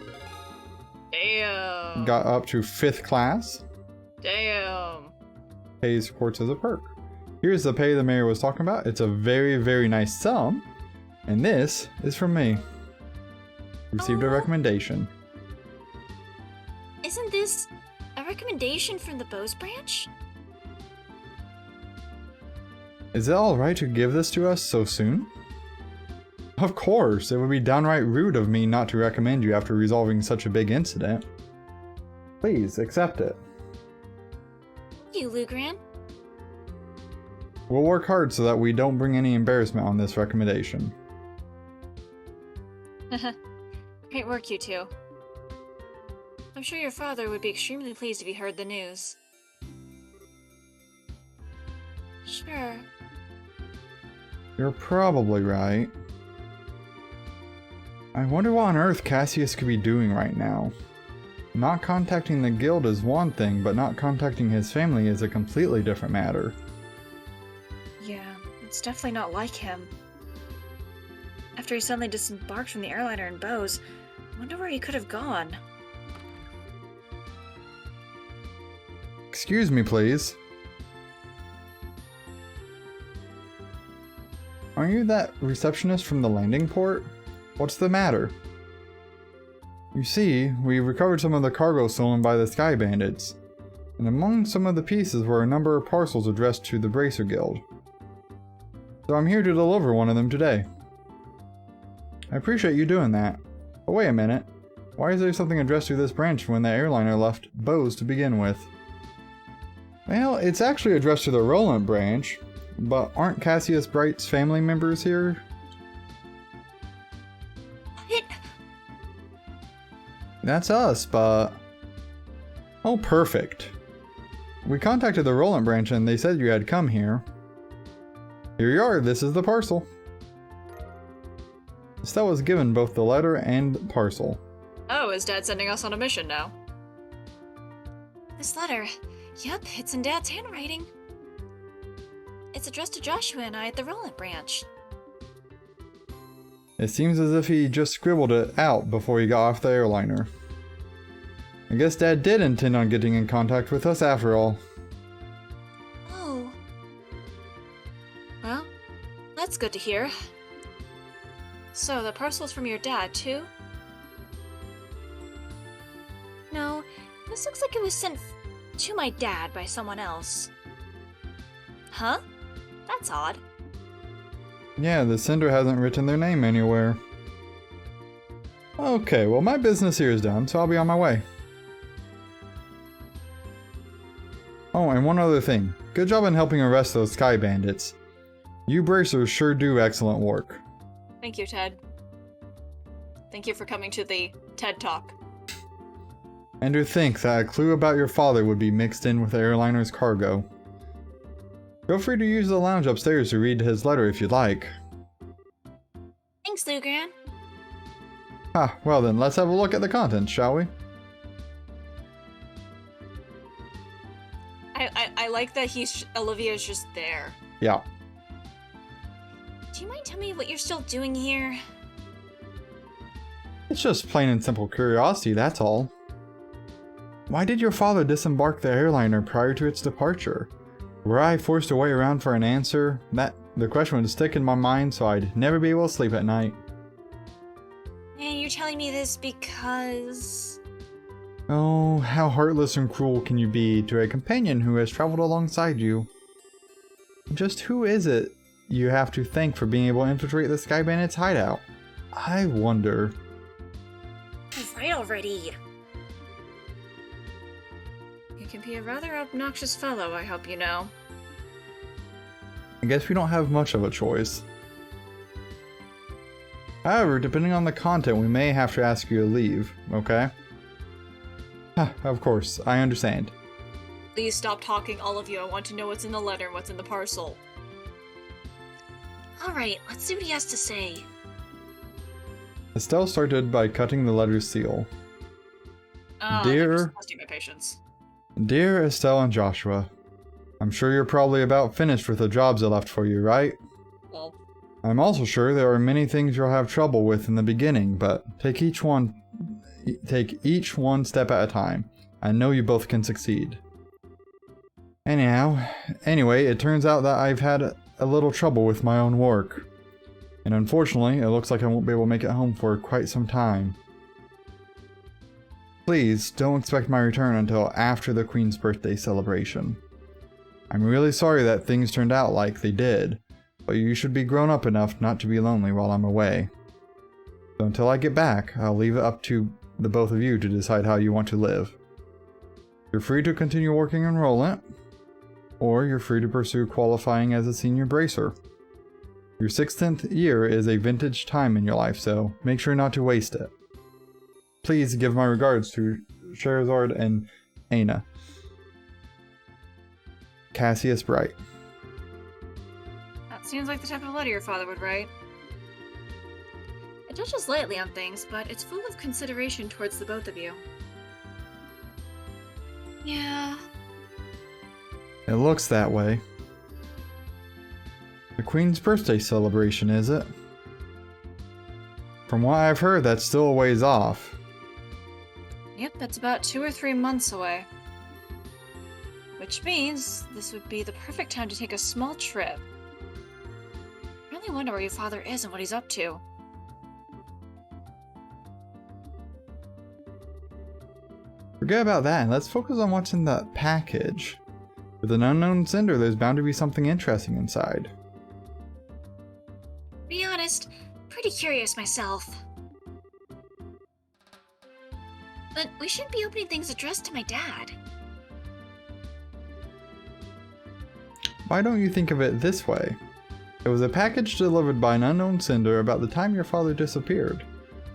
Damn. Got up to 5th class. Damn. Pays reports as a perk. Here's the pay the mayor was talking about. It's a very, very nice sum. And this is from me. Received a recommendation. Isn't this a recommendation from the Bose branch? Is it alright to give this to us so soon? Of course, it would be downright rude of me not to recommend you after resolving such a big incident. Please, accept it. You, Lugran. We'll work hard so that we don't bring any embarrassment on this recommendation. Great work, you two. I'm sure your father would be extremely pleased if he heard the news. Sure. You're probably right. I wonder what on earth Cassius could be doing right now. Not contacting the guild is one thing, but not contacting his family is a completely different matter. Yeah, it's definitely not like him. After he suddenly disembarked from the airliner in Bose, I wonder where he could have gone. Excuse me, please. Aren't you that receptionist from the landing port? What's the matter? You see, we recovered some of the cargo stolen by the Sky Bandits, and among some of the pieces were a number of parcels addressed to the Bracer Guild. So I'm here to deliver one of them today. I appreciate you doing that. But wait a minute. Why is there something addressed to this branch when the airliner left Bose to begin with? Well, it's actually addressed to the Roland branch, but aren't Cassius Bright's family members here? What? That's us, but... Oh, perfect. We contacted the Roland branch and they said you had come here. Here you are, this is the parcel. Estelle was given both the letter and parcel. Oh, is Dad sending us on a mission now? This letter. Yep, it's in Dad's handwriting. It's addressed to Joshua and I at the Roland branch. It seems as if he just scribbled it out before he got off the airliner. I guess Dad did intend on getting in contact with us after all. Oh. Well, that's good to hear. So, the parcel's from your dad, too? No, this looks like it was sent to my dad by someone else. Huh? That's odd. Yeah, the sender hasn't written their name anywhere. Okay, well my business here is done, so I'll be on my way. Oh, and one other thing. Good job in helping arrest those Sky Bandits. You bracers sure do excellent work. Thank you, Ted. Thank you for coming to the TED Talk. And to think that a clue about your father would be mixed in with the airliner's cargo. Feel free to use the lounge upstairs to read his letter if you'd like. Thanks, Lugran. Ah, well then, let's have a look at the contents, shall we? I like that Olivia's just there. Yeah. Do you mind telling me what you're still doing here? It's just plain and simple curiosity, that's all. Why did your father disembark the airliner prior to its departure? Were I forced to wait around for an answer? The question would stick in my mind, so I'd never be able to sleep at night. And you're telling me this because... Oh, how heartless and cruel can you be to a companion who has traveled alongside you? Just who is it you have to thank for being able to infiltrate the Sky Bandit's hideout? I wonder. Right already. You can be a rather obnoxious fellow, I hope you know. I guess we don't have much of a choice. However, depending on the content, we may have to ask you to leave, okay? Of course, I understand. Please stop talking, all of you. I want to know what's in the letter and what's in the parcel. Alright, let's see what he has to say. Estelle started by cutting the letter's seal. Dear... Testing my patience. Dear Estelle and Joshua, I'm sure you're probably about finished with the jobs I left for you, right? Well... I'm also sure there are many things you'll have trouble with in the beginning, but take each one step at a time. I know you both can succeed. Anyway, it turns out that I've had a little trouble with my own work. And unfortunately, it looks like I won't be able to make it home for quite some time. Please, don't expect my return until after the Queen's birthday celebration. I'm really sorry that things turned out like they did, but you should be grown up enough not to be lonely while I'm away. So until I get back, I'll leave it up to the both of you to decide how you want to live. You're free to continue working in Roland, or you're free to pursue qualifying as a senior bracer. Your 16th year is a vintage time in your life, so make sure not to waste it. Please give my regards to Scheherazade and Aina. Cassius Bright. That seems like the type of letter your father would write. It touches lightly on things, but it's full of consideration towards the both of you. Yeah. It looks that way. The Queen's birthday celebration, is it? From what I've heard, that's still a ways off. Yep, that's about 2 or 3 months away. Which means this would be the perfect time to take a small trip. I really wonder where your father is and what he's up to. Forget about that and let's focus on what's in the package. With an unknown sender, there's bound to be something interesting inside. To be honest, pretty curious myself. But we shouldn't be opening things addressed to my dad. Why don't you think of it this way? It was a package delivered by an unknown sender about the time your father disappeared.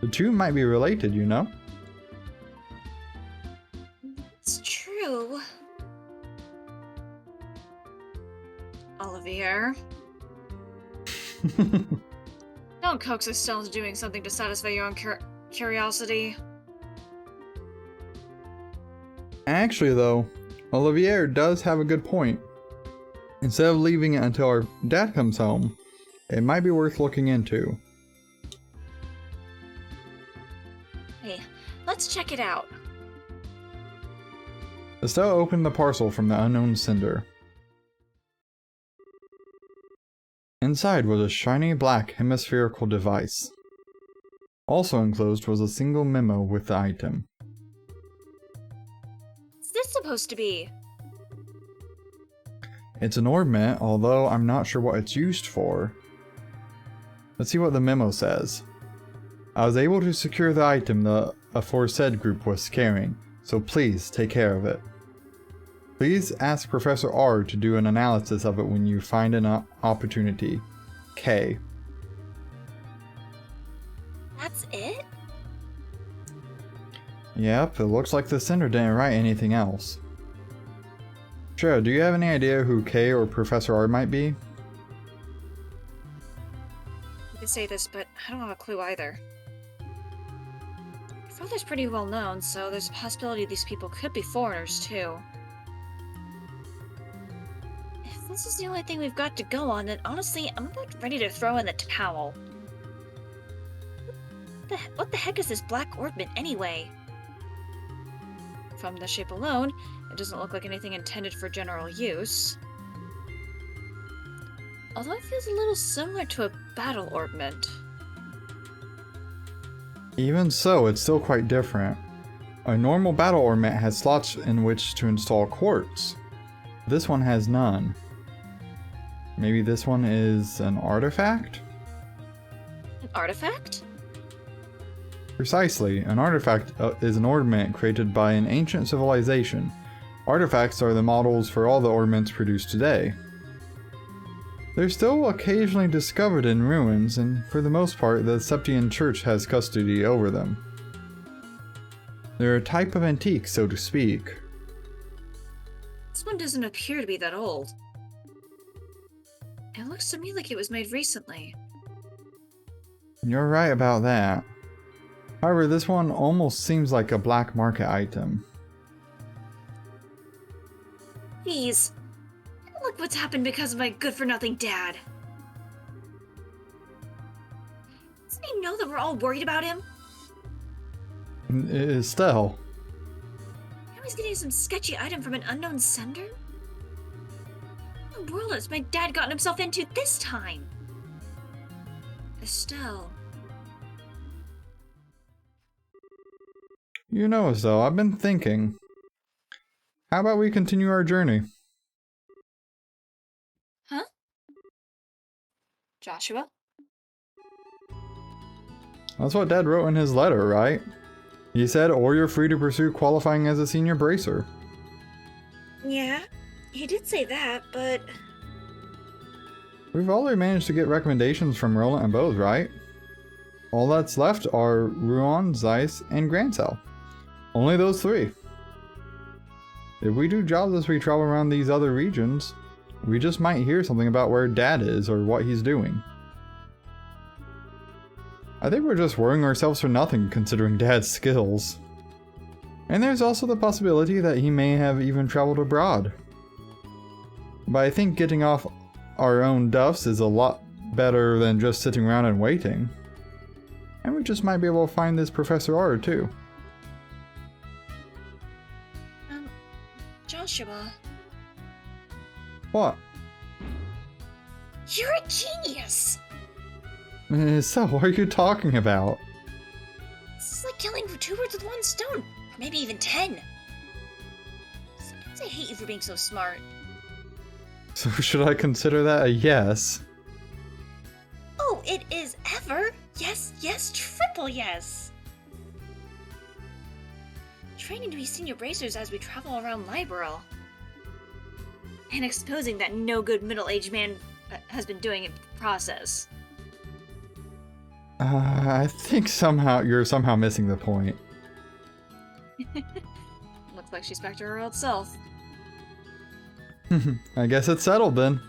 The two might be related, you know? It's true. Olivier. Don't coax Estelle into doing something to satisfy your own curiosity. Actually though, Olivier does have a good point. Instead of leaving it until our dad comes home, it might be worth looking into. Hey, let's check it out. Estelle opened the parcel from the unknown sender. Inside was a shiny black hemispherical device. Also enclosed was a single memo with the item. What's this supposed to be? It's an orbment, although I'm not sure what it's used for. Let's see what the memo says. I was able to secure the item the aforesaid group was carrying, so please take care of it. Please ask Professor R to do an analysis of it when you find an opportunity. K. That's it? Yep, it looks like the sender didn't write anything else. Sure, do you have any idea who K or Professor R might be? You could say this, but I don't have a clue either. Your father's pretty well known, so there's a possibility these people could be foreigners too. If this is the only thing we've got to go on, then honestly, I'm about ready to throw in the towel. What the heck is this black orbment anyway? From the shape alone, it doesn't look like anything intended for general use. Although it feels a little similar to a battle orbment. Even so, it's still quite different. A normal battle orbment has slots in which to install quartz. This one has none. Maybe this one is an artifact? An artifact? Precisely, an artifact is an ornament created by an ancient civilization. Artifacts are the models for all the ornaments produced today. They're still occasionally discovered in ruins, and for the most part, the Septian Church has custody over them. They're a type of antique, so to speak. This one doesn't appear to be that old. It looks to me like it was made recently. You're right about that. However, this one almost seems like a black market item. Please. Look what's happened because of my good-for-nothing dad. Doesn't he know that we're all worried about him? Estelle. Now he's getting some sketchy item from an unknown sender? What the world has my dad gotten himself into this time? Estelle. You know, Estelle, I've been thinking. How about we continue our journey? Huh? Joshua? That's what Dad wrote in his letter, right? He said, or you're free to pursue qualifying as a senior bracer. Yeah, he did say that, but... We've already managed to get recommendations from Roland and Bose, right? All that's left are Ruan, Zeiss, and Grancel. Only those three. If we do jobs as we travel around these other regions, we just might hear something about where Dad is or what he's doing. I think we're just worrying ourselves for nothing considering Dad's skills. And there's also the possibility that he may have even traveled abroad. But I think getting off our own duffs is a lot better than just sitting around and waiting. And we just might be able to find this Professor R too. Joshua, What? you're a genius! So, what are you talking about? This is like killing two birds with one stone, or maybe even 10. Sometimes I hate you for being so smart. So should I consider that a yes? Oh, it is ever! Yes, yes, triple yes! Training to be senior bracers as we travel around Liberal. And exposing that no-good middle-aged man has been doing in the process. I think you're somehow missing the point. Looks like she's back to her old self. I guess it's settled then.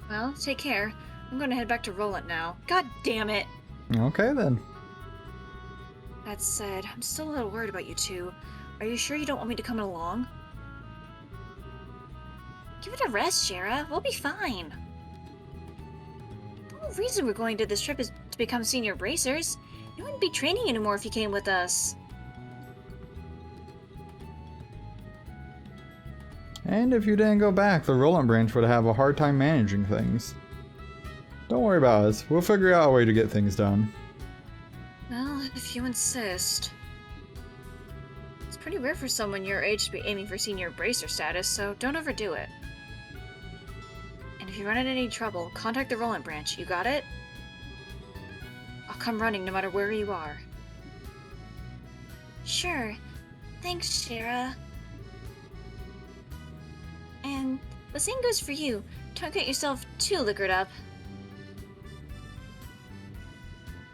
Well, take care. I'm gonna head back to Roland now. God damn it! Okay then. That said, I'm still a little worried about you two. Are you sure you don't want me to come along? Give it a rest, Shara. We'll be fine. The whole reason we're going to this trip is to become senior bracers. You wouldn't be training anymore if you came with us. And if you didn't go back, the Roland branch would have a hard time managing things. Don't worry about us. We'll figure out a way to get things done. Well, if you insist. It's pretty rare for someone your age to be aiming for senior bracer status, so don't overdo it. And if you run into any trouble, contact the Roland branch. You got it? I'll come running no matter where you are. Sure. Thanks, Shara. And the same goes for you. Don't get yourself too liquored up.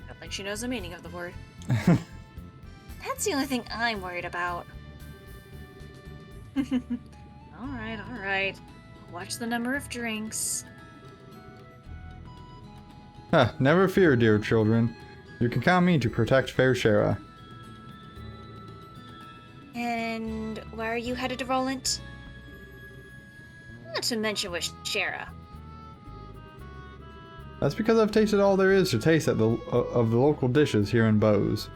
I don't think she knows the meaning of the word. That's the only thing I'm worried about. Alright. Watch the number of drinks. Never fear, dear children. You can count me to protect fair Shara. And where are you headed to Roland? Not to mention with Shara. That's because I've tasted all there is to taste at of the local dishes here in Bose.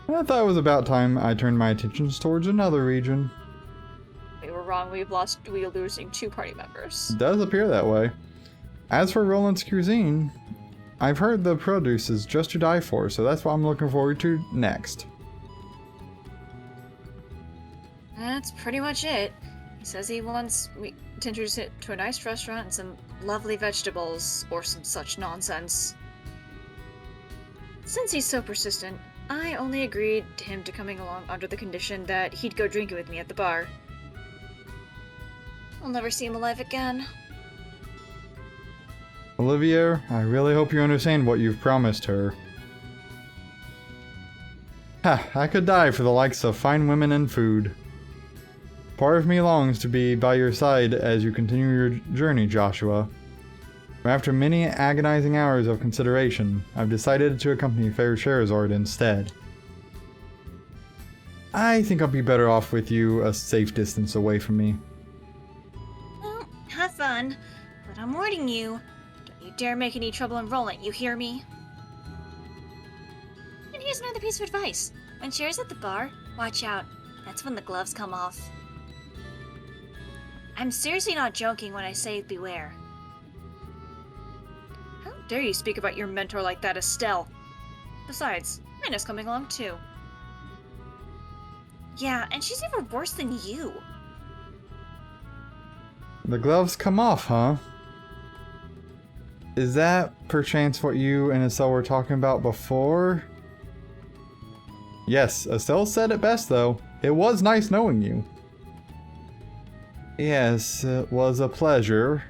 And I thought it was about time I turned my attentions towards another region. We were wrong, we're losing 2 party members. It does appear that way. As for Roland's cuisine, I've heard the produce is just to die for, so that's what I'm looking forward to next. That's pretty much it. He says he wants me to introduce it to a nice restaurant and some lovely vegetables, or some such nonsense. Since he's so persistent, I only agreed to him to coming along under the condition that he'd go drinking with me at the bar. I'll never see him alive again. Olivier, I really hope you understand what you've promised her. Ha, I could die for the likes of fine women and food. Part of me longs to be by your side as you continue your journey, Joshua. After many agonizing hours of consideration, I've decided to accompany Fair Scheherazade instead. I think I'll be better off with you a safe distance away from me. Well, have fun. But I'm warning you. Don't you dare make any trouble in Roland, you hear me? And here's another piece of advice. When Shara's at the bar, watch out. That's when the gloves come off. I'm seriously not joking when I say beware. How dare you speak about your mentor like that, Estelle? Besides, Mina's coming along too. Yeah, and she's even worse than you. The gloves come off, huh? Is that perchance what you and Estelle were talking about before? Yes, Estelle said it best though. It was nice knowing you. Yes, it was a pleasure.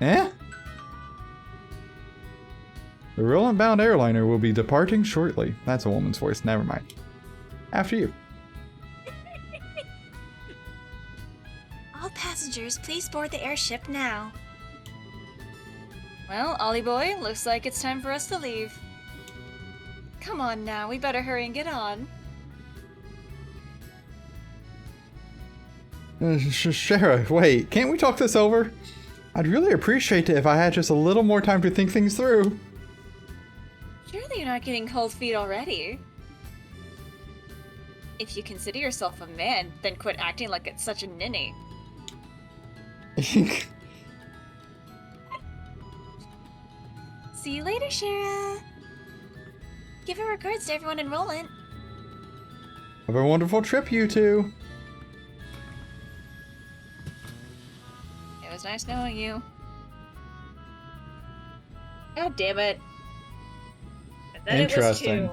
Eh? The Roland-bound airliner will be departing shortly. That's a woman's voice, never mind. After you. All passengers, please board the airship now. Well, Ollie boy, looks like it's time for us to leave. Come on now, we better hurry and get on. Shara, wait, can't we talk this over? I'd really appreciate it if I had just a little more time to think things through. Surely you're not getting cold feet already. If you consider yourself a man, then quit acting like it's such a ninny. See you later, Shara. Give her regards to everyone in Roland. Have a wonderful trip, you two. It was nice knowing you. God damn it. And then Interesting.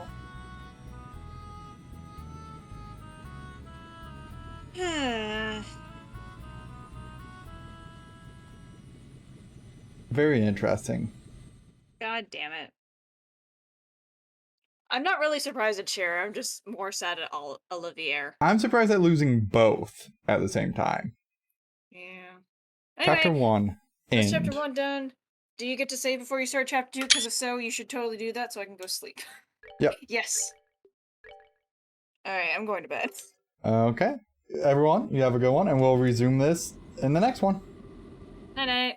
It was 2. Very interesting. God damn it. I'm not really surprised at Cher, I'm just more sad at Olivier. I'm surprised at losing both at the same time. Yeah. Chapter Anyway, 1. That's End. chapter 1 done. Do you get to save before you start chapter 2? Because if so, you should totally do that so I can go sleep. Yep. Yes. Alright, I'm going to bed. Okay. Everyone, you have a good one, and we'll resume this in the next one. Night night.